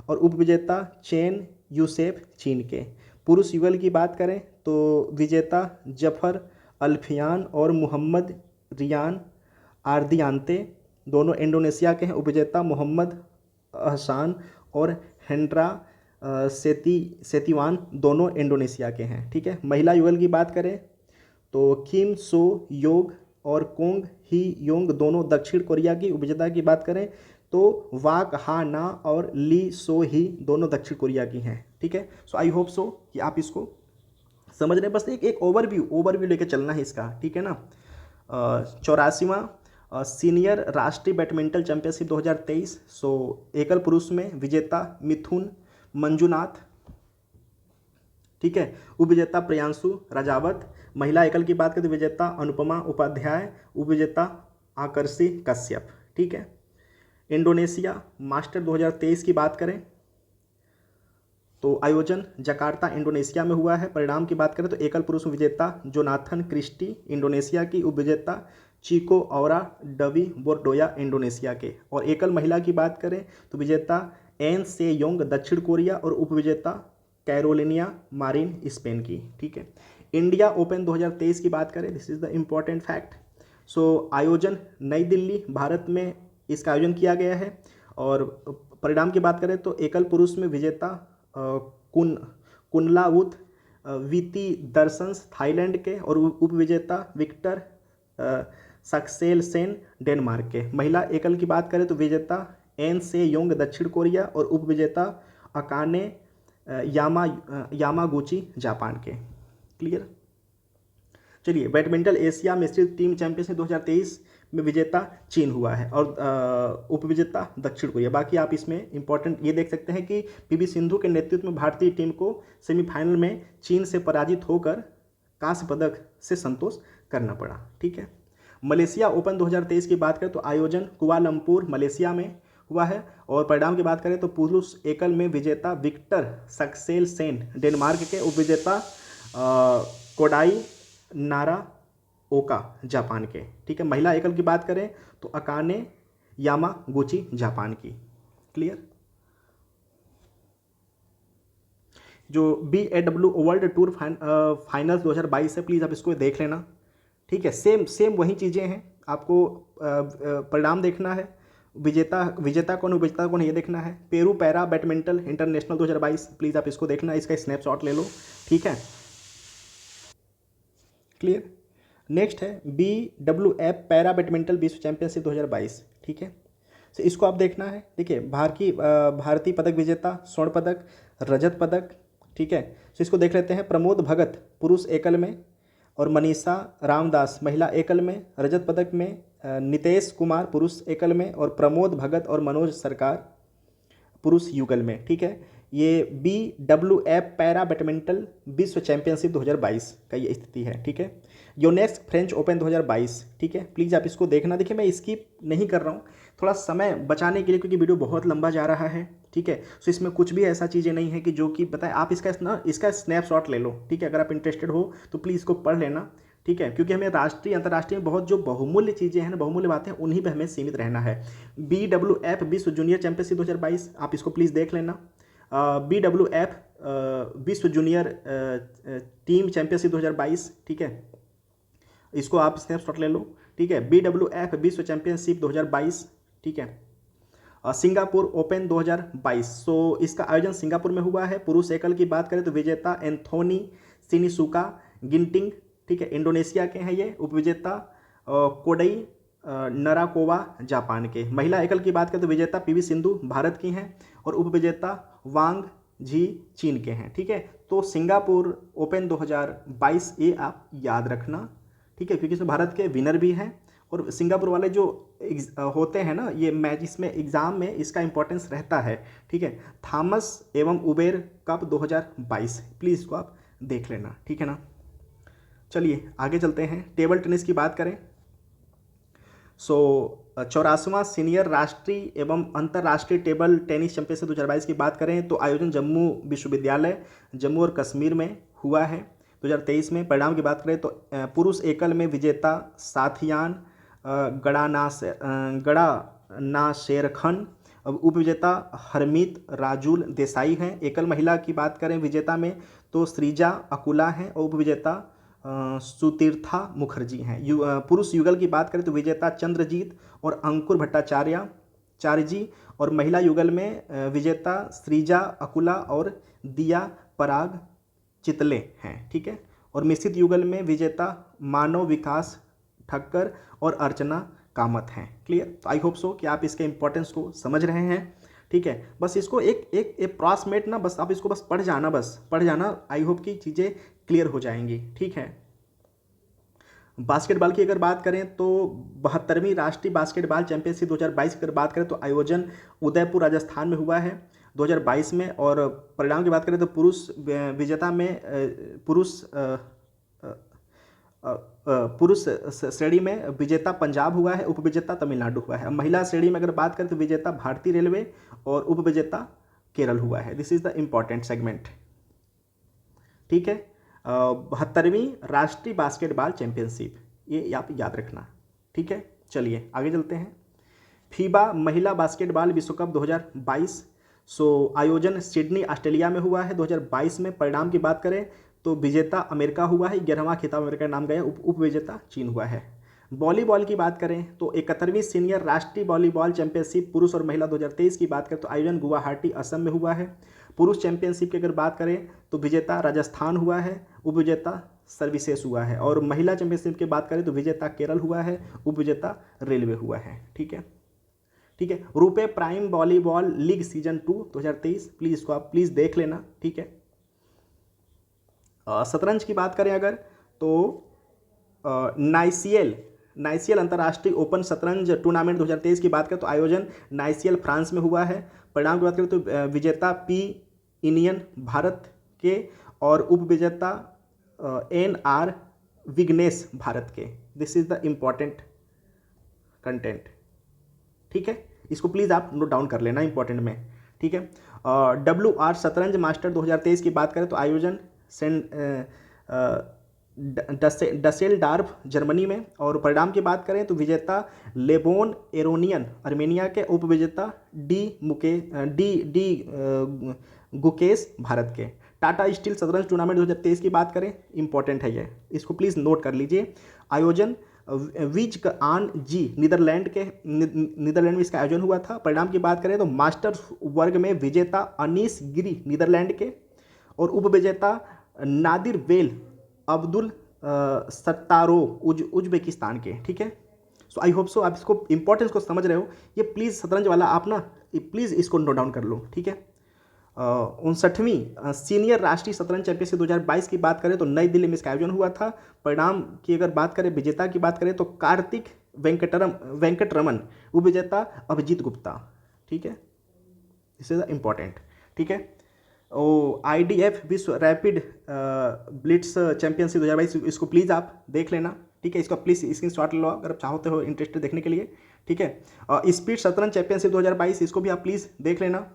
और उपविजेता चेन यूसेफ चीन के। पुरुष युगल की बात करें तो विजेता जफर अल्फियान और मोहम्मद रियान आर्दियांते दोनों इंडोनेशिया के हैं, उपविजेता मोहम्मद अहसान और हेंड्रा सेतिवान दोनों इंडोनेशिया के हैं, ठीक है। महिला युगल की बात करें तो किम सो योग और कोंग ही योंग दोनों दक्षिण कोरिया की। उपविजेता की बात करें तो वाक हा ना और ली सो ही दोनों दक्षिण कोरिया की हैं, ठीक है। सो आई होप सो कि आप इसको समझ रहे हैं। बस एक ओवरव्यू लेके चलना है इसका, ठीक है ना। 84वां सीनियर राष्ट्रीय बैडमिंटन चैंपियनशिप 2023। सो एकल पुरुष में विजेता मिथुन मंजुनाथ, ठीक है। उपविजेता प्रियांशु राजावत। महिला एकल की बात करें तो विजेता अनुपमा उपाध्याय, उपविजेता आकर्षि कश्यप, ठीक है। इंडोनेशिया मास्टर 2023 की बात करें तो आयोजन जकार्ता इंडोनेशिया में हुआ है। परिणाम की बात करें तो एकल पुरुष विजेता जोनाथन क्रिस्टी इंडोनेशिया की, उपविजेता चिको औरा डवी बोर्डोया इंडोनेशिया के। और एकल महिला की बात करें तो विजेता एन से योंग दक्षिण कोरिया और उपविजेता कैरोलिनिया मारिन स्पेन की, ठीक है। इंडिया ओपन 2023 की बात करें, this is the important fact. So आयोजन नई दिल्ली भारत में इसका आयोजन किया गया है। और परिणाम की बात करें तो एकल पुरुष में विजेता कुनलाउत वीति दर्शंस थाईलैंड के और उपविजेता विक्टर सक्सेलसेन डेनमार्क के। महिला एकल की बात करें तो विजेता एन से योंग दक्षिण कोरिया और उपविजेता अकाने यामागुची जापान के। क्लियर। चलिए, बैडमिंटन एशिया मिश्रित टीम चैंपियनशिप 2023 में विजेता चीन हुआ है और उपविजेता दक्षिण कोरिया। बाकी आप इसमें इंपॉर्टेंट ये देख सकते हैं कि पीवी सिंधु के नेतृत्व में भारतीय टीम को सेमीफाइनल में चीन से पराजित होकर कांस्य पदक से संतोष करना पड़ा, ठीक है। मलेशिया ओपन 2023 की बात करें तो आयोजन कुआलालंपुर मलेशिया में हुआ है। और परिणाम की बात करें तो पुरुष एकल में विजेता विक्टर सक्सेलसेन डेनमार्क के, उपविजेता कोडाई नारा ओका जापान के, ठीक है। महिला एकल की बात करें तो अकाने यामागुची जापान की। क्लियर। जो BAW वर्ल्ड टूर फाइनल्स 2022 है, प्लीज़ आप इसको देख लेना, ठीक है। सेम वही चीज़ें हैं, आपको परिणाम देखना है, विजेता कौन ये देखना है। Peru para badminton international 2022, please आप इसको देखना, इसका स्नैपशॉट ले लो, ठीक है। क्लियर। नेक्स्ट है BWF पैरा बैडमिंटन विश्व चैंपियनशिप 2022, ठीक है। तो इसको आप देखना है। देखिए, भारतीय पदक विजेता स्वर्ण पदक, रजत पदक, ठीक है। तो इसको देख लेते हैं। प्रमोद भगत पुरुष एकल में और मनीषा रामदास महिला एकल में, रजत पदक में नितेश कुमार पुरुष एकल में और प्रमोद भगत और मनोज सरकार पुरुष युगल में, ठीक है। ये BWF पैरा बैडमिंटन विश्व चैंपियनशिप 2022 का ये स्थिति है, ठीक है। योनेक्स फ्रेंच ओपन 2022, ठीक है। प्लीज़ आप इसको देखना। देखिए, मैं स्किप नहीं कर रहा हूँ, थोड़ा समय बचाने के लिए, क्योंकि वीडियो बहुत लंबा जा रहा है, ठीक है। सो इसमें कुछ भी ऐसा चीज़ें नहीं है कि जो कि बताए। आप इसका स्नैपशॉट ले लो, ठीक है। अगर आप इंटरेस्टेड हो तो प्लीज़ इसको पढ़ लेना, ठीक है। क्योंकि हमें राष्ट्रीय अंतर्राष्ट्रीय में बहुत जो बहुमूल्य चीज़ें हैं ना, बहुमूल्य बातें हैं, उन्हीं पर हमें सीमित रहना है। BWF विश्व जूनियर चैंपियनशिप 2022, आप इसको प्लीज़ देख लेना। BWF विश्व जूनियर टीम चैंपियनशिप 2022, ठीक है। इसको आप स्नैपशॉट ले लो, ठीक है। BWF विश्व चैंपियनशिप 2022, ठीक है। सिंगापुर ओपन 2022, सो इसका आयोजन सिंगापुर में हुआ है। पुरुष एकल की बात करें तो विजेता एंथोनी सिनिसुका गिंटिंग, ठीक है, इंडोनेशिया के हैं ये। उपविजेता कोडई नराकोवा जापान के। महिला एकल की बात करें तो विजेता पीवी सिंधु भारत की हैं और उपविजेता वांग झी चीन के हैं, ठीक है। तो सिंगापुर ओपन 2022 ये आप याद रखना, ठीक है, क्योंकि इसमें भारत के विनर भी हैं। और सिंगापुर वाले जो होते हैं ना ये मैच, इसमें एग्ज़ाम में इसका इंपॉर्टेंस रहता है, ठीक है। थॉमस एवं उबेर कप 2022, प्लीज़ इसको आप देख लेना, ठीक है ना। चलिए आगे चलते हैं। टेबल टेनिस की बात करें सो 84वां सीनियर राष्ट्रीय एवं अंतर्राष्ट्रीय टेबल टेनिस चैंपियनशिप 2022 की बात करें तो आयोजन जम्मू विश्वविद्यालय जम्मू और कश्मीर में हुआ है 2023 में। परिणाम की बात करें तो पुरुष एकल में विजेता साथियान गड़ानाशेरखन, उपविजेता हरमीत राजुल देसाई हैं। एकल महिला की बात करें विजेता में तो श्रीजा अकुला हैं और उपविजेता सुतीर्था मुखर्जी हैं। पुरुष युगल की बात करें तो विजेता चंद्रजीत और अंकुर भट्टाचार्य जी, और महिला युगल में विजेता श्रीजा अकुला और दिया पराग चितले हैं, ठीक है। और मिश्रित युगल में विजेता मानव विकास ठक्कर और अर्चना कामत हैं। क्लियर। तो आई होप सो कि आप इसके इंपॉर्टेंस को समझ रहे हैं, ठीक है। बस इसको एक अप्रॉक्सीमेट ना, बस आप इसको बस पढ़ जाना। आई होप कि चीज़ें क्लियर हो जाएंगी, ठीक है। बास्केटबॉल की अगर बात करें तो 72वीं राष्ट्रीय बास्केटबॉल चैंपियनशिप 2022 की अगर बात करें तो आयोजन उदयपुर राजस्थान में हुआ है। 2022 में। और परिणाम की बात करें तो पुरुष विजेता में पुरुष श्रेणी में विजेता पंजाब हुआ है, उपविजेता तमिलनाडु हुआ है। महिला श्रेणी में अगर बात करें तो विजेता भारतीय रेलवे और उपविजेता केरल हुआ है। This is the important segment. ठीक है, 72वीं राष्ट्रीय बास्केटबॉल चैंपियनशिप, ये आप याद रखना। ठीक है, चलिए आगे चलते हैं। फीबा महिला बास्केटबॉल विश्व कप 2022 आयोजन सिडनी ऑस्ट्रेलिया में हुआ है 2022 में। परिणाम की बात करें तो विजेता अमेरिका हुआ है, 11वां खिताब अमेरिका का नाम गया। उप विजेता चीन हुआ है। वॉलीबॉल की बात करें तो 71वीं सीनियर राष्ट्रीय वॉलीबॉल चैंपियनशिप पुरुष और महिला 2023 की बात करें तो आयोजन गुवाहाटी असम में हुआ है। पुरुष चैंपियनशिप की अगर बात करें तो विजेता राजस्थान हुआ है, उपविजेता सर्विसेस हुआ है। और महिला चैंपियनशिप की बात करें तो विजेता केरल हुआ है, उपविजेता रेलवे हुआ है। ठीक है, ठीक है। रुपए prime volleyball league season 2 2023, please इसको आप प्लीज देख लेना। ठीक है। शतरंज की बात करें अगर तो नाइसियल अंतर्राष्ट्रीय ओपन शतरंज टूर्नामेंट 2023 की बात करें तो आयोजन नाइसियल फ्रांस में हुआ है। परिणाम की बात करें तो विजेता पी इनियन भारत के और उपविजेता NR विग्नेश भारत के। This is the important content. ठीक है, इसको प्लीज़ आप नोट डाउन कर लेना इंपॉर्टेंट में। ठीक है। WR शतरंज मास्टर 2023 की बात करें तो आयोजन डसेलडॉर्फ जर्मनी में। और परिणाम की बात करें तो विजेता लेबोन एरोनियन अर्मेनिया के, उपविजेता डी गुकेश भारत के। टाटा स्टील शतरंज टूर्नामेंट 2023 की बात करें, इंपॉर्टेंट है ये, इसको प्लीज़ नोट कर लीजिए। आयोजन विज आन जी नीदरलैंड में इसका आयोजन हुआ था। परिणाम की बात करें तो मास्टर्स वर्ग में विजेता अनीस गिरी नीदरलैंड के और उपविजेता नादिर वेल अब्दुल सत्तारो उज्बेकिस्तान के। ठीक है, सो आई होप सो आप इसको इंपॉर्टेंस को समझ रहे हो। ये प्लीज़ शतरंज वाला आप ना प्लीज़ इसको नोट डाउन कर लो। ठीक है। 59वीं सीनियर राष्ट्रीय शतरंज चैंपियनशिप 2022 की बात करें तो नई दिल्ली में इसका आयोजन हुआ था। परिणाम की अगर बात करें, विजेता की बात करें तो कार्तिक वेंकटरमन, उपविजेता अभिजीत गुप्ता। ठीक है, दिस इज इम्पॉर्टेंट। ठीक है। IDF विश्व रैपिड ब्लिट्स चैंपियनशिप 2022, इसको प्लीज़ आप देख लेना। ठीक है, इसको प्लीज़ स्क्रीनशॉट लो अगर आप चाहते हो इंटरेस्टेड देखने के लिए। ठीक है। स्पीड शतरंज चैंपियनशिप 2022, इसको भी आप प्लीज़ देख लेना।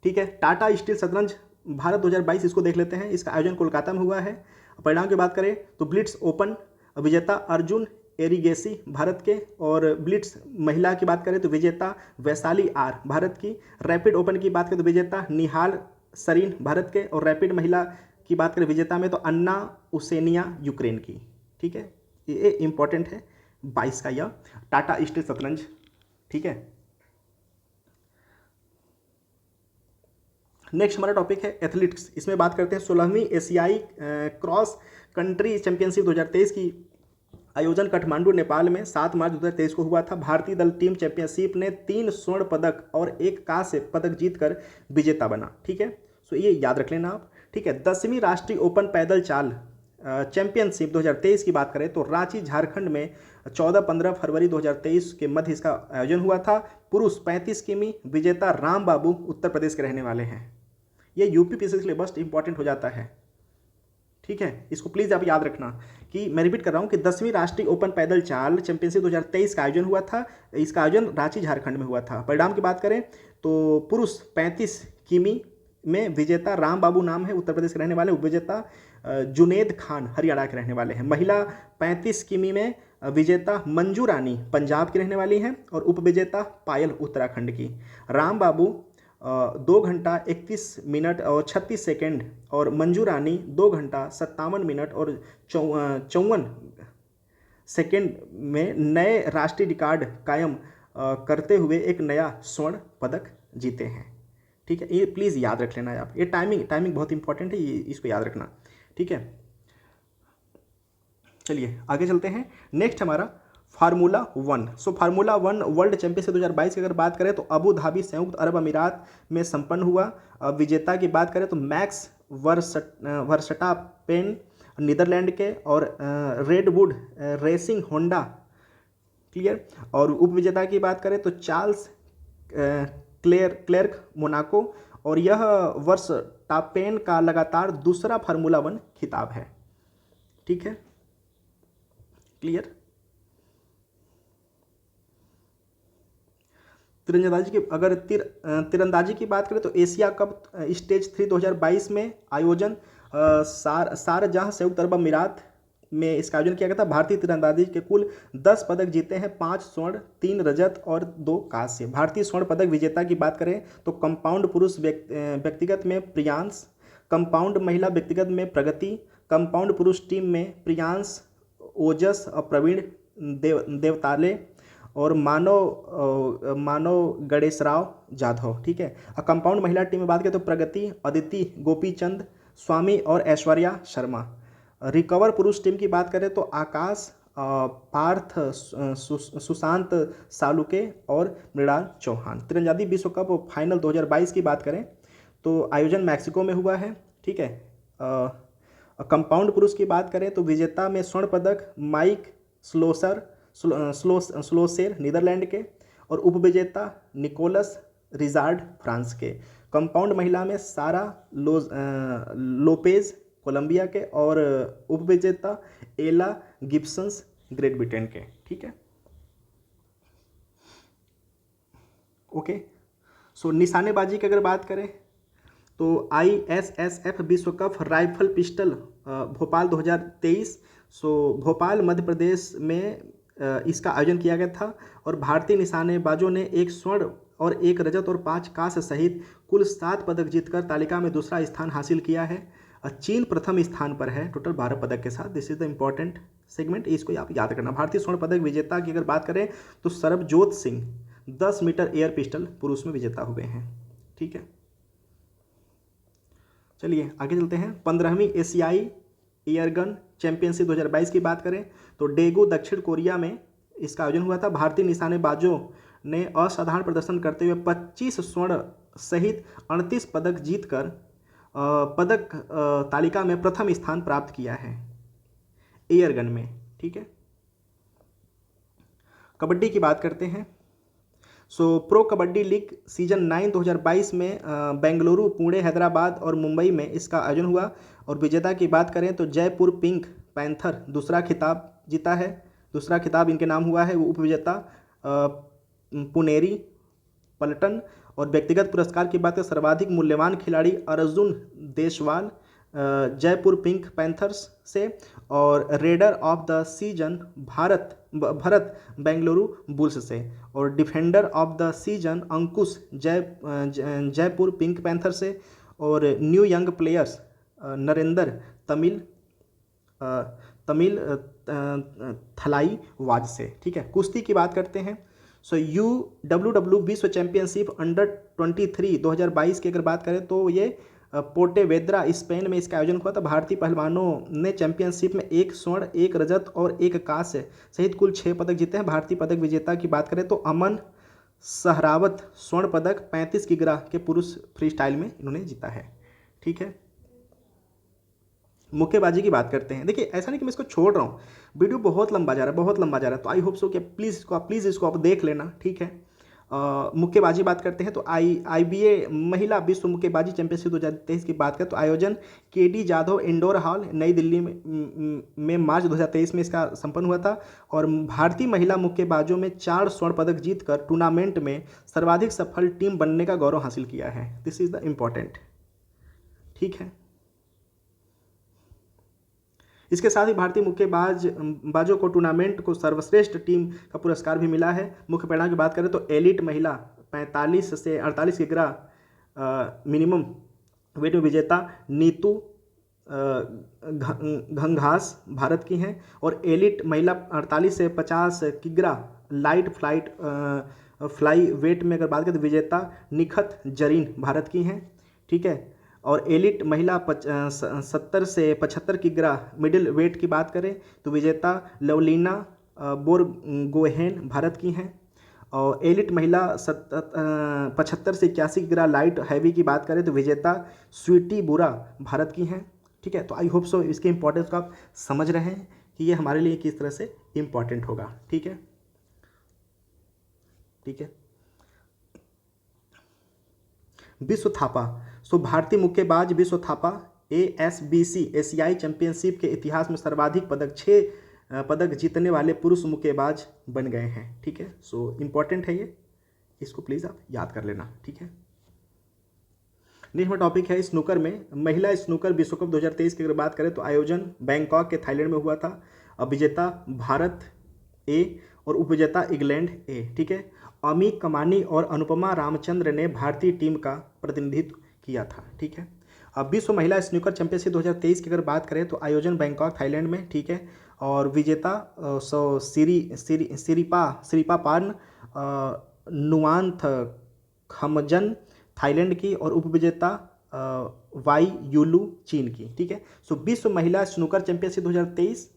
ठीक है। टाटा स्टील शतरंज भारत 2022, इसको देख लेते हैं। इसका आयोजन कोलकाता में हुआ है। परिणाम की बात करें तो ब्लिट्स ओपन विजेता अर्जुन एरिगेसी भारत के। और ब्लिट्स महिला की बात करें तो विजेता वैशाली R भारत की। रैपिड ओपन की बात करें तो विजेता निहाल सरीन भारत के। और रैपिड महिला की बात करें विजेता में तो अन्ना उसेनिया यूक्रेन की। ठीक है, ये इंपॉर्टेंट है 22 का यह टाटा स्टील शतरंज। ठीक है। नेक्स्ट हमारा टॉपिक है एथलेटिक्स। इसमें बात करते हैं 16वीं एशियाई क्रॉस कंट्री चैंपियनशिप 2023 की आयोजन काठमांडू नेपाल में 7 मार्च 2023 को हुआ था। भारतीय दल टीम चैंपियनशिप ने 3 स्वर्ण पदक और 1 कांस्य पदक जीतकर विजेता बना। ठीक है, सो ये याद रख लेना आप। ठीक है। 10वीं राष्ट्रीय ओपन पैदल चाल चैंपियनशिप 2023 की बात करें तो रांची झारखंड में 14-15 फरवरी 2023 के मध्य इसका आयोजन हुआ था। पुरुष 35 किमी, विजेता राम बाबू उत्तर प्रदेश के रहने वाले हैं। ये यूपीपीएससी के लिए बस्ट इंपॉर्टेंट हो जाता है। ठीक है, इसको प्लीज़ आप याद रखना कि मैं रिपीट कर रहा हूँ कि 10वीं राष्ट्रीय ओपन पैदल चाल चैंपियनशिप 2023 का आयोजन हुआ था। इसका आयोजन रांची झारखंड में हुआ था। परिणाम की बात करें तो पुरुष 35 किमी में विजेता राम बाबू नाम है, उत्तर प्रदेश के रहने वाले। उपविजेता जुनेद खान हरियाणा के रहने वाले हैं। महिला 35 किमी में विजेता मंजू रानी पंजाब की रहने वाली हैं और उपविजेता पायल उत्तराखंड की। राम बाबू 2 घंटा 31 मिनट और 36 सेकेंड और मंजू रानी 2 घंटा 57 मिनट और 54 सेकेंड में नए राष्ट्रीय रिकॉर्ड कायम करते हुए एक नया स्वर्ण पदक जीते हैं। ठीक है, ये प्लीज़ याद रख लेना आप। ये टाइमिंग बहुत इंपॉर्टेंट है, ये इसको याद रखना। ठीक है, चलिए आगे चलते हैं। नेक्स्ट हमारा formula 1। So formula 1 world championship 2022 की अगर बात करें तो अबू धाबी संयुक्त अरब अमीरात में संपन्न हुआ। विजेता की बात करें तो मैक्स वर्स्टापेन नीदरलैंड के और रेडवुड रेसिंग होंडा। क्लियर। और उपविजेता की बात करें तो चार्ल्स क्लेर्क मोनाको, और यह वर्ष टॉप 10 का लगातार दूसरा फार्मूला 1 खिताब है। ठीक है, क्लियर। तीरंदाजी की अगर तीरंदाजी की बात करें तो एशिया कप स्टेज 3 2022 में आयोजन शारजाह संयुक्त अरब अमीरात में इसका आयोजन किया गया था। भारतीय तीरंदाजी के कुल 10 पदक जीते हैं, 5 स्वर्ण, 3 रजत और 2 कांस्य। भारतीय स्वर्ण पदक विजेता की बात करें तो कंपाउंड पुरुष व्यक्तिगत में प्रियांश, कंपाउंड महिला व्यक्तिगत में प्रगति, कंपाउंड पुरुष टीम में प्रियांश, ओजस और प्रवीण देवताले और मानव गणेशराव जाधव। ठीक है, और कंपाउंड महिला टीम में बात करें तो प्रगति, अदिति गोपीचंद स्वामी और ऐश्वर्या शर्मा। रिकवर पुरुष टीम की बात करें तो आकाश, पार्थ, सुशांत सालुके और मृणाल चौहान। तीरंदाजी विश्व कप फाइनल 2022 की बात करें तो आयोजन मैक्सिको में हुआ है। ठीक है, कंपाउंड पुरुष की बात करें तो विजेता में स्वर्ण पदक माइक स्लोसेर नीदरलैंड के, और उपविजेता निकोलस रिजार्ड फ्रांस के। कंपाउंड महिला में सारा लोपेज कोलंबिया के, और उपविजेता एला गिब्संस ग्रेट ब्रिटेन के। ठीक है, ओके। सो निशानेबाजी की अगर बात करें तो ISSF विश्व कप राइफल पिस्टल भोपाल 2023, सो भोपाल मध्य प्रदेश में इसका आयोजन किया गया था, और भारतीय निशानेबाजों ने 1 स्वर्ण और 1 रजत और 5 कांस्य सहित कुल 7 पदक जीतकर तालिका में दूसरा स्थान हासिल किया है। चीन प्रथम स्थान पर है टोटल 12 पदक के साथ। This is the important segment, इसको आप याद करना। भारतीय स्वर्ण पदक विजेता की अगर बात करें तो Sarabjot Singh 10 meter air pistol पुरुष में विजेता हुए हैं। ठीक है, चलिए आगे चलते हैं। 15वीं एशियाई एयरगन चैंपियनशिप 2022 की बात करें तो डेगू दक्षिण कोरिया में इसका आयोजन हुआ था। भारतीय निशानेबाजों ने असाधारण प्रदर्शन करते हुए 25 स्वर्ण सहित 38 पदक जीतकर पदक तालिका में प्रथम स्थान प्राप्त किया है एयरगन में। ठीक है, कबड्डी की बात करते हैं। सो प्रो कबड्डी लीग सीजन 9 2022 में बेंगलुरु, पुणे, हैदराबाद और मुंबई में इसका आयोजन हुआ, और विजेता की बात करें तो जयपुर पिंक पैंथर दूसरा खिताब जीता है। दूसरा खिताब इनके नाम हुआ है। उपविजेता पुनेरी पलटन, और व्यक्तिगत पुरस्कार की बात करें सर्वाधिक मूल्यवान खिलाड़ी अर्जुन देशवाल जयपुर पिंक पैंथर्स से, और raider of the season Bharat Bengaluru bulls से, और defender of the season Ankush Jaipur pink panther से, और new young players Narendra Tamil Thalai was से। ठीक है, कुश्ती की बात करते हैं। सो UWW विश्व चैंपियनशिप अंडर 23 2022 की अगर बात करें तो ये पोर्टेवेद्रा स्पेन में इसका आयोजन हुआ था। भारतीय पहलवानों ने चैंपियनशिप में 1 स्वर्ण, 1 रजत और 1 कांस्य सहित कुल 6 पदक जीते हैं। भारतीय पदक विजेता की बात करें तो अमन सहरावत स्वर्ण पदक 35 किग्रा के पुरुष फ्री स्टाइल में इन्होंने जीता है। ठीक है, मुक्केबाजी की बात करते हैं। देखिए ऐसा नहीं कि मैं इसको छोड़ रहा हूँ, वीडियो बहुत लंबा जा रहा है, तो आई होप सो कि प्लीज़ इसको आप देख लेना। ठीक है, मुक्केबाजी बात करते हैं तो IBA महिला विश्व मुक्केबाजी चैंपियनशिप 2023 की बात करें तो आयोजन KD जाधव इंडोर हॉल नई दिल्ली में मार्च 2023 में इसका संपन्न हुआ था, और भारतीय महिला मुक्केबाजों में 4 स्वर्ण पदक जीतकर टूर्नामेंट में सर्वाधिक सफल टीम बनने का गौरव हासिल किया है। This is the important. ठीक है, इसके साथ ही भारतीय मुक्केबाजों को टूर्नामेंट को सर्वश्रेष्ठ टीम का पुरस्कार भी मिला है। मुख्य परिणाम की बात करें तो एलिट महिला 45 से 48 किग्रा मिनिमम वेट में विजेता नीतू घंघास भारत की हैं, और एलिट महिला 48 से 50 किग्रा लाइट फ्लाई वेट में अगर बात करें तो विजेता निखत जरीन भारत की हैं। ठीक है, और एलिट महिला 70 से 75 किग्रा मिडिल वेट की बात करें तो विजेता लवलीना बोरगोहेन भारत की हैं, और एलिट महिला 75 से 81 किग्रा लाइट हैवी की बात करें तो विजेता स्वीटी बुरा भारत की हैं। ठीक है, तो आई होप सो इसके इंपॉर्टेंस को आप समझ रहे हैं कि ये हमारे लिए किस तरह से इम्पॉर्टेंट होगा। ठीक है, ठीक है, विश्व थापा, सो भारतीय मुक्केबाज विश्व थापा ASBC एशियाई चैंपियनशिप के इतिहास में सर्वाधिक पदक 6 पदक जीतने वाले पुरुष मुक्केबाज बन गए हैं। ठीक है, सो इम्पॉर्टेंट है ये, इसको प्लीज़ आप याद कर लेना। ठीक है, नेक्स्ट टॉपिक है स्नूकर में। महिला स्नूकर विश्व कप 2023 की अगर बात करें तो आयोजन बैंकॉक के थाईलैंड में हुआ था। अब विजेता भारत ए और उपविजेता इंग्लैंड ए। ठीक है, अमी कमानी और अनुपमा रामचंद्र ने भारतीय टीम का प्रतिनिधित्व किया था। ठीक है, अब विश्व महिला स्नूकर चैंपियनशिप 2023 की अगर बात करें तो आयोजन बैंकॉक थाईलैंड में। ठीक है, और विजेता सिरिपापान नुआंथ खमजन थाईलैंड की और उपविजेता वाई युलू चीन की। ठीक है, सो विश्व महिला स्नूकर चैंपियनशिप 2023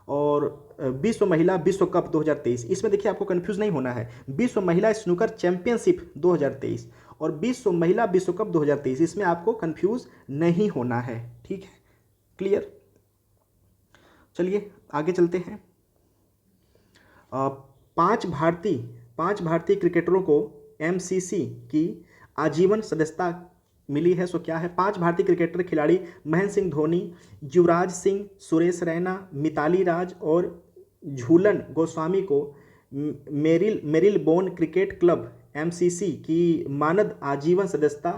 और विश्व महिला विश्व कप 2023, इसमें देखिए आपको कंफ्यूज नहीं होना है। विश्व महिला स्नूकर चैंपियनशिप 2023 और विश्व महिला विश्व कप 2023, इसमें आपको कंफ्यूज नहीं होना है। ठीक है, क्लियर। चलिए आगे चलते हैं। पांच भारतीय क्रिकेटरों को MCC की आजीवन सदस्यता मिली है। सो क्या है? 5 भारतीय क्रिकेटर खिलाड़ी महेंद्र सिंह धोनी, युवराज सिंह, सुरेश रैना, मिताली राज और झूलन गोस्वामी को मेरिलबोन क्रिकेट क्लब MCC की मानद आजीवन सदस्यता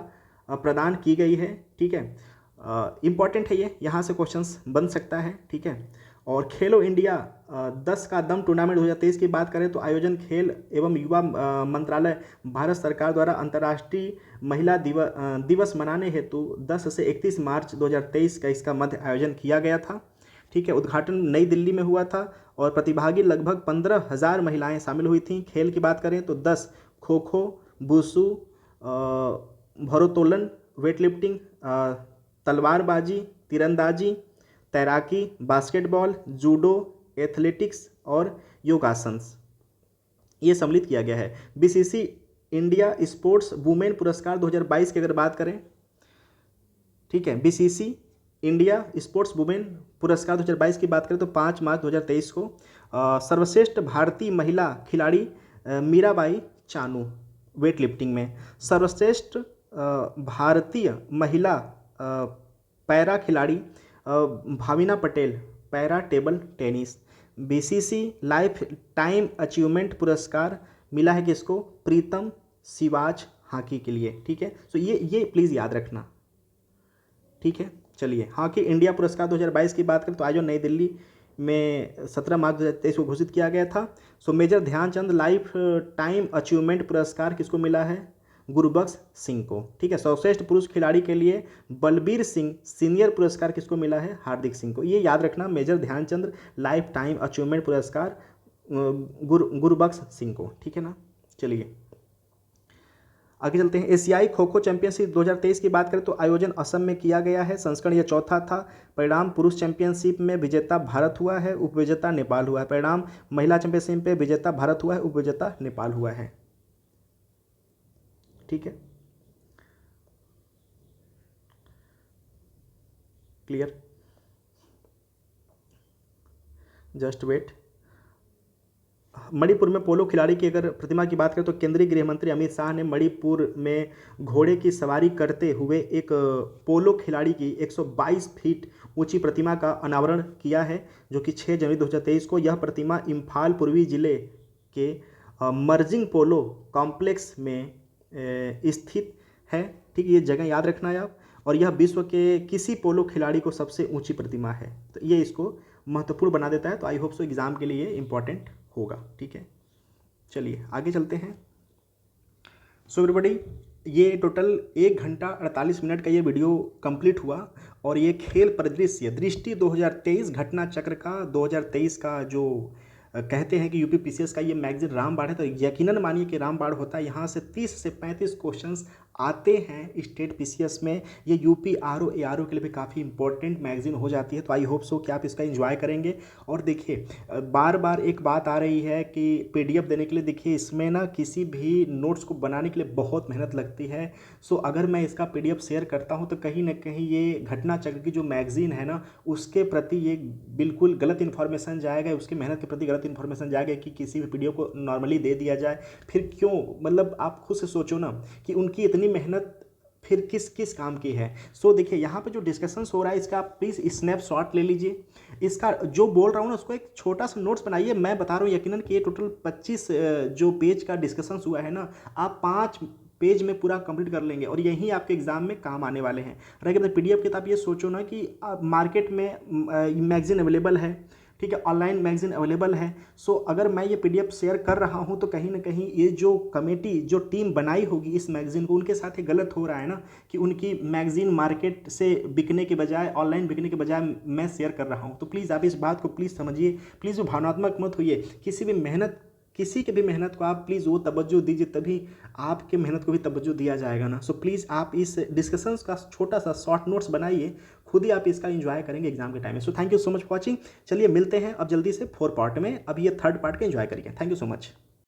प्रदान की गई है। ठीक है, इम्पॉर्टेंट है ये, यहाँ से क्वेश्चंस बन सकता है। ठीक है, और खेलो इंडिया 10 का दम टूर्नामेंट 2023 की बात करें तो आयोजन खेल एवं युवा मंत्रालय भारत सरकार द्वारा अंतर्राष्ट्रीय महिला दिवस मनाने हेतु 10 से 31 मार्च 2023 का इसका मध्य आयोजन किया गया था। ठीक है, उद्घाटन नई दिल्ली में हुआ था और प्रतिभागी लगभग 15,000 महिलाएं शामिल हुई थीं। खेल की बात करें तो 10 खो खो, वुशु, भारोत्तोलन, वेटलिफ्टिंग, तलवारबाजी, तीरंदाजी, तैराकी, बास्केटबॉल, जूडो, एथलेटिक्स और योगासन ये सम्मिलित किया गया है। BCC इंडिया स्पोर्ट्स वुमेन पुरस्कार 2022 की अगर बात करें, ठीक है, BCC इंडिया स्पोर्ट्स वुमेन पुरस्कार 2022 की बात करें तो 5 मार्च 2023 को सर्वश्रेष्ठ भारतीय महिला खिलाड़ी मीराबाई चानू वेट लिफ्टिंग में, सर्वश्रेष्ठ भारतीय महिला पैरा खिलाड़ी Bhavina Patel para table tennis. BCC life time achievement पुरस्कार मिला है किसको? प्रीतम सिवाच हॉकी के लिए। ठीक है, तो ये प्लीज़ याद रखना। ठीक है, चलिए हॉकी इंडिया पुरस्कार 2022 की बात करें तो आयोजन नई दिल्ली में 17 मार्च 2023 को घोषित किया गया था। So major Dhyanchand lifetime achievement पुरस्कार किसको मिला है? गुरबख्श सिंह को। ठीक है, सर्वश्रेष्ठ पुरुष खिलाड़ी के लिए बलबीर सिंह सीनियर पुरस्कार किसको मिला है? हार्दिक सिंह को। ये याद रखना, major Dhyanchand lifetime achievement पुरस्कार गुरबख्श सिंह को। ठीक है ना, चलिए आगे चलते हैं। एशियाई खो खो चैंपियनशिप 2023 की बात करें तो आयोजन असम में किया गया है। संस्करण यह चौथा था। परिणाम पुरुष चैंपियनशिप में विजेता भारत हुआ है, उपविजेता नेपाल हुआ है। परिणाम महिला चैंपियनशिप में विजेता भारत हुआ है, उपविजेता नेपाल हुआ है। ठीक है, क्लियर, जस्ट वेट। मणिपुर में पोलो खिलाड़ी की अगर प्रतिमा की बात करें तो केंद्रीय गृह मंत्री अमित शाह ने मणिपुर में घोड़े की सवारी करते हुए एक पोलो खिलाड़ी की 122 फीट ऊंची प्रतिमा का अनावरण किया है, जो कि 6 जनवरी 2023 को। यह प्रतिमा इम्फाल पूर्वी जिले के मर्जिंग पोलो कॉम्प्लेक्स में स्थित है। ठीक, ये जगह याद रखना है आप। और यह विश्व के किसी पोलो खिलाड़ी को सबसे ऊंची प्रतिमा है, तो ये इसको महत्वपूर्ण बना देता है। तो आई होप सो एग्जाम के लिए इंपॉर्टेंट होगा। ठीक है, चलिए आगे चलते हैं। सो एवरीबॉडी, ये टोटल 1 घंटा 48 मिनट का ये वीडियो कंप्लीट हुआ और ये खेल परिदृश्य दृष्टि 2023 घटना चक्र का 2023 का जो कहते हैं कि UPPCS का ये मैगजीन रामबाण है, तो यकीनन मानिए कि रामबाण होता है। यहाँ से 30 से 35 क्वेश्चंस आते हैं स्टेट PCS में। ये UP RO ARO के लिए भी काफ़ी इंपॉर्टेंट मैगजीन हो जाती है। तो आई होप सो कि आप इसका एंजॉय करेंगे। और देखिए, बार बार एक बात आ रही है कि PDF देने के लिए, देखिए इसमें ना किसी भी नोट्स को बनाने के लिए बहुत मेहनत लगती है। सो अगर मैं इसका PDF शेयर करता हूँ तो कहीं ना कहीं ये घटना चक्र की जो मैगजीन है ना, उसके प्रति ये बिल्कुल गलत इन्फॉर्मेशन जाएगा, उसकी मेहनत के प्रति गलत इन्फॉर्मेशन जाएगा कि किसी भी वीडियो को नॉर्मली दे दिया जाए। फिर क्यों, मतलब आप खुद से सोचो ना कि उनकी इतनी मेहनत फिर किस किस काम की है। सो देखिए यहाँ पे जो डिस्कशंस हो रहा है इसका आप प्लीज़ स्नैपशॉट ले लीजिए। इसका जो बोल रहा हूँ ना उसको एक छोटा सा नोट्स बनाइए। मैं बता रहा हूँ यकीनन कि ये टोटल 25 जो पेज का डिस्कशंस हुआ है ना, आप 5 पेज में पूरा कंप्लीट कर लेंगे और यही आपके एग्जाम में काम आने वाले हैं। रह गई पीडीएफ किताब, ये सोचो ना कि मार्केट में मैगजीन अवेलेबल है, ठीक है, ऑनलाइन मैगजीन अवेलेबल है। सो अगर मैं ये पीडीएफ शेयर कर रहा हूँ तो कहीं ना कहीं ये जो कमेटी जो टीम बनाई होगी इस मैगजीन को, उनके साथ ये गलत हो रहा है ना कि उनकी मैगजीन मार्केट से बिकने के बजाय, ऑनलाइन बिकने के बजाय मैं शेयर कर रहा हूँ। तो प्लीज़ आप इस बात को प्लीज़ समझिए, प्लीज़ वो भावनात्मक मत होइए। किसी के भी मेहनत को आप प्लीज़ वो तवज्जो दीजिए, तभी आपके मेहनत को भी तवज्जो दिया जाएगा ना। सो प्लीज़ आप इस डिस्कशंस का छोटा सा शॉर्ट नोट्स बनाइए, खुद ही आप इसका एंजॉय करेंगे एग्जाम के टाइम में। So thank you so much for watching. चलिए मिलते हैं अब जल्दी से 4 पार्ट में। अब ये 3rd पार्ट का एंजॉय करिए। Thank you so much.